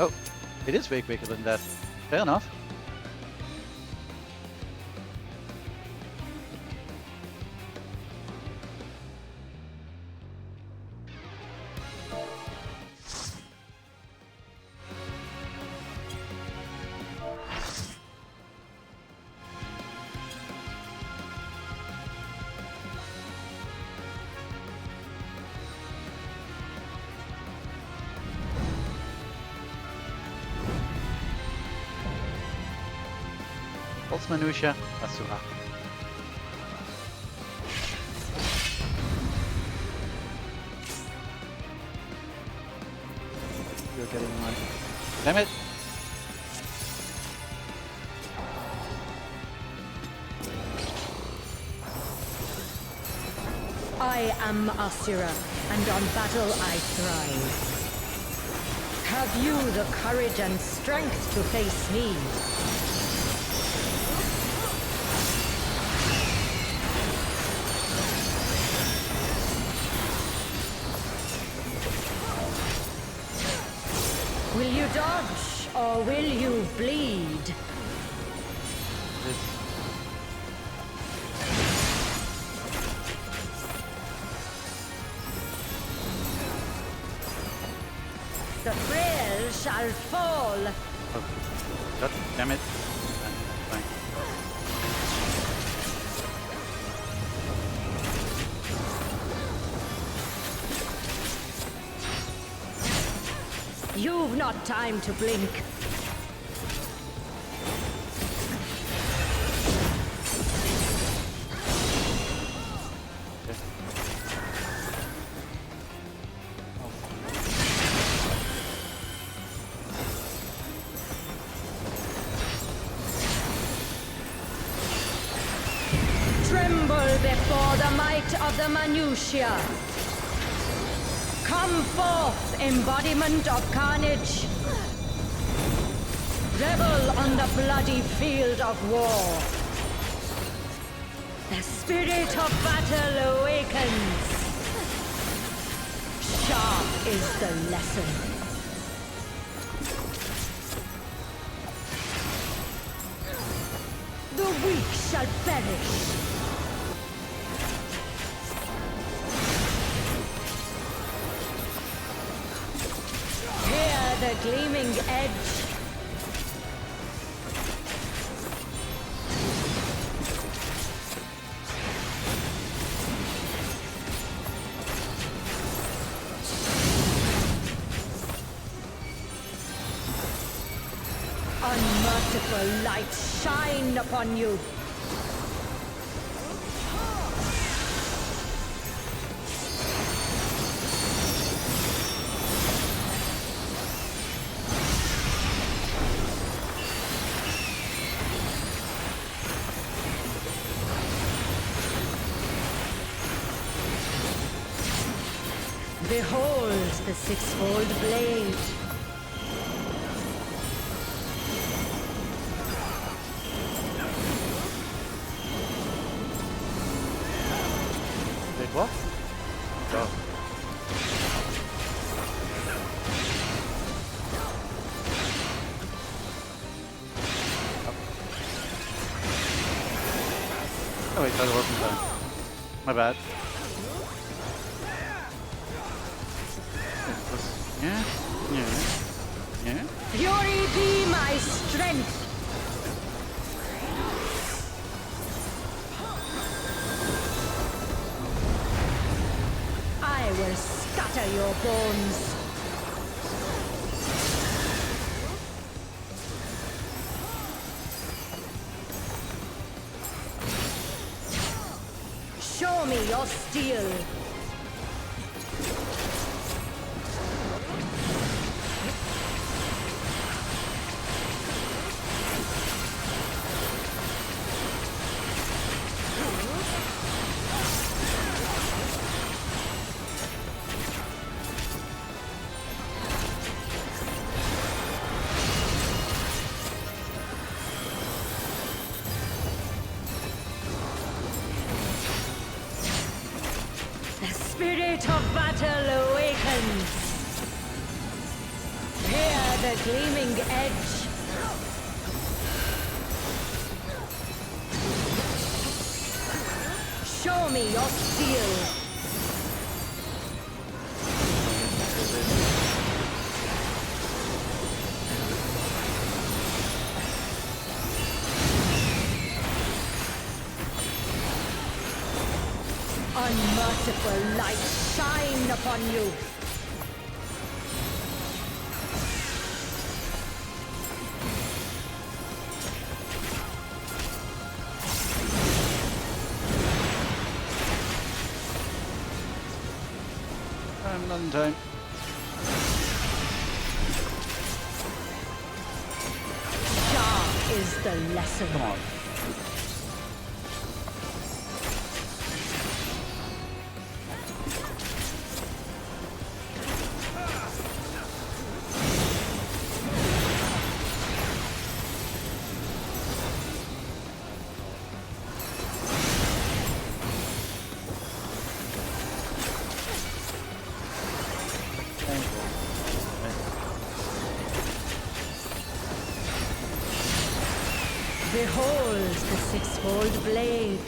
Oh, it is way quicker than that. Fair enough. Als Manusha, Asura. You're getting my... Damn it! I am Asura, and on battle I thrive. Have you the courage and strength to face me? Will you dodge, or will you bleed? The frail shall fall. Oh, God damn it. Fine. You've not time to blink. Tremble before the might of the minutiae. Come forth, embodiment of carnage. Revel on the bloody field of war. The spirit of battle awakens. Sharp is the lesson. The weak shall perish. The gleaming edge. Unmerciful light shine upon you. Behold the six-fold blade. Wait, what? Oh. Oh wait, that wasn't done. My bad. Yeah, yeah, yeah. Fury be my strength. I will scatter your bones. Show me your steel. The spirit of battle awakens. Hear the gleaming edge. Show me your steel. Unmerciful light shine upon you. None time. Dark is the lesson. Come on. Behold the six-fold blade.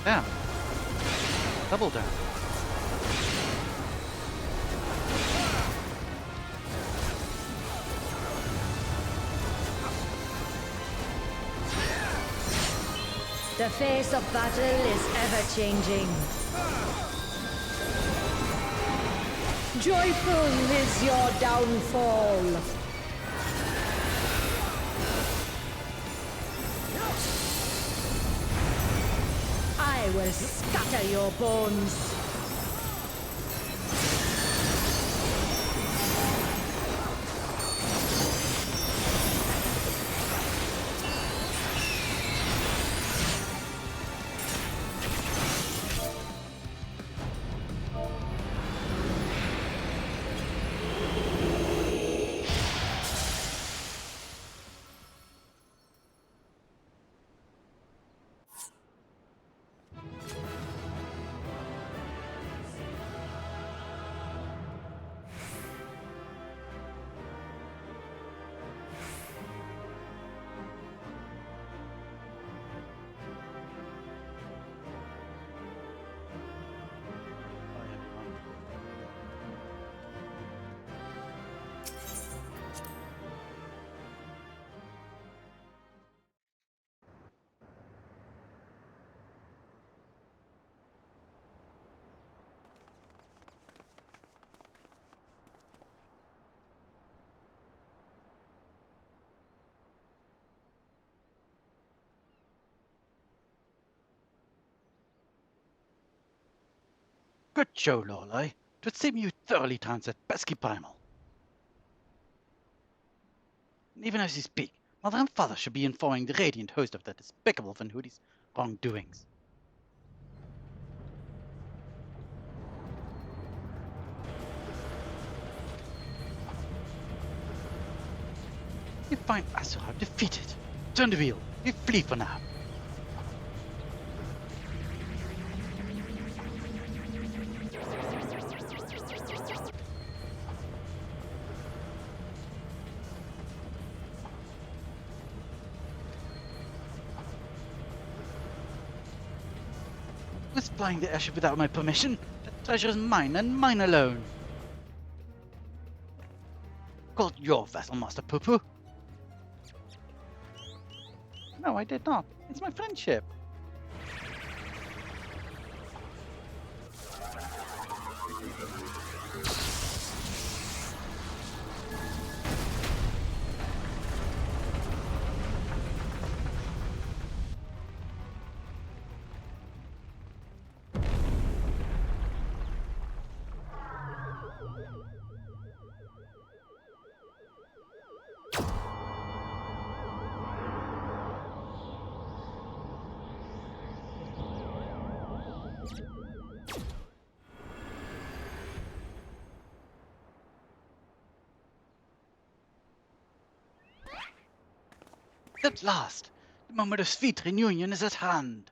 Down. Double down. The face of battle is ever-changing. Joyful is your downfall. I will scatter your bones. Good show, Lorelei. Twould seem you thoroughly trounced that pesky primal. Even as you speak, Mother and Father should be informing the radiant host of the despicable Van Hoodie's wrongdoings. You find Asura defeated. Turn the wheel. We flee for now. Who's flying the airship without my permission? The treasure is mine and mine alone. Called your vessel, Master Poo-Poo. No, I did not. It's my friendship. At last! The moment of sweet reunion is at hand.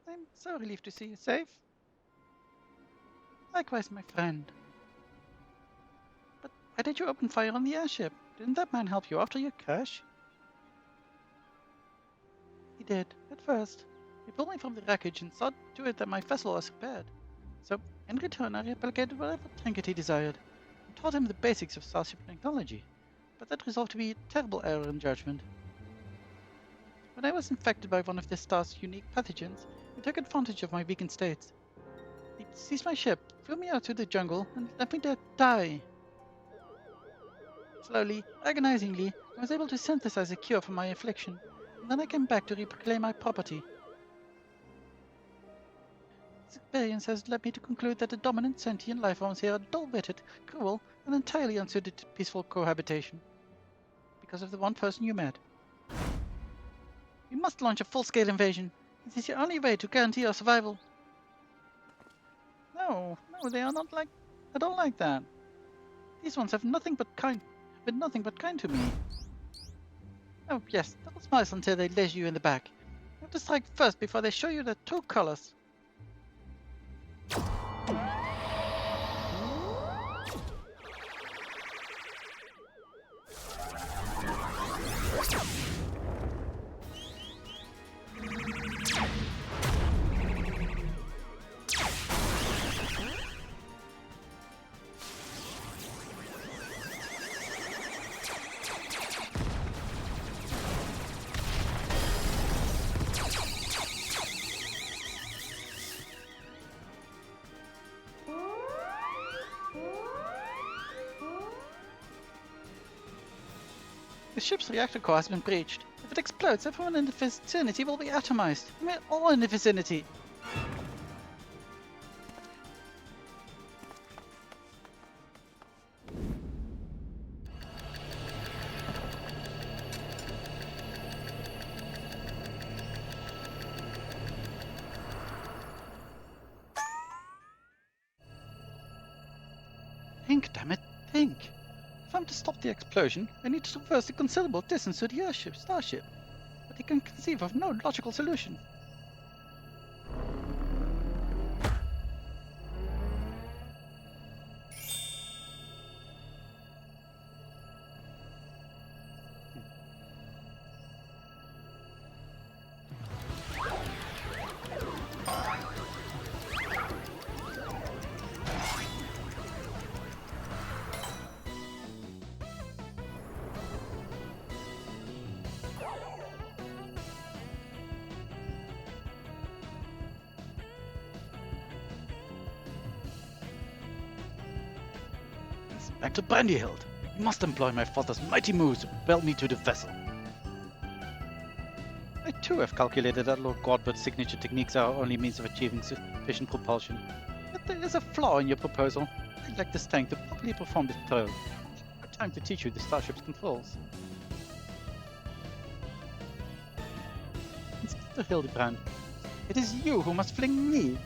I'm so relieved to see you safe. Likewise, my friend. But why did you open fire on the airship? Didn't that man help you after your crash? He did, at first. He pulled me from the wreckage and saw to it that my vessel was repaired. So, in return, I replicated whatever trinket he desired, and taught him the basics of starship technology. But that resolved to be a terrible error in judgment. When I was infected by one of this star's unique pathogens, he took advantage of my weakened state. He seized my ship, threw me out to the jungle, and left me there to die. Slowly, agonizingly, I was able to synthesize a cure for my affliction, and then I came back to reclaim my property. This experience has led me to conclude that the dominant sentient life forms here are dull-witted, cruel, and entirely unsuited to peaceful cohabitation. Because of the one person you met. We must launch a full-scale invasion. It is the only way to guarantee our survival. No, they are not at all like that. These ones have been nothing but kind to me. Oh yes, double smiles until they laser you in the back. You have to strike first before they show you their true colors. The ship's reactor core has been breached. If it explodes, everyone in the vicinity will be atomized. We're all in the vicinity. Think, damn it, think. If I'm to stop the explosion, I need to traverse a considerable distance to the starship. But I can conceive of no logical solution. Inspector Brandyhild, you must employ my father's mighty moves to propel me to the vessel. I too have calculated that Lord Godbert's signature techniques are our only means of achieving sufficient propulsion. But there is a flaw in your proposal. I lack the strength to properly perform this toil. No time to teach you the starship's controls. Inspector Hildebrand, it is you who must fling me.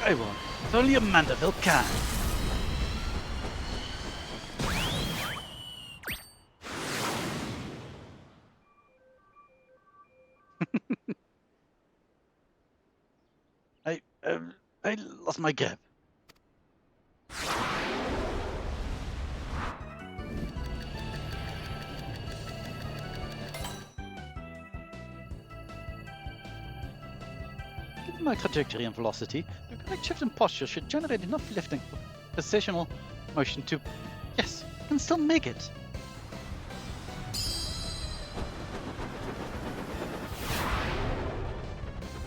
I won't. It's only a Mandeville can. I lost my gap. Given my trajectory and velocity, the correct shift in posture should generate enough lifting for positional motion to... Yes, I can still make it.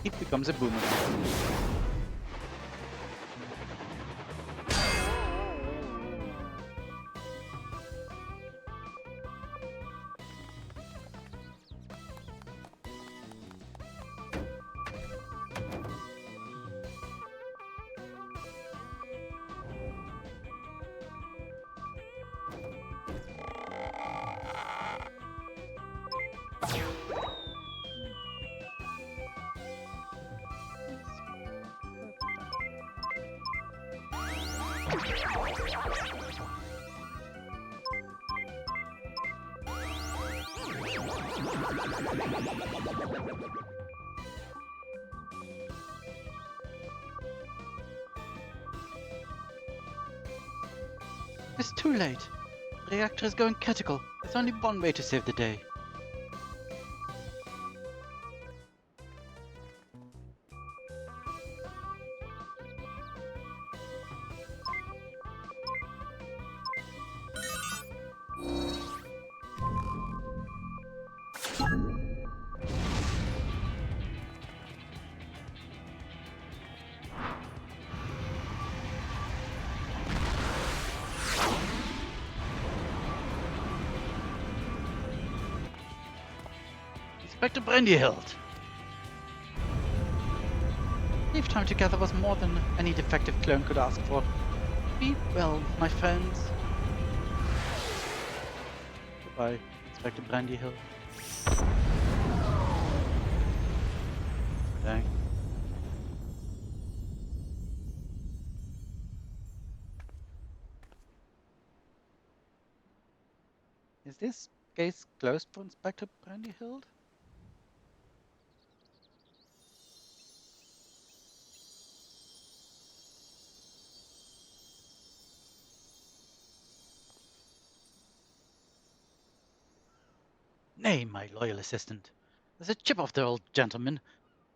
It becomes a boomerang. It's too late. The reactor is going critical. There's only one way to save the day. Inspector Brandyhilt! Leave time together was more than any defective clone could ask for. Be well, my friends. Goodbye, Inspector Brandyhilt. Dang. Is this case closed for Inspector Brandyhilt? Nay, my loyal assistant. There's a chip off the old gentleman,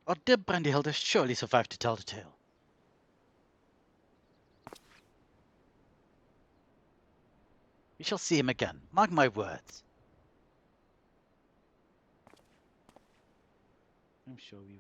or dear Brandyhilt has surely survived to tell the tale. We shall see him again, mark my words. I'm sure we will.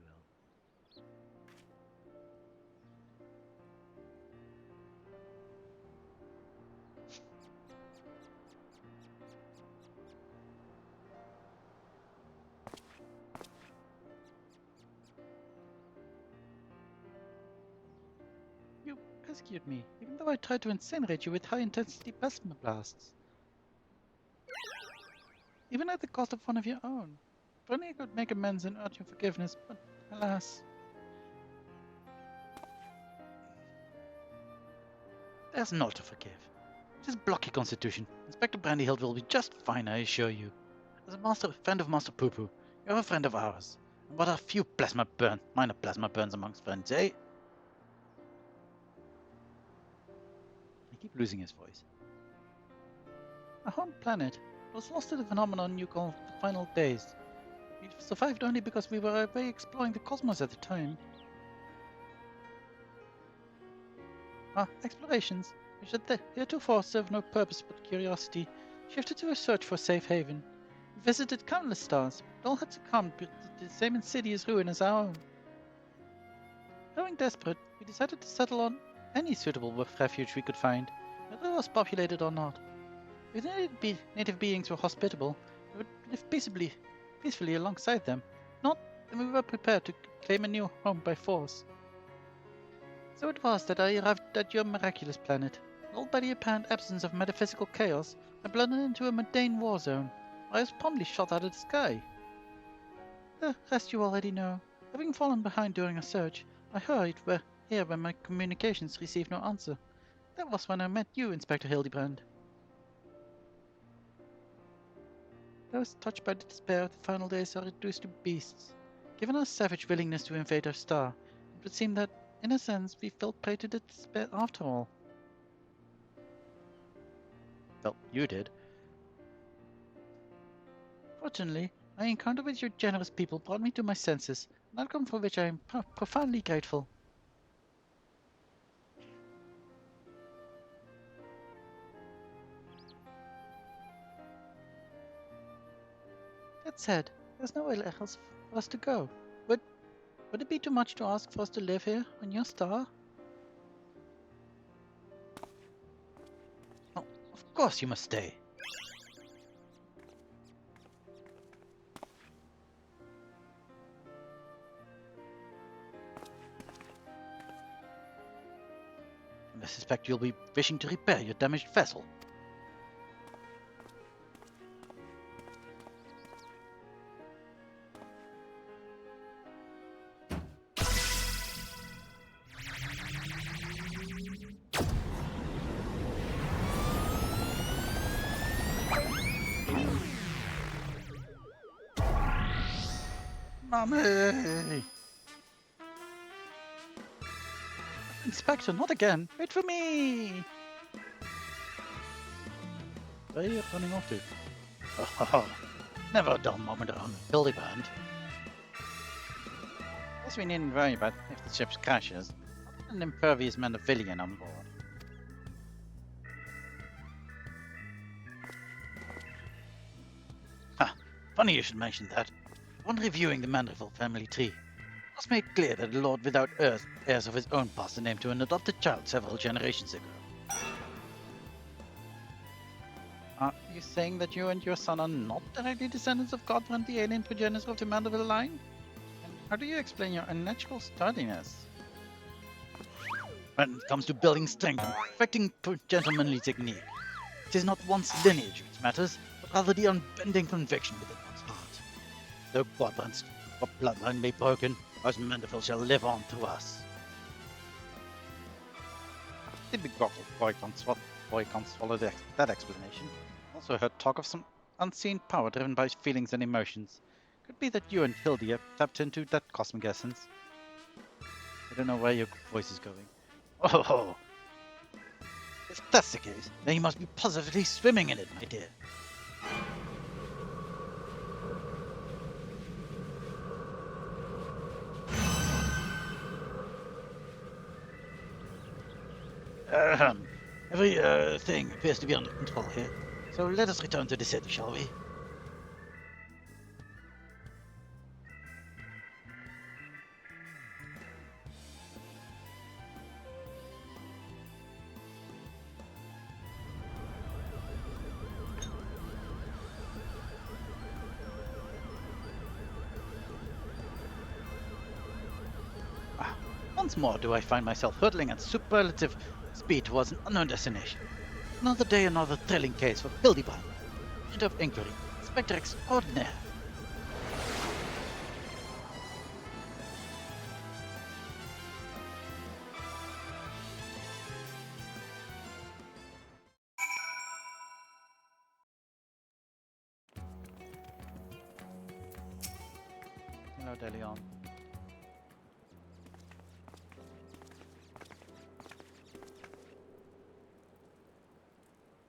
You rescued me, even though I tried to incinerate you with high-intensity plasma blasts. Even at the cost of one of your own. If only I could make amends and urge your forgiveness, but alas. There's naught to forgive. It is blocky constitution. Inspector Brandyhilt will be just fine, I assure you. As a friend of Master Poo-Poo, you're a friend of ours. And what are few minor plasma burns amongst friends, eh? I keep losing his voice. Our home planet was lost to the phenomenon you call the final days. We survived only because we were away exploring the cosmos at the time. Our explorations, which had heretofore served no purpose but curiosity, shifted to a search for a safe haven. We visited countless stars, but all had succumbed to the same insidious ruin as our own. Growing desperate, we decided to settle on any suitable refuge we could find, whether it was populated or not. If the native beings were hospitable, we would live peacefully alongside them. If not, then we were prepared to claim a new home by force. So it was that I arrived at your miraculous planet. Lulled by the apparent absence of metaphysical chaos, I blundered into a mundane war zone, where I was promptly shot out of the sky. The rest you already know. Having fallen behind during a search, I hurried here when my communications received no answer. That was when I met you, Inspector Hildebrand. Those touched by the despair of the final days are reduced to beasts. Given our savage willingness to invade our star, it would seem that, in a sense, we fell prey to the despair after all. Well, you did. Fortunately, my encounter with your generous people brought me to my senses, an outcome for which I am profoundly grateful. That said, there's nowhere else for us to go. Would it be too much to ask for us to live here on your star? Oh, of course you must stay. I suspect you'll be wishing to repair your damaged vessel. Mummy! Inspector, not again! Wait for me! Where are you running off to? Oh, never a dull moment around the Billy Band. Guess we needn't worry about if the ship crashes. An impervious Mandavillian on board. Ha! Funny you should mention that. When reviewing the Mandeville family tree, it was made clear that a lord without heirs of his own passed the name to an adopted child several generations ago. Are you saying that you and your son are not directly descendants of Godwin, the alien progenitor of the Mandeville line? And how do you explain your unnatural sturdiness? When it comes to building strength and perfecting gentlemanly technique, it is not one's lineage which matters, but rather the unbending conviction within one's heart. Though Godwin's bloodline may be broken, House Mandeville shall live on through us. Did be goggled boy can't swallow that explanation. Also heard talk of some unseen power driven by feelings and emotions. Could be that you and Hildy have tapped into that cosmic essence. I don't know where your voice is going. Oh, if that's the case, then you must be positively swimming in it, my dear. Everything appears to be under control here. So let us return to the city, shall we? Once more do I find myself hurtling at superlative speed towards an unknown destination. Another day, another thrilling case for Hildeband. End of inquiry. Inspector extraordinaire. Hello, DeLeon.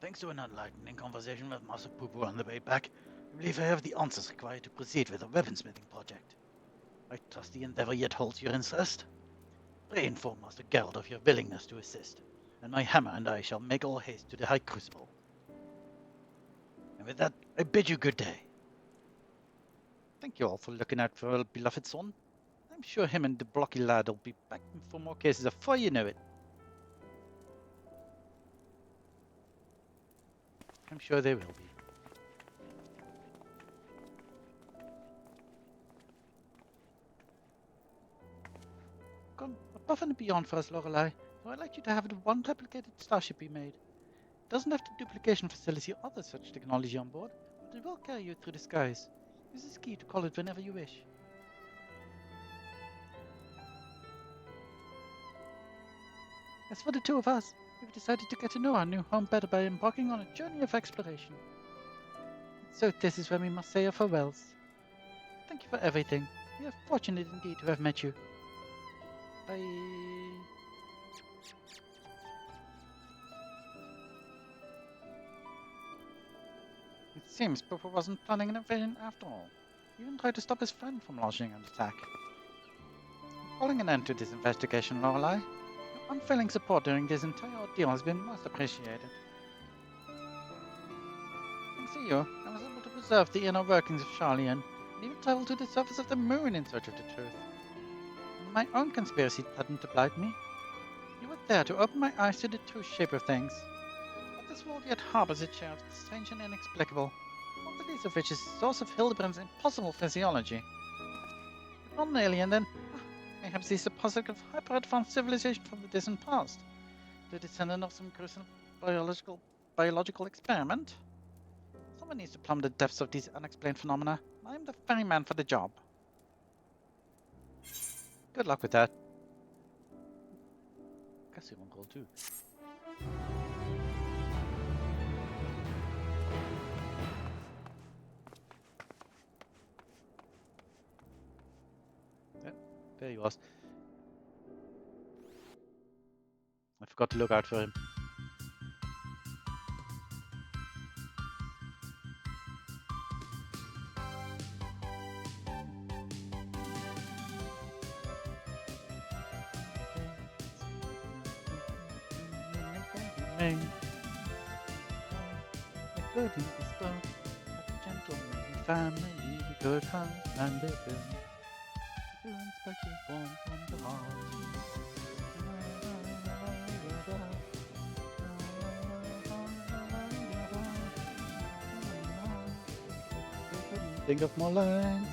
Thanks to an enlightening conversation with Master Poo-Poo on the way back, I believe I have the answers required to proceed with the weaponsmithing project. I trust the endeavor yet holds your interest. Pray inform Master Geralt of your willingness to assist, and my hammer and I shall make all haste to the High Crucible. And with that, I bid you good day. Thank you all for looking out for our beloved son. I'm sure him and the blocky lad will be back for more cases before you know it. I'm sure they will be. Gone above and beyond for us, Lorelei. So I'd like you to have one replicated starship be made. It doesn't have the duplication facility or other such technology on board, but it will carry you through the skies. Use this key to call it whenever you wish. As for the two of us, we've decided to get to know our new home better by embarking on a journey of exploration. So this is when we must say our farewells. Thank you for everything. We are fortunate indeed to have met you. Bye. It seems Poopa wasn't planning an invasion after all. He even tried to stop his friend from launching an attack. Calling an end to this investigation, Lorelei. Your unfailing support during this entire ordeal has been most appreciated. Thanks to you, I was able to preserve the inner workings of Charlian, and even travel to the surface of the moon in search of the truth. When my own conspiracy threatened to blight me, you were there to open my eyes to the true shape of things. But this world yet harbors its share of the strange and inexplicable, not the least of which is the source of Hildebrand's impossible physiology. If not an alien, then perhaps he's a product of hyper-advanced civilization from the distant past, the descendant of some gruesome biological experiment. Someone needs to plumb the depths of these unexplained phenomena. I am the very man for the job. Good luck with that. Guess you won't roll too. there he was. I forgot to look out for him. Good in the spot, a gentleman family, a good husband they build. True inspector born from the heart. Think of more lines.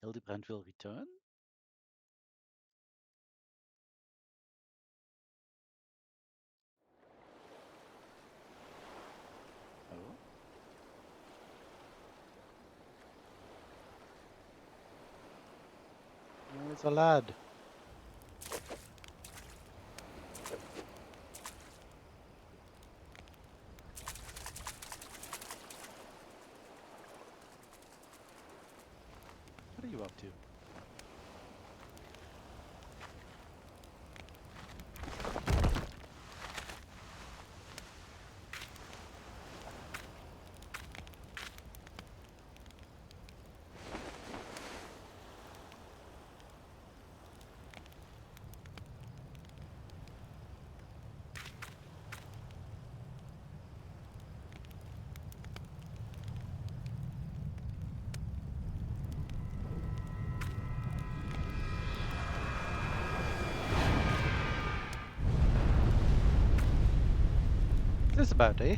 Hildebrand will return. Oh. Oh, it's a lad. What are you up to? This about, eh?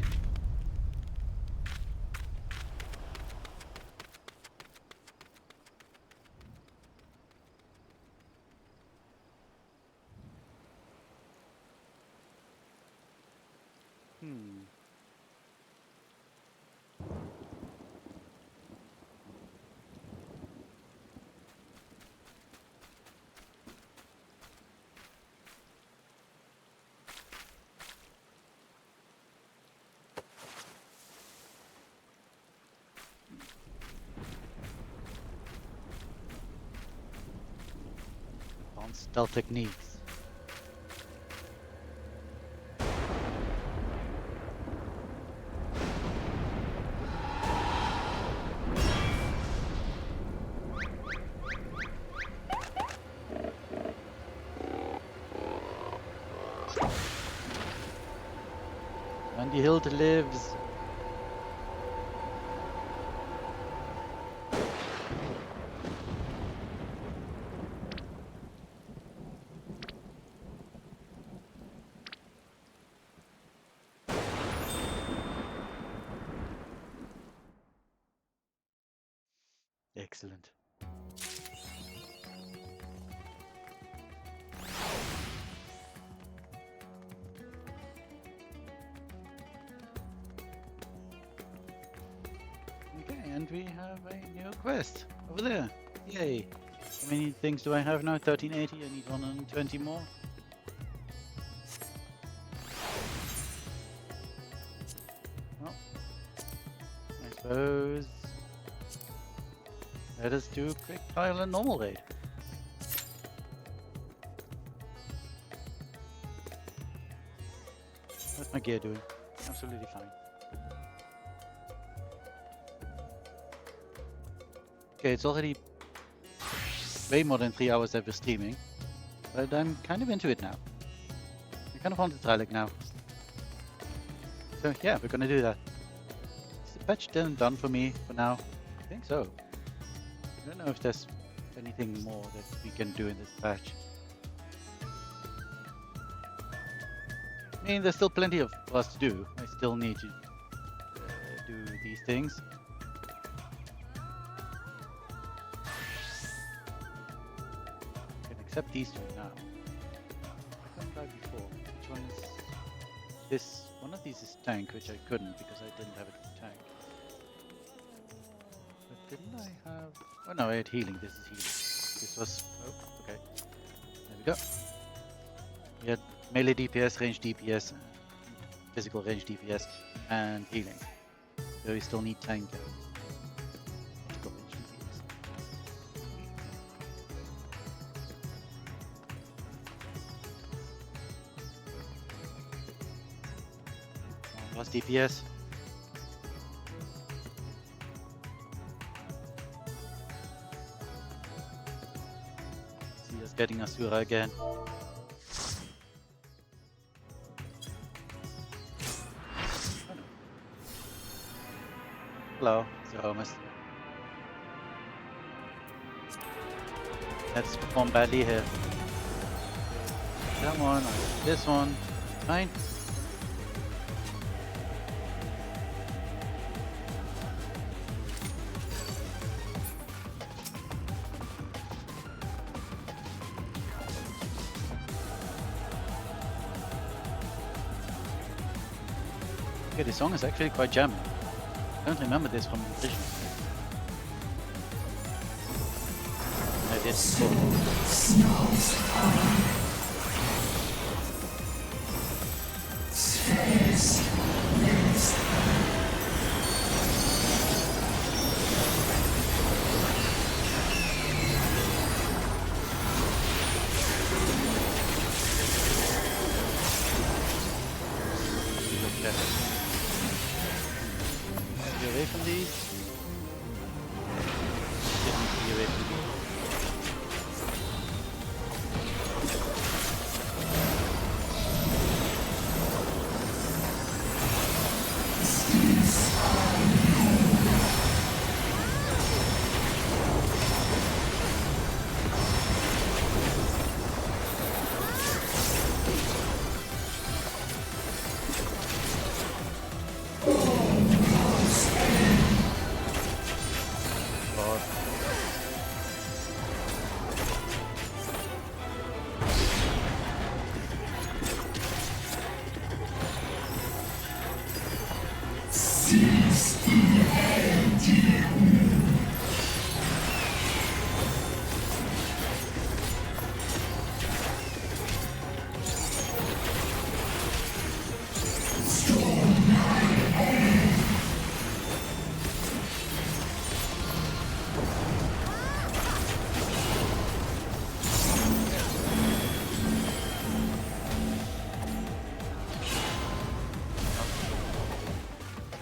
Stealth techniques. And the hilt lives. Excellent. Okay, and we have a new quest over there. Yay! How many things do I have now? 1380. I need 120 more. Well, I suppose let us do quick trial and normal raid. How's my gear doing? Absolutely fine. Okay, it's already way more than 3 hours that we're streaming, but I'm kind of into it now. I kind of want to try it now. So yeah, we're gonna do that. Is the patch done for me for now? I think so. I don't know if there's anything more that we can do in this patch. I mean, there's still plenty of us to do. I still need to do these things. I can accept these two now. I couldn't buy before. Which one is this? One of these is tank, which I couldn't because I didn't have it for tank. But didn't I have... Oh no, I had healing. This is healing. This was... Oh, okay. There we go. We had melee DPS, range DPS, physical range DPS, and healing. So you still need tank and physical range DPS. Last DPS. See us getting Asura again. Hello, Zeromus. Let's perform badly here. That one, this one, fine. Okay, this song is actually quite jamming. I don't remember this from the original. I did away from these. Didn't be away from these.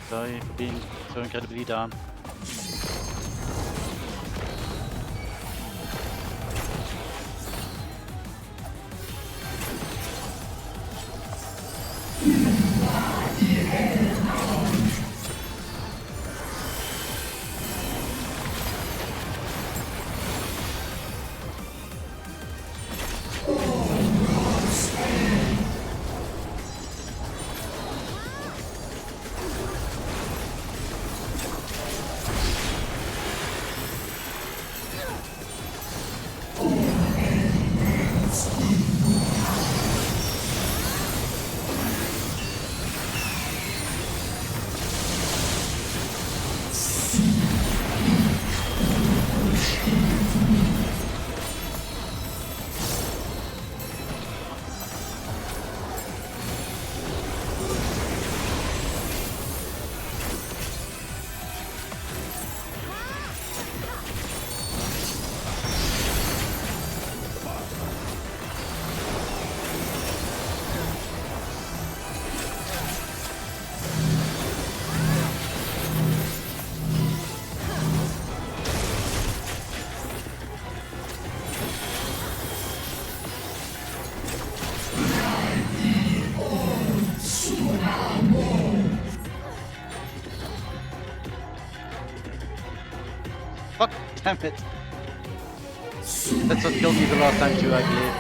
Sorry for being so incredibly dumb. Fuck, damn it. That's what killed me the last time too, I believe.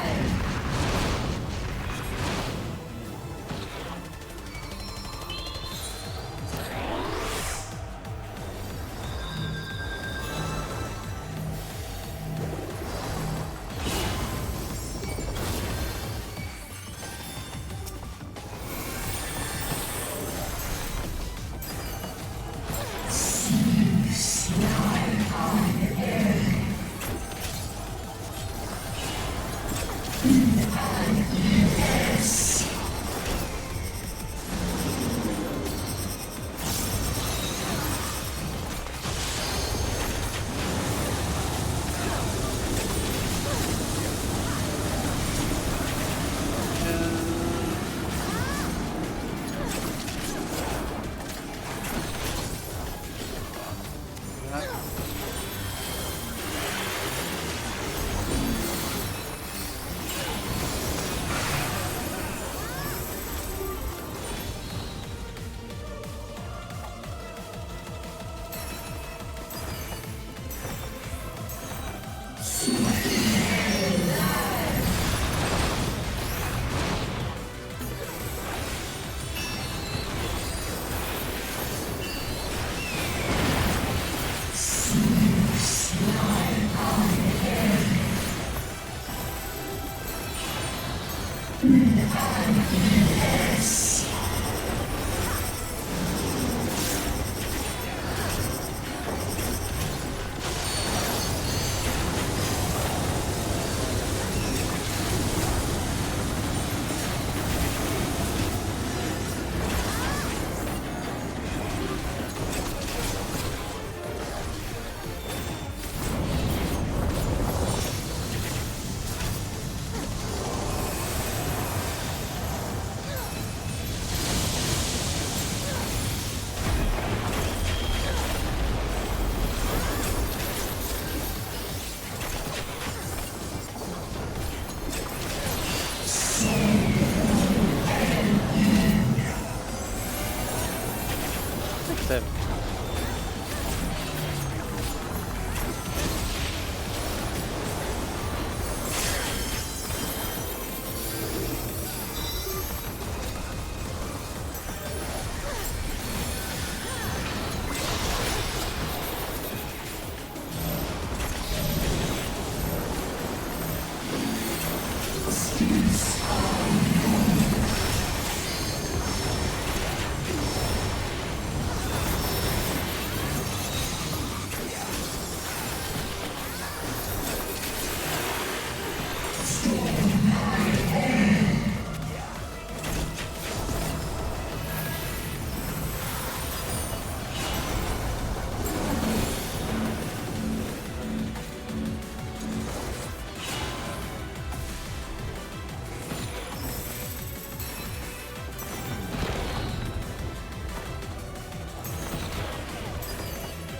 7.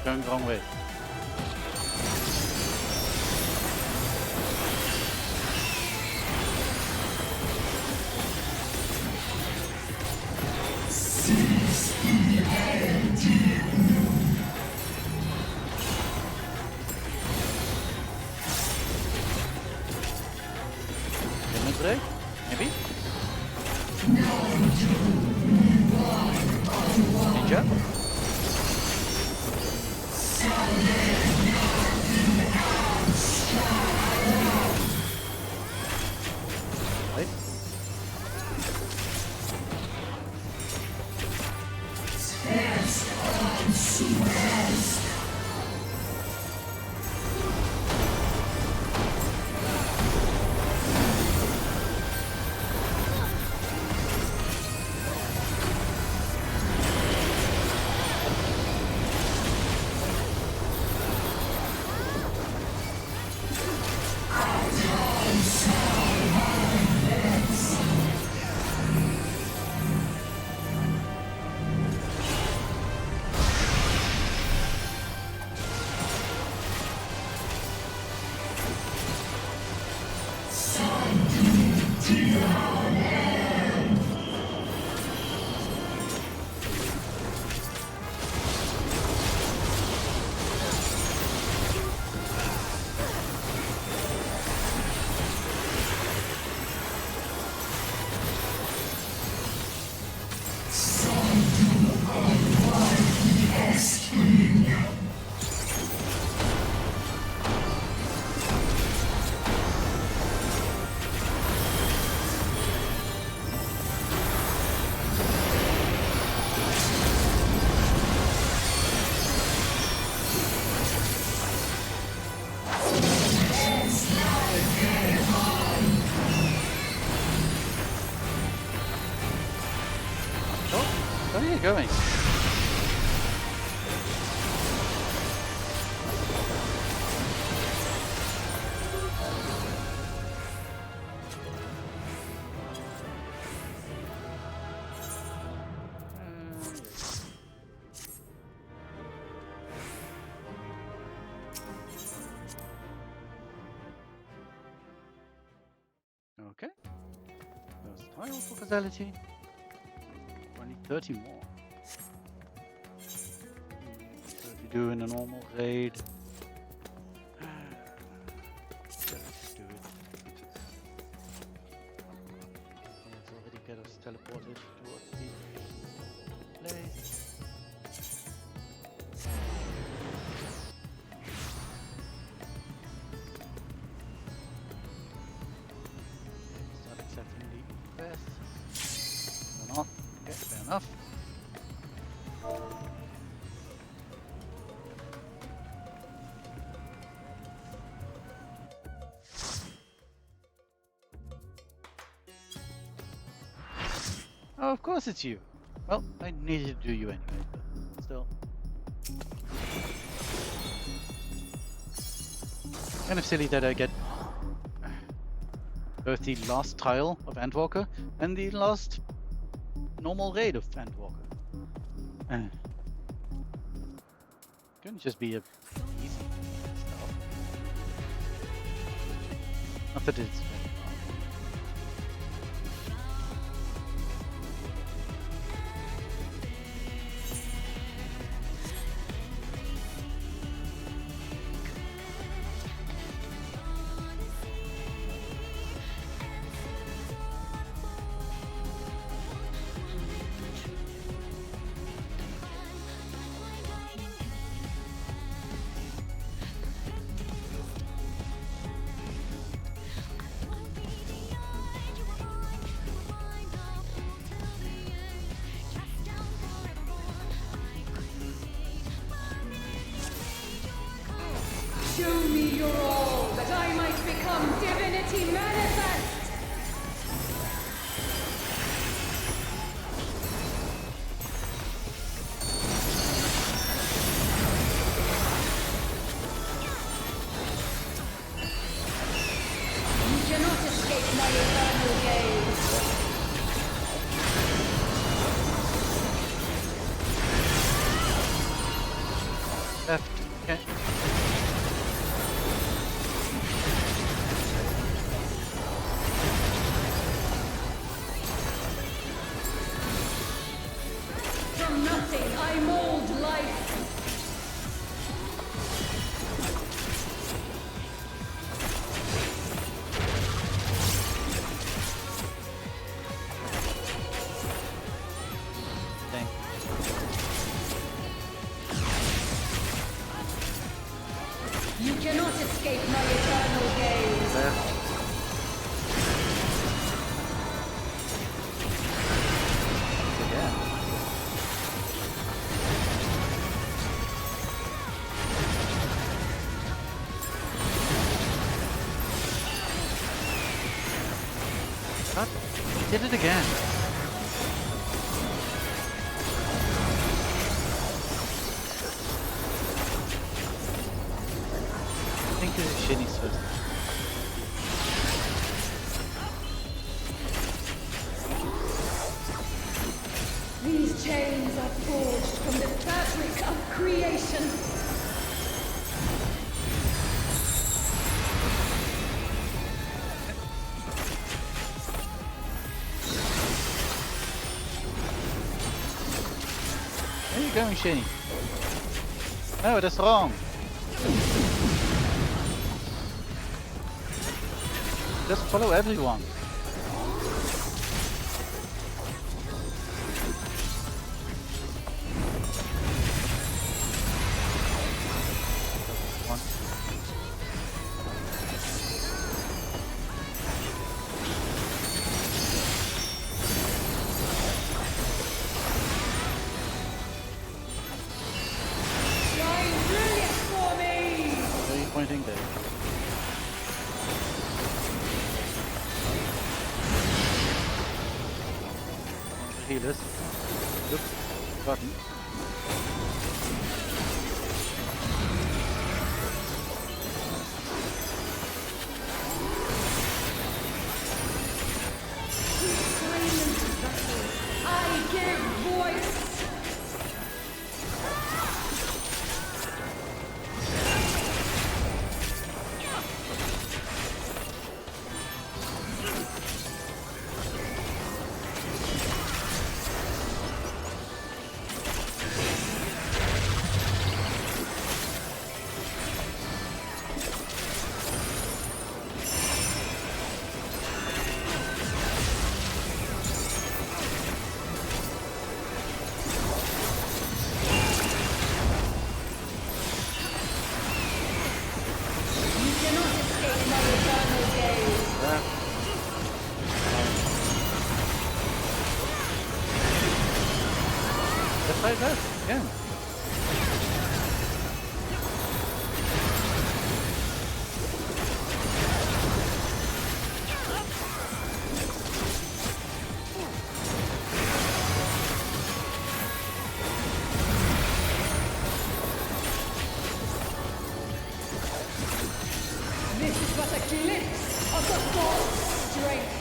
Going the wrong way. Damage break? Maybe? Ninja? Right. Where are you going? Okay. First tile for causality. Only 30 more. So if you do in a normal raid, let's do it. Let's already get us teleported towards the place. Start accepting the quest. Or not. Okay, fair enough. Oh, of course it's you. Well, I needed to do you anyway, but still. Kind of silly that I get both the last trial of Endwalker and the last normal raid of Endwalker. Couldn't just be a easy stuff. Not that it's very hard. me your all, that I might become divinity manifest! You cannot escape my eternal gaze. Left. Okay. From nothing I mold life. Dang. You cannot escape my eternal gaze. Left. Again. What? Did it again. I think this is Shinny's first. These chains are forged from the fabric of creation. Where are you going, Shinny? No, that's wrong. Just follow everyone. One. Shine brilliant for me! Where are you pointing there? Healers. Look, button. Silent vessel, I give voice! You cannot escape my eternal gaze. Just like that. Yeah. This is but a glimpse of the false strength.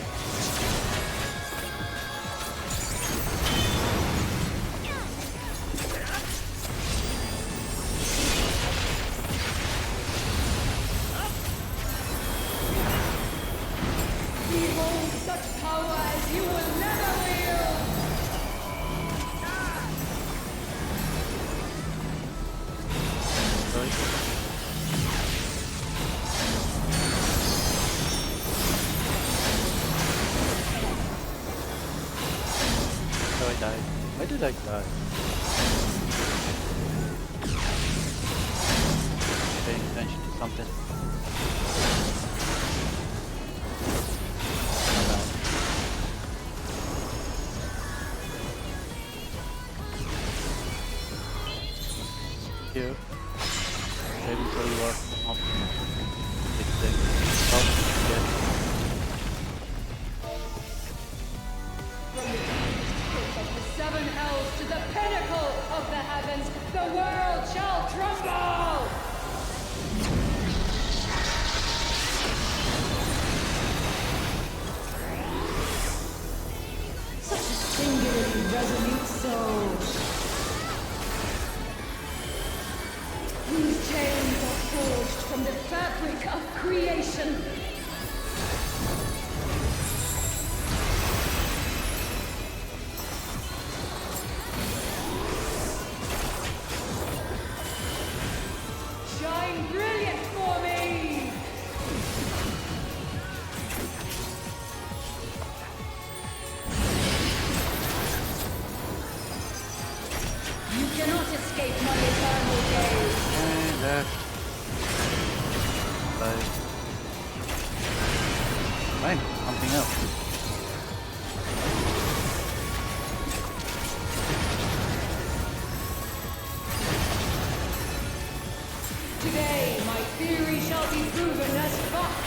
Behold such power as you will never wield! So I died. Why did I die? Paying attention to something. Here. Maybe until you are off. thing. Oh, yeah. From the seven hells to the pinnacle of the heavens, the world shall tremble! Such a singularly resolute soul. These chains are forged from the fabric of creation. Shine brilliant for me! You cannot escape my eternal gaze. And left. Right. Fine, something else. Today, my theory shall be proven as fact.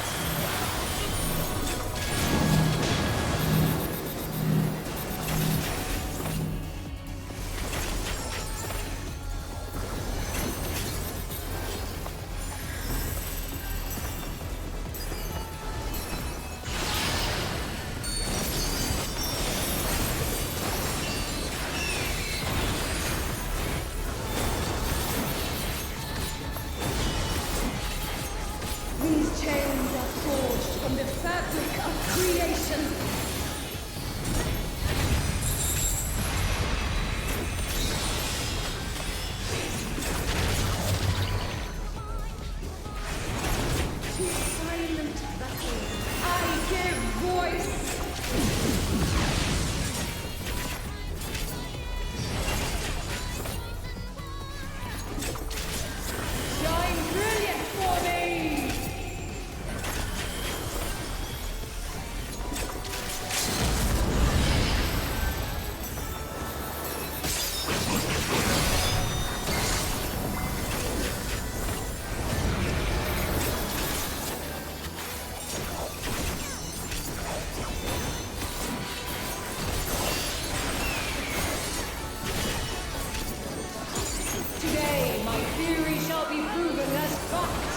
These chains are forged from the fabric of creation. To silent battle, I give voice. Shine brilliant for me! Today, my theory shall be proven as fact.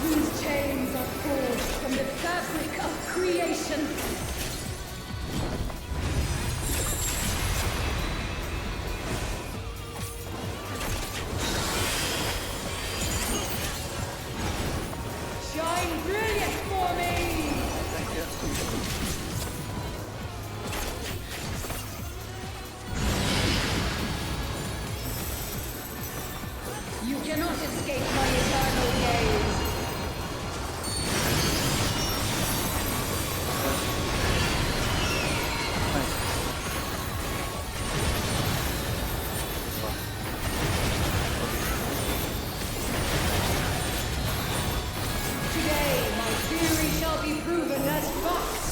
These chains are forged from the fabric of creation. Shine brilliant for me! You cannot escape my eternal gaze. Today, my theory shall be proven as fact.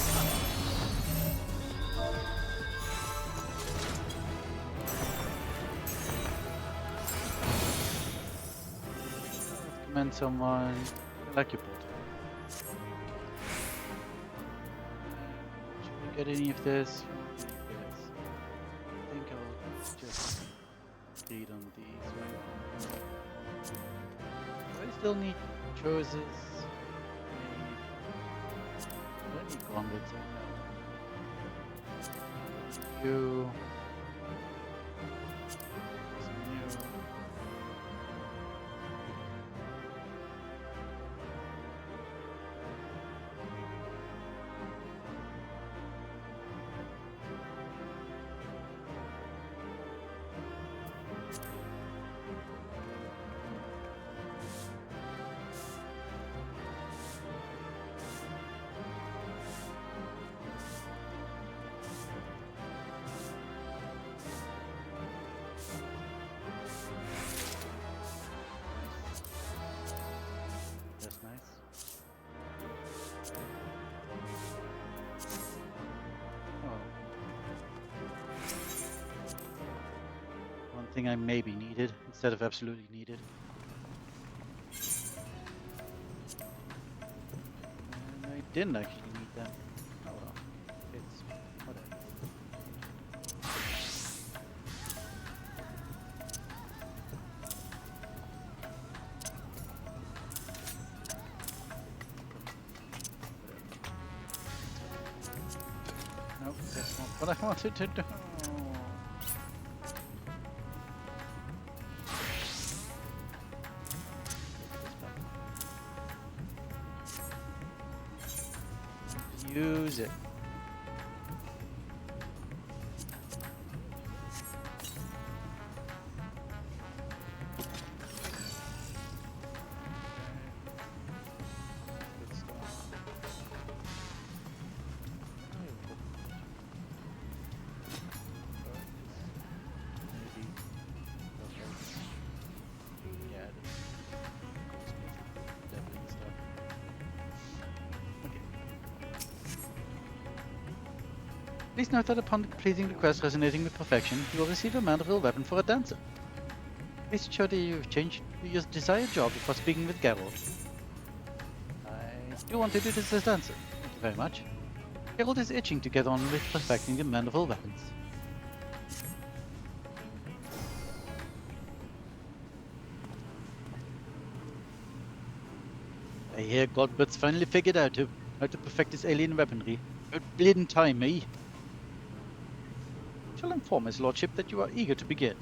Recommend someone. I like your portal. Should we get any of this? Yes. I think I'll just read on these. Do I still need choices? I don't need gauntlets. You. thing I maybe needed instead of absolutely needed. And I didn't actually need them. Oh well. It's whatever. Nope, that's not what I wanted to do. Use it. Good stuff. Maybe. Yeah. Definitely stuff. Okay. Please note that upon completing the quest resonating with perfection, you will receive a Mandeville weapon for a dancer. Please ensure that you've changed to your desired job before speaking with Geralt. I do want to do this as dancer. Thank you very much. Geralt is itching to get on with perfecting the Mandeville weapons. I hear Godbud's finally figured out how to perfect his alien weaponry. About bleeding time, eh? I shall inform his lordship that you are eager to begin.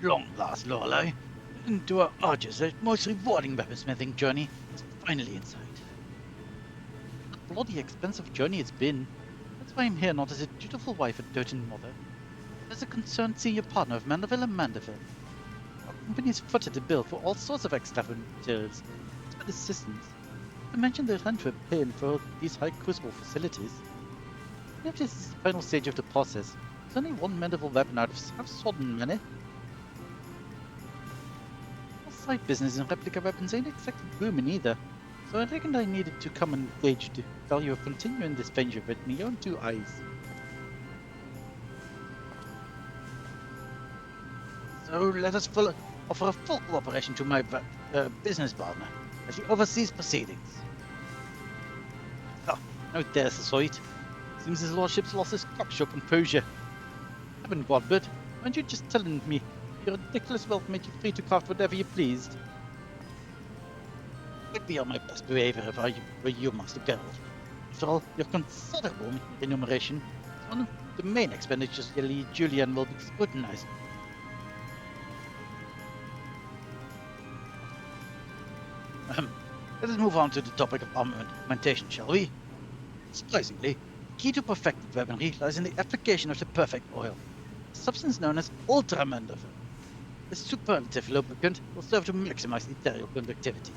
Long last, Lorelei. Into our arduous, most rewarding weaponsmithing journey is finally in sight. A bloody expensive journey it's been. That's why I'm here not as a dutiful wife and doting mother, but as a concerned senior partner of Mandeville and Mandeville. Our company is footed to bill for all sorts of extravagant materials, with assistance. I mentioned the rent we're paying for these high crucible facilities. If this is the final stage of the process, there's only one Mandeville weapon out of half-sodden many. Side business in replica weapons ain't exactly booming either, so I reckoned I needed to come and gauge the value of continuing this venture with my own two eyes. So let us offer a full cooperation to my business partner as he oversees proceedings. Ah, now there's the sight. Seems his lordship's lost his cocksure composure. Heaven, Godbud, aren't you just telling me your ridiculous wealth made you free to craft whatever you pleased? I'd be on my best behavior if I were you, Master Geralt. After all, your considerable remuneration is one of the main expenditures Julian will be scrutinizing. Let us move on to the topic of armamentation, shall we? Surprisingly, the key to perfected weaponry lies in the application of the perfect oil, a substance known as ultramandeville. This superlative lubricant will serve to maximize ethereal conductivity.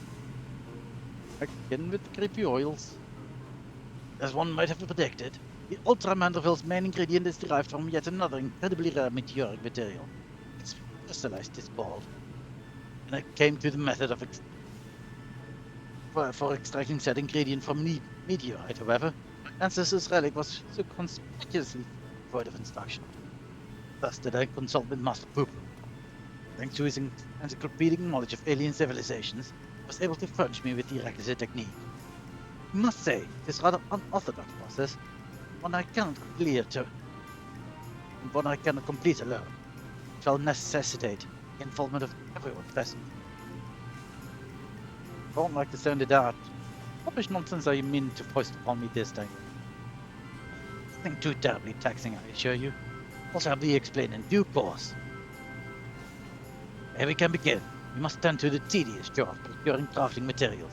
Again with the creepy oils. As one might have predicted, the ultramandeville's main ingredient is derived from yet another incredibly rare meteoric material. It's crystallized, it's called. And I came to the method of for extracting said ingredient from meteorite, however, my ancestor's relic was so conspicuously void of instruction. Thus did I consult with Master Poop. Thanks to his encyclopedic knowledge of alien civilizations, he was able to furnish me with the requisite technique. I must say, this rather unorthodox process, one I cannot complete alone, shall necessitate the involvement of everyone present. I don't like the sound of that. Rubbish nonsense are you mean to foist upon me this time? Nothing too terribly taxing, I assure you. All shall be explained in due course. Ere we can begin, we must tend to the tedious job of procuring crafting materials.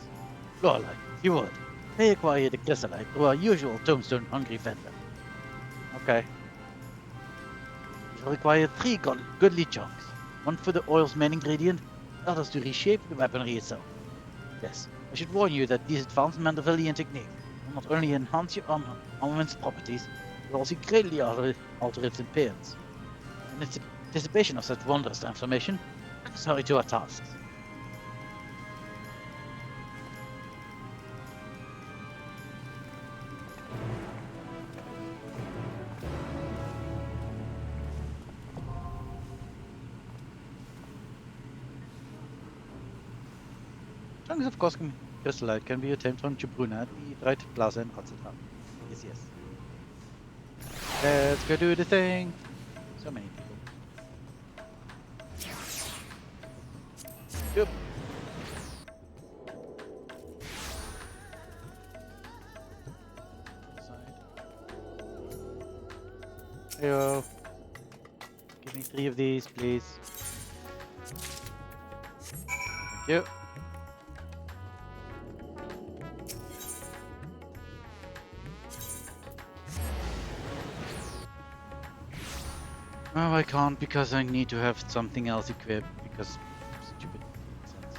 Lorelei, if you would, may acquire the chrysolite through our usual tombstone hungry vendor. Okay. We shall require 3 goodly chunks, one for the oil's main ingredient, the others to reshape the weaponry itself. Yes, I should warn you that these advanced Mandevillian techniques will not only enhance your armament's properties, but also greatly alter its appearance. In its anticipation of such wondrous transformation, Sorry, to our tasks. Chunks of cosmic crystallite can be obtained from Jabruna, the Bright Plaza in Rotterdam. Yes, yes. Let's go do the thing. So many people. Yep. Heyo. Give me 3 of these, please. Thank you. Oh, I can't because I need to have something else equipped because stupid sense.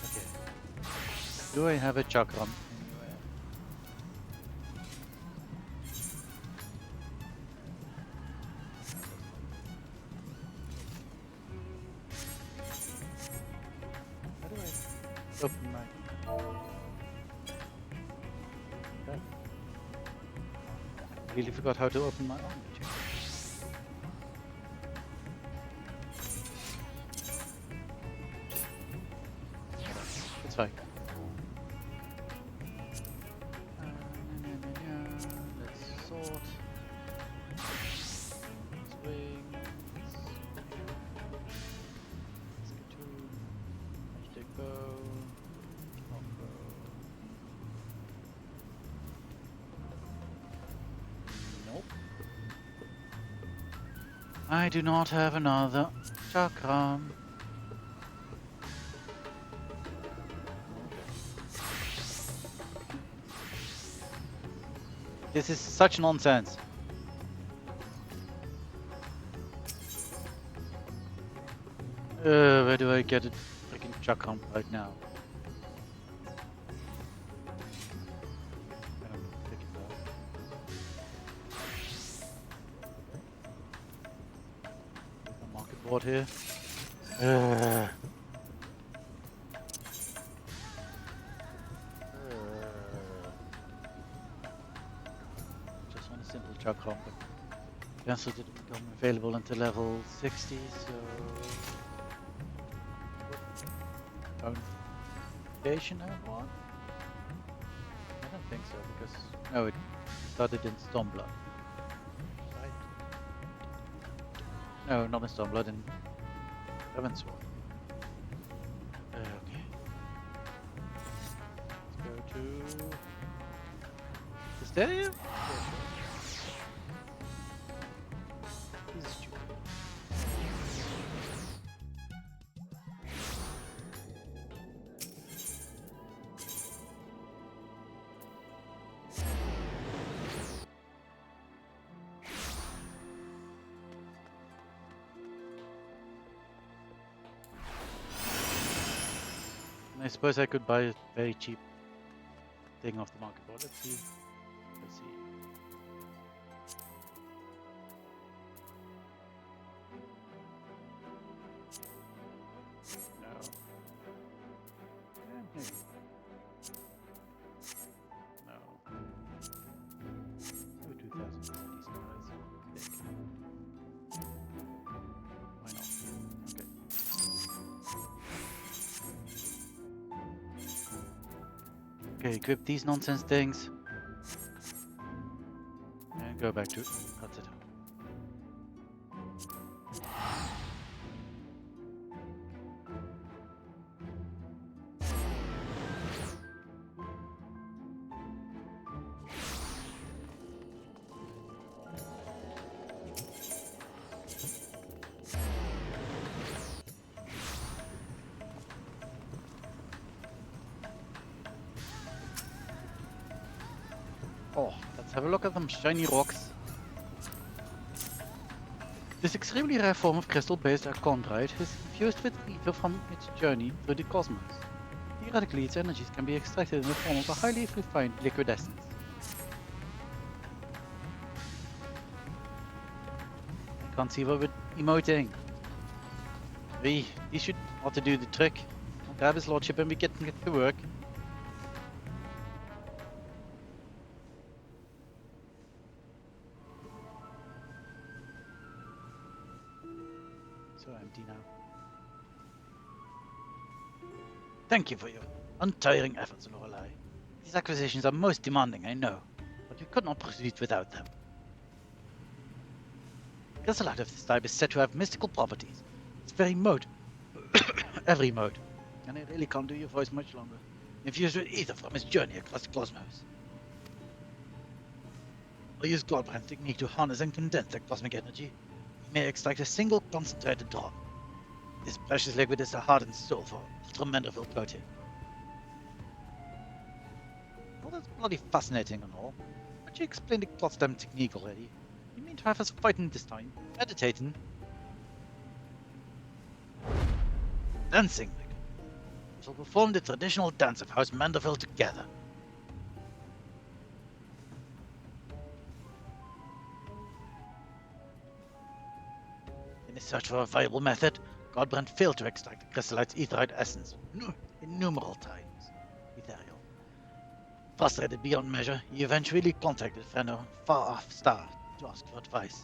Okay. Do I have a chakram anywhere? How do I open my... Okay. I really forgot how to open my own check. It's fine. Let's sort. Swing. Skatoon. Hashtag bow. Longbow. Nope. I do not have another chakram. This is such nonsense. Where do I get a freaking chakram right now? I don't pick it up. A market board here. Just want a simple chakram, but cancel didn't become available until level 60, so foundation have one? I don't think so because no, it started in Stormblood. Right? No, not in Stormblood, in Ravensward. Okay. Let's go to the stadium. This is stupid. I suppose I could buy a very cheap thing off the market board. Let's see. Let's see. No. Yeah, maybe. No. Oh, 2,000 is a decent price. Click. Why not? Okay. Okay, equip these nonsense things. And go back to Rotterdam. Oh, let's have a look at them shiny rocks. This extremely rare form of crystal-based chondrite is infused with ether from its journey through the cosmos. Theoretically, its energies can be extracted in the form of a highly refined liquid essence. I can't see what we're emoting. You should ought to do the trick. I'll grab his lordship and we get to work. So empty now. Thank you for your untiring efforts, Lorelei. These acquisitions are most demanding, I know, but we could not proceed without them. Chrysolite of this type is said to have mystical properties. Its very mode, every mode, and I really can't do your voice much longer, infused with ether from his journey across the cosmos. I'll use Godbrand's technique to harness and condense that cosmic energy. We may extract a single concentrated drop. This precious liquid is the heart and soul for Ultra Manderville protein. Well, that's bloody fascinating and all, but you explained the goddamn technique already. You mean to have us fighting this time? Meditating? Dancing. We shall perform the traditional dance of House Manderville together. In his search for a viable method, Godbrand failed to extract the Chrysolite's etherite essence innumerable times. Ethereal. Frustrated beyond measure, he eventually contacted Fenner, far-off star, to ask for advice.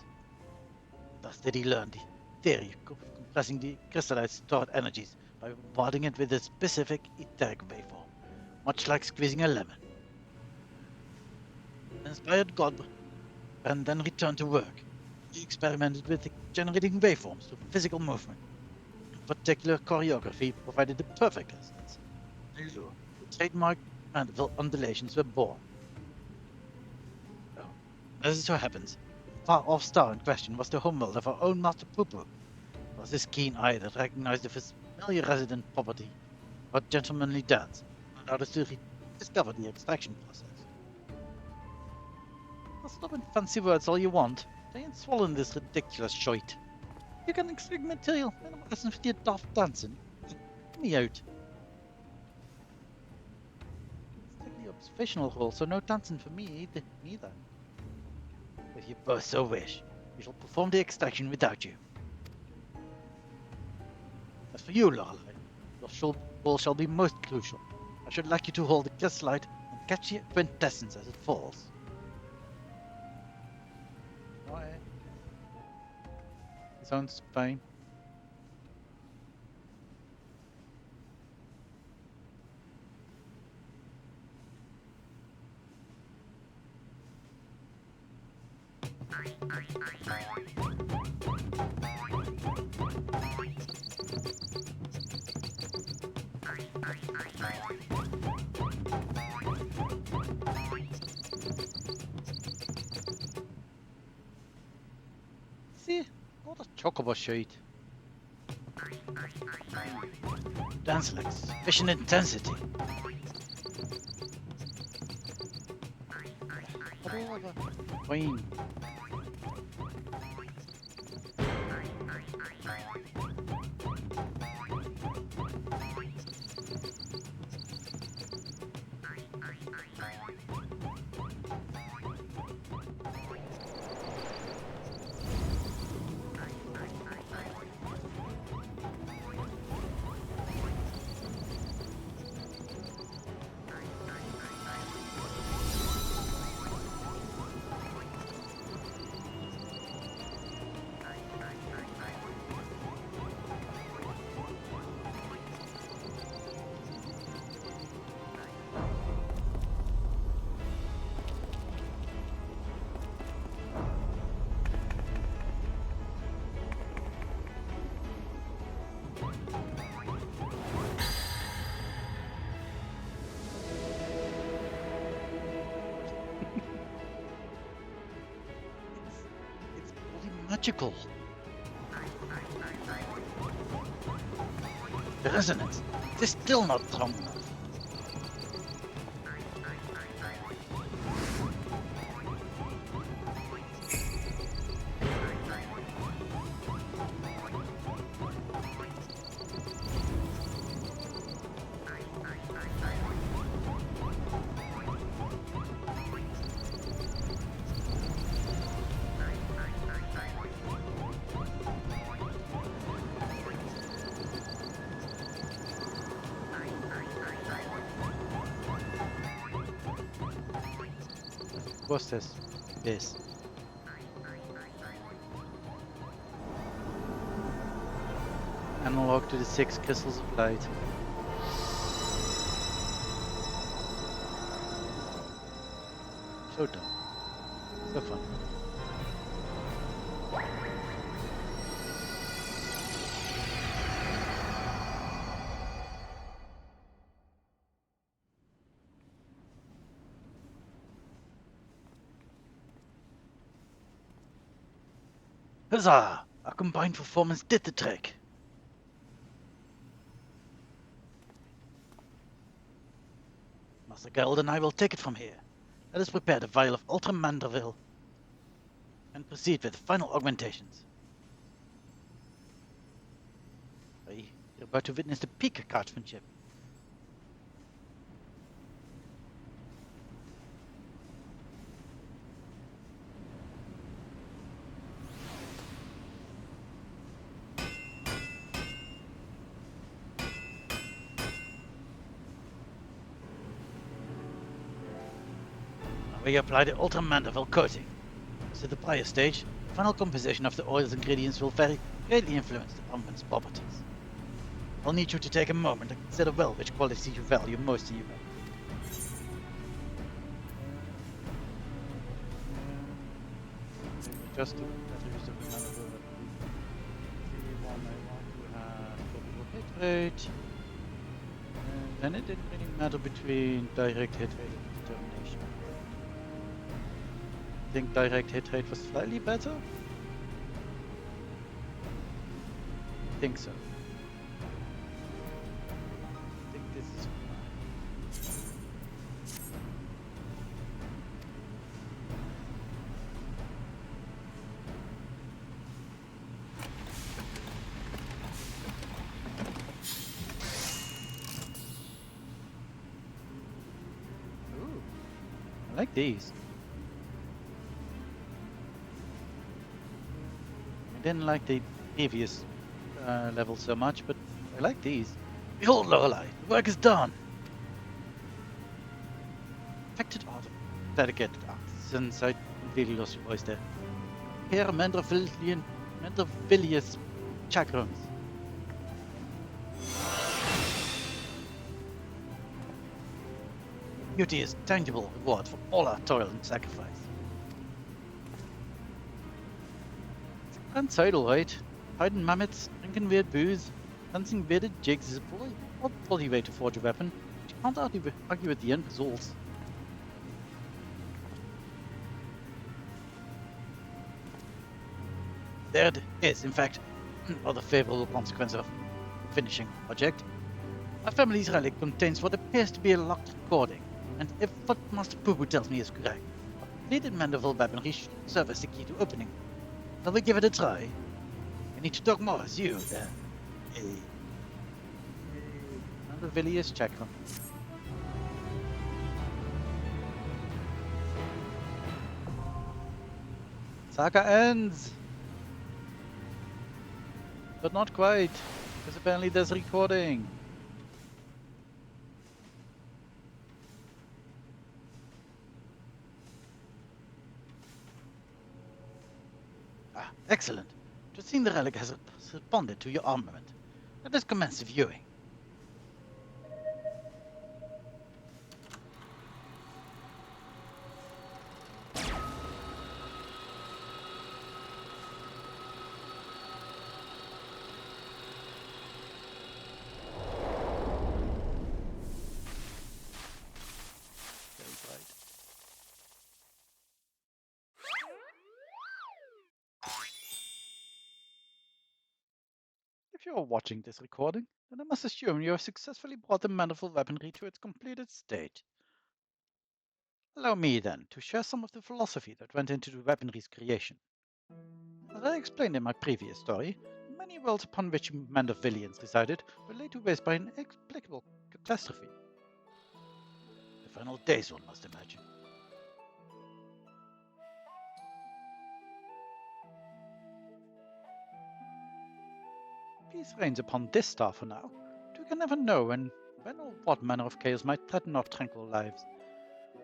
Thus did he learn the theory of compressing the Chrysolite's stored energies by bombarding it with a specific etheric waveform, much like squeezing a lemon. Inspired Godbrand then returned to work. He experimented with generating waveforms through physical movement. In particular, choreography provided the perfect resonance. The trademark Manderville undulations were born. Oh, as it so happens, the far-off star in question was the homeworld of our own Master Poo-Poo. It was his keen eye that recognized the familiar resident property of a gentlemanly dance, and allowed us to discover the extraction process. Well, stop in fancy words all you want. They ain't swallowing this ridiculous shite. You can extract material and I'm listening for your daft dancing. Get me out. It's strictly observational role, so no dancing for me either. If you both so wish, we shall perform the extraction without you. As for you, Lorelei, your role shall be most crucial. I should like you to hold the chrysolite and catch the quintessence as it falls. Sounds fine. See? What a chocobo shade. Dance like sufficient intensity. Queen. Magical. The resonance is still not strong enough. What's this? This. Analog to the 6 crystals of light. So dumb. So fun. Huzzah! Our combined performance did the trick. Master Geralt and I will take it from here. Let us prepare the vial of Ultra Manderville and proceed with the final augmentations. You're about to witness the peak of craftsmanship. Now we apply the Ultra Manderville coating. As to the prior stage, the final composition of the oil's ingredients will very greatly influence the armament's properties. I'll need you to take a moment and consider well which quality you value most in your weapon. Just to better use of the Manderville weapon. I want to have total hit rate. And then it didn't really matter between direct hit rate and determination. I think direct hit rate was slightly better? I think so. I think this is Ooh, I like these. I didn't like the previous level so much, but I like these. Behold, Lorelei, the work is done! Affected art of dedicated artisans, I completely lost your voice there. Here are Mandervillius chakrams. Beauty is tangible reward for all our toil and sacrifice. It's a grand sight, alright. Hiding mammoths, drinking weird booze, dancing bearded jigs is a bloody way to forge a weapon, but you can't argue with the end results. There it is, in fact, another favorable consequence of finishing the project. Our family's relic contains what appears to be a locked recording, and if what Master Poo tells me is correct, a completed Manderville weaponry should serve as the key to opening it. Shall we give it a try? I need to talk more as you, then. Mandervillius chakram. Saga ends! But not quite, because apparently there's a recording. Ah, excellent. Just seeing the relic has responded to your armament. Let us commence the viewing. If you are watching this recording, then I must assume you have successfully brought the Manderville weaponry to its completed state. Allow me, then, to share some of the philosophy that went into the weaponry's creation. As I explained in my previous story, the many worlds upon which Mandervillians resided were laid to waste by an inexplicable catastrophe. The final days, one must imagine. Peace reigns upon this star for now, but we can never know when or what manner of chaos might threaten our tranquil lives.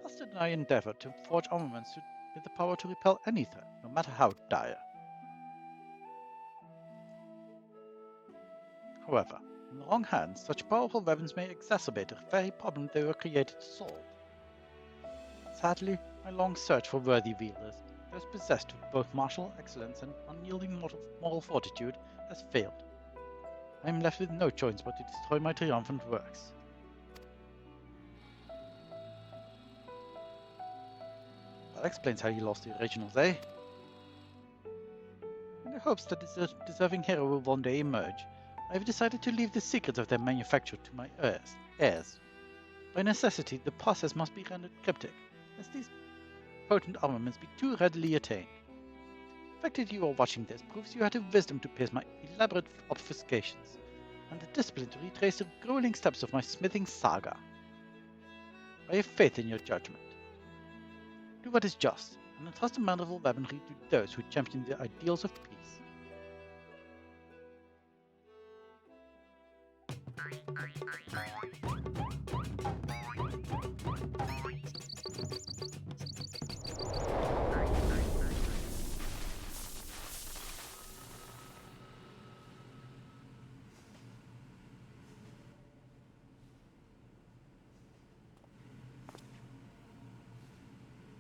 Austin and I endeavored to forge armaments with the power to repel any threat, no matter how dire. However, in the wrong hands, such powerful weapons may exacerbate the very problem they were created to solve. Sadly, my long search for worthy wielders, those possessed with both martial excellence and unyielding moral fortitude, has failed. I am left with no choice but to destroy my triumphant works. That explains how you lost the originals, eh? In the hopes that this deserving hero will one day emerge, I have decided to leave the secrets of their manufacture to my heirs. By necessity, the process must be rendered cryptic, as these potent armaments be too readily attained. The fact that you are watching this proves you had the wisdom to pierce my elaborate obfuscations, and the discipline to retrace the grueling steps of my smithing saga. I have faith in your judgment. Do what is just, and entrust the mandible weaponry to those who champion the ideals of peace.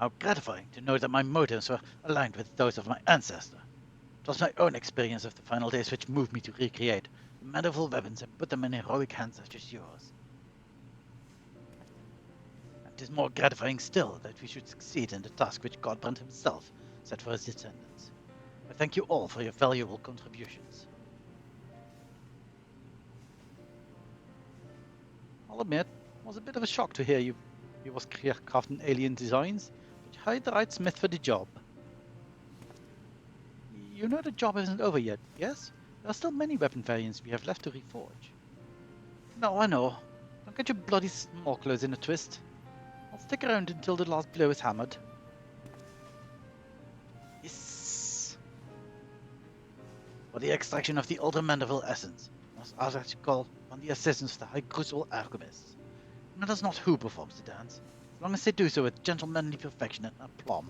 How gratifying to know that my motives were aligned with those of my ancestor. It was my own experience of the final days which moved me to recreate the manifold weapons and put them in heroic hands such as yours. And it is more gratifying still that we should succeed in the task which Godbrand himself set for his descendants. I thank you all for your valuable contributions. I'll admit, it was a bit of a shock to hear you was crafting alien designs, but you hired the right smith for the job. You know the job isn't over yet, yes? There are still many weapon variants we have left to reforge. No, I know. Don't get your bloody small clothes in a twist. I'll stick around until the last blow is hammered. Yes! For the extraction of the Ultra Mandeville essence, must ask call on the assistance of the High Crucible Alchemists. It matters not who performs the dance, as long as they do so with gentlemanly perfection and aplomb.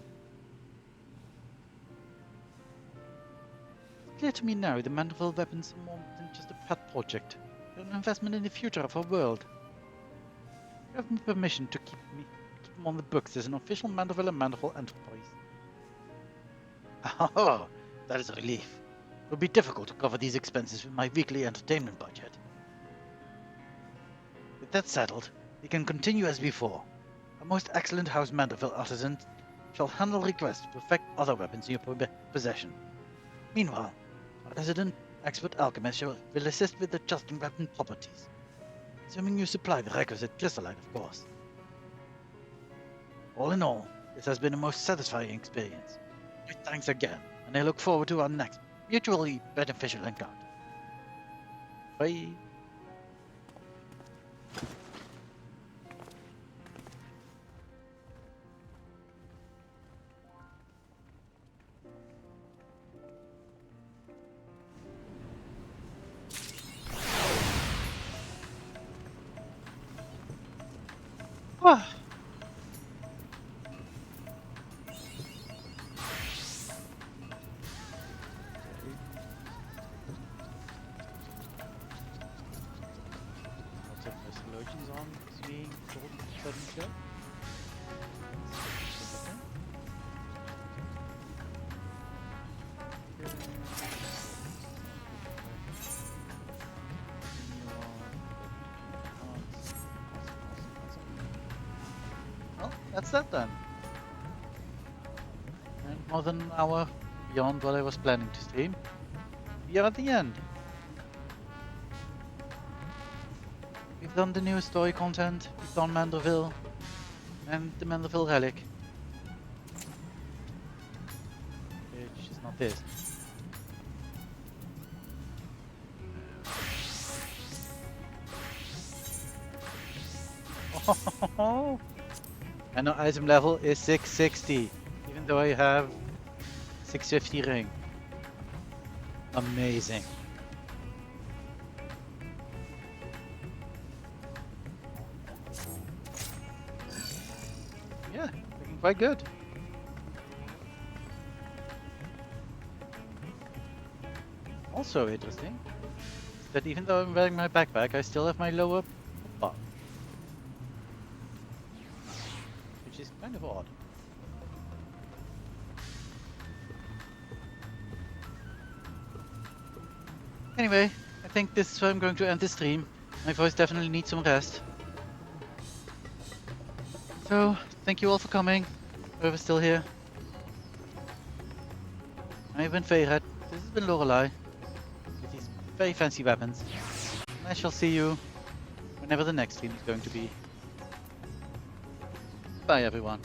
It's clear to me now the Mandeville weapons are more than just a pet project. They're an investment in the future of our world. You have my permission to keep them on the books as an official Mandeville and Mandeville enterprise. Oh, that is a relief. It would be difficult to cover these expenses with my weekly entertainment budget. With that settled, we can continue as before. A most excellent House Mandeville artisan shall handle requests to perfect other weapons in your possession. Meanwhile, our resident expert alchemist will assist with adjusting weapon properties, assuming you supply the requisite crystalline, of course. All in all, this has been a most satisfying experience. Thanks again, and I look forward to our next mutually beneficial encounter. Bye. Ah. Lots of resolutions on seeing golden sudden show. Well, that's that then. And more than an hour beyond what I was planning to stream. We are at the end. We've done the new story content, we've done Mandeville, and the Mandeville relic. Which is not this. Oh, and our item level is 660, even though I have 650 ring. Amazing. Yeah, looking quite good. Also interesting is that even though I'm wearing my backpack, I still have my lower bar, which is kind of odd. Anyway, I think this is where I'm going to end this stream. My voice definitely needs some rest. So, thank you all for coming, whoever's still here. I've been Fae'ret, this has been Lorelei, with these very fancy weapons. And I shall see you whenever the next stream is going to be. Bye everyone.